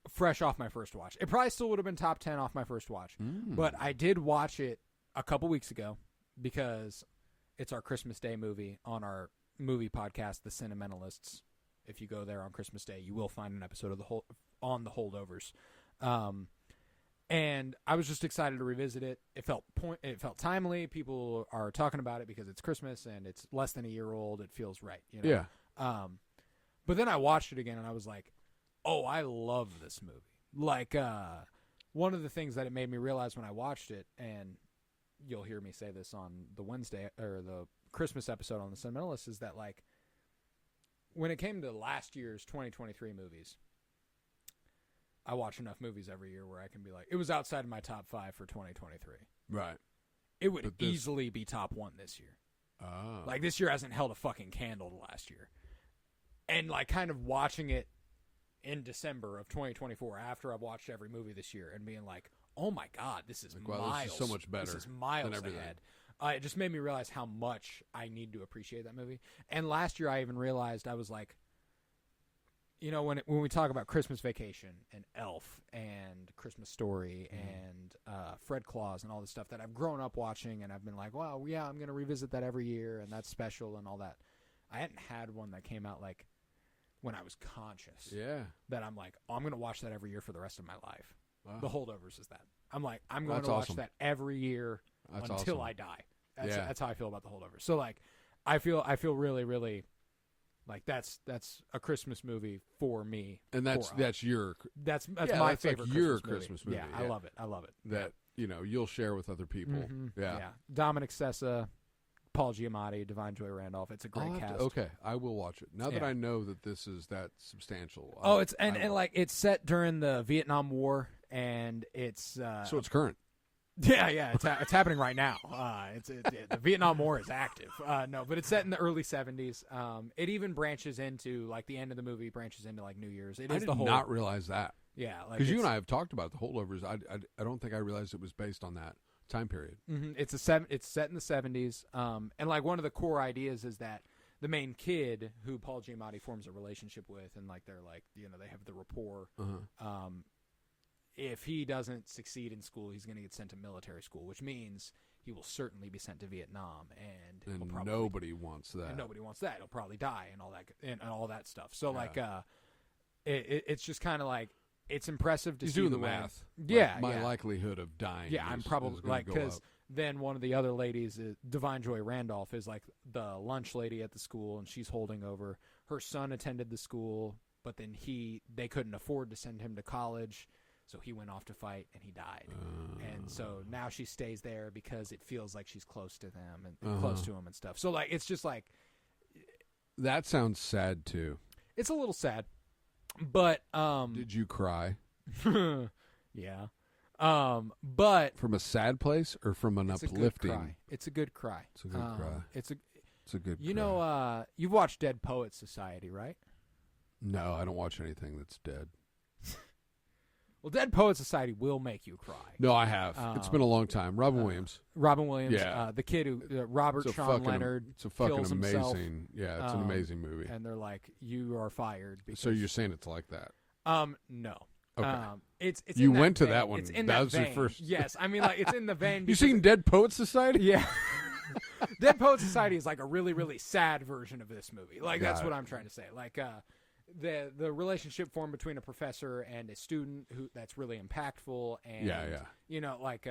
Fresh off my first watch, it probably still would have been top 10 off my first watch. But I did watch it a couple weeks ago because it's our Christmas Day movie on our movie podcast, The Cinementalists. If you go there on Christmas Day, you will find an episode of on The Holdovers. And I was just excited to revisit it. It felt timely. People are talking about it because it's Christmas and it's less than a year old. It feels right. You know? Yeah. But then I watched it again and I was like, oh, I love this movie. One of the things that it made me realize when I watched it, and you'll hear me say this on the Wednesday or the Christmas episode on The Cinementalists, is that when it came to last year's 2023 movies, I watch enough movies every year where I can be like, it was outside of my top 5 for 2023. Right. It would easily be top 1 this year. Oh. This year hasn't held a fucking candle to last year. And kind of watching it in December of 2024 after I've watched every movie this year and being like, oh my God, this is wow, miles. this is so much better This is miles than everything. ahead. It just made me realize how much I need to appreciate that movie. And last year I even realized, I was like, you know, when we talk about Christmas Vacation and Elf and Christmas Story and Fred Claus and all this stuff that I've grown up watching, and I've been like, wow, yeah, I'm going to revisit that every year, and that's special and all that. I hadn't had one that came out like when I was conscious. Yeah. That I'm like, oh, I'm going to watch that every year for the rest of my life. Wow. The Holdovers is that. I'm like, I'm going That's to watch awesome. that every year until awesome. I die. Yeah. That's how I feel about the Holdovers. So like, I feel really, really like that's a Christmas movie for me. And that's my favorite like your Christmas movie. Yeah, I love it. That you'll share with other people. Mm-hmm. Yeah. Dominic Sessa, Paul Giamatti, Divine Joy Randolph. It's a great cast. Okay, I will watch it now that I know that this is that substantial. It's and like it's set during the Vietnam War, and it's so it's current. Yeah, it's happening right now. The Vietnam War is active. No, but it's set in the early 70s. It even branches into like the end of the movie branches into like New Year's. I did not realize that. Yeah, because you and I have talked about the Holdovers. I don't think I realized it was based on that time period. Mm-hmm. It's set in the 70s. And like one of the core ideas is that the main kid who Paul Giamatti forms a relationship with, and like they're like they have the rapport. If he doesn't succeed in school, he's going to get sent to military school, which means he will certainly be sent to Vietnam, and nobody wants that. And nobody wants that. He'll probably die and all that stuff. So like, it's just kind of like it's impressive to see doing the math. Yeah, my likelihood of dying. Yeah, I'm probably like because then one of the other ladies, Divine Joy Randolph, is like the lunch lady at the school, and she's holding over. Her son attended the school, but then they couldn't afford to send him to college. So he went off to fight, and he died. And so now she stays there because it feels like she's close to them and close to him and stuff. So, like, it's just like... That sounds sad, too. It's a little sad. But... Did you cry? Yeah. But... From a sad place or from an uplifting? It's a good cry. It's a good cry. It's a good cry. You know, you've watched Dead Poets Society, right? No, I don't watch anything that's dead. Well, Dead Poets Society will make you cry. No, I have. It's been a long time. Robin Williams. Yeah. The kid who, Robert Sean Leonard, it's a fucking kills amazing. Himself. Yeah, it's an amazing movie. And they're like, you are fired. So you're saying it's like that? No. Okay. It's you in went that to vein. that one. It's in that that was vein. your first. Yes, I mean, like it's in the vein. You seen Dead Poets Society? Yeah. Dead Society is like a really, really sad version of this movie. Like that's what I'm trying to say. Like the relationship formed between a professor and a student that's really impactful, and you know, like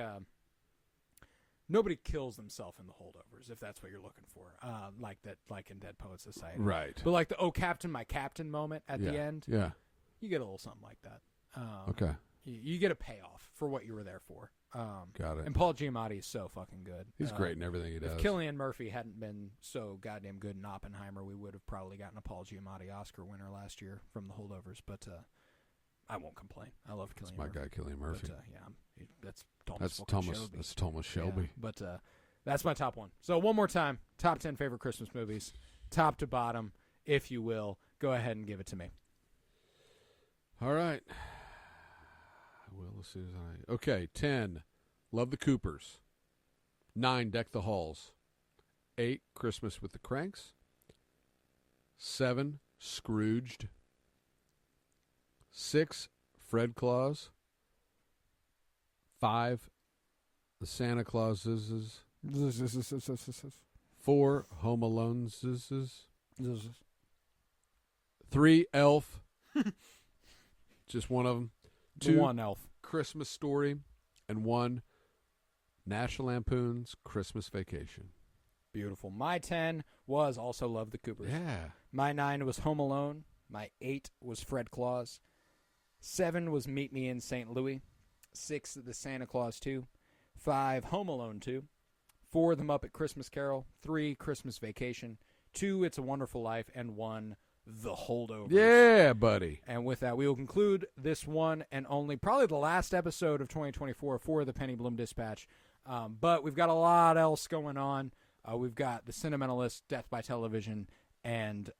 nobody kills themselves in The Holdovers, if that's what you're looking for. Like that, like in Dead Poets Society, right? But like the "Oh Captain, My Captain" moment at the end, yeah, you get a little something like that. Okay. You get a payoff for what you were there for. Got it. And Paul Giamatti is so fucking good. He's great in everything he does. If Cillian Murphy hadn't been so goddamn good in Oppenheimer, we would have probably gotten a Paul Giamatti Oscar winner last year from The Holdovers. But I won't complain. I love Cillian Murphy. My guy, Cillian Murphy. But, that's Thomas Shelby. Yeah, but that's my top one. So one more time, top 10 favorite Christmas movies, top to bottom, if you will. Go ahead and give it to me. All right. Will as soon as I... Okay, 10, Love the Coopers. 9, Deck the Halls. 8, Christmas with the Cranks. 7, Scrooged. 6, Fred Claus. 5, The Santa Clauses. 4, Home Aloneses. 3, Elf. Just one of them. 2, one Elf. Christmas Story, and 1, National Lampoon's Christmas Vacation. Beautiful. My 10 was also Love the Coopers. Yeah. My 9 was Home Alone. My 8 was Fred Claus. 7 was Meet Me in St. Louis. 6, The Santa Claus 2. 5, Home Alone 2. 4, The Muppet Christmas Carol. 3, Christmas Vacation. 2, It's a Wonderful Life. And 1, The Holdovers. Yeah, buddy. And with that, we will conclude this one and only probably the last episode of 2024 for the Penny Bloom Dispatch. But we've got a lot else going on. We've got the Sentimentalist, Death by Television, and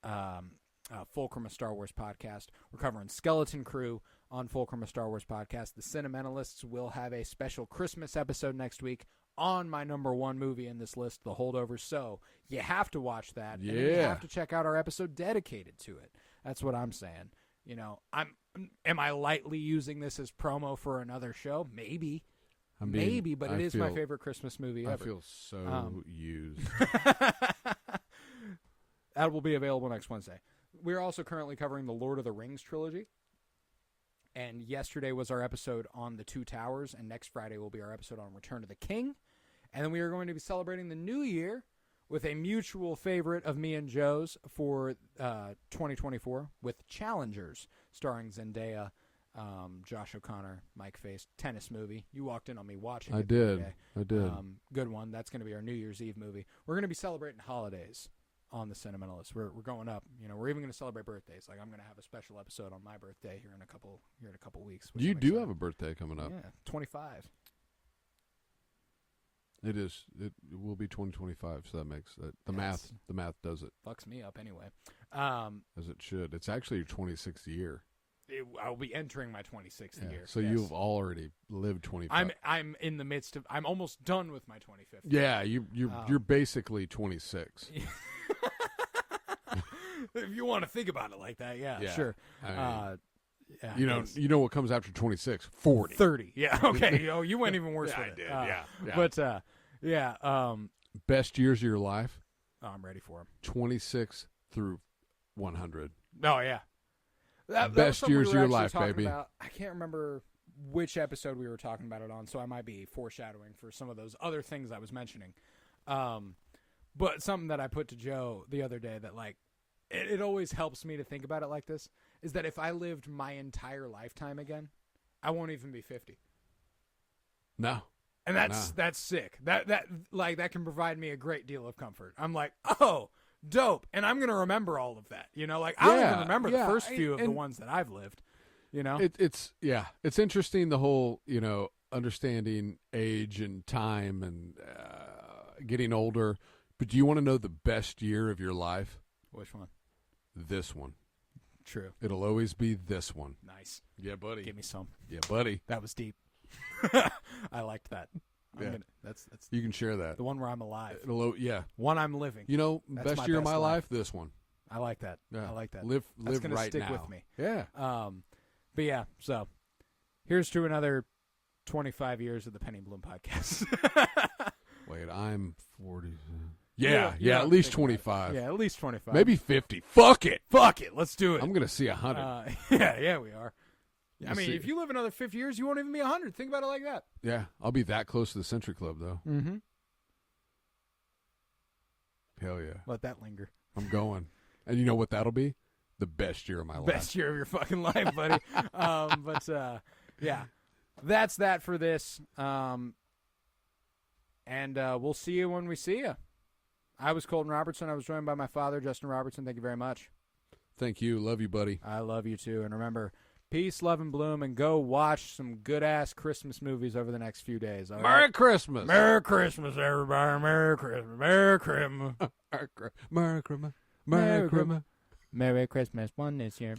Fulcrum, a Star Wars podcast. We're covering Skeleton Crew on Fulcrum, a Star Wars podcast. The Sentimentalists will have a special Christmas episode next week. on my number one movie in this list, The Holdovers. So you have to watch that. Yeah. And then you have to check out our episode dedicated to it. That's what I'm saying. You know, am I lightly using this as promo for another show? Maybe. Maybe, but it is my favorite Christmas movie ever. I feel so used. That will be available next Wednesday. We're also currently covering the Lord of the Rings trilogy. And yesterday was our episode on The Two Towers, and next Friday will be our episode on Return of the King. And then we are going to be celebrating the new year with a mutual favorite of me and Joe's for 2024 with Challengers, starring Zendaya, Josh O'Connor, Mike Face, tennis movie. You walked in on me watching it. I did. Good one. That's going to be our New Year's Eve movie. We're going to be celebrating holidays on the Sentimentalist. We're going up. You know, we're even going to celebrate birthdays. Like, I'm going to have a special episode on my birthday here in a couple weeks. You do have a birthday coming up. Yeah, 25. It is. It will be 2025. So that makes it, the math does it. Fucks me up anyway. As it should. It's actually your 26th year. I'll be entering my 26th year. So you've already lived 25. I'm in the midst of. I'm almost done with my 25th. Yeah, you're basically 26. If you want to think about it like that, yeah. Sure. I mean, you know what comes after 26? 40. 30. Yeah. Okay. Oh, you went even worse. Yeah, with I it. did. But best years of your life? Oh, I'm ready for them. 26 through 100. Oh yeah. Best years of your life, baby. I can't remember which episode we were talking about it on, so I might be foreshadowing for some of those other things I was mentioning. But something that I put to Joe the other day that, like, it always helps me to think about it like this, is that if I lived my entire lifetime again, I won't even be 50. No. And that's sick. That can provide me a great deal of comfort. I'm like, oh, dope. And I'm going to remember all of that. You know, like, I don't even remember the first few of the ones that I've lived. You know? It's interesting, the whole, you know, understanding age and time and getting older. But do you want to know the best year of your life? Which one? This one. True. It'll always be this one. Nice. Yeah, buddy. Give me some. Yeah, buddy. That was deep. I liked that. That's you can share that. The one where I'm alive. One I'm living. You know, best year of my life, this one. I like that. Yeah. I like that. Live That's gonna right stick now. with me. Yeah. But yeah, so here's to another 25 years of the Penny Bloom podcast. Wait, I'm 40. Yeah, at least 25. Yeah, at least 25. Maybe 50. Fuck it. Let's do it. I'm going to see 100. Yeah, we are. I mean, if you live another 50 years, you won't even be 100. Think about it like that. Yeah, I'll be that close to the Century Club, though. Mm-hmm. Hell yeah. Let that linger. I'm going. And you know what that'll be? The best year of my life. Best year of your fucking life, buddy. Yeah. That's that for this. And we'll see you when we see you. I was Colton Robertson. I was joined by my father, Justin Robertson. Thank you very much. Thank you. Love you, buddy. I love you, too. And remember, peace, love, and bloom, and go watch some good-ass Christmas movies over the next few days. All Merry right? Christmas. Merry Christmas, everybody. Merry Christmas. Merry Christmas. Merry Christmas. Merry Christmas. Merry Christmas one this year.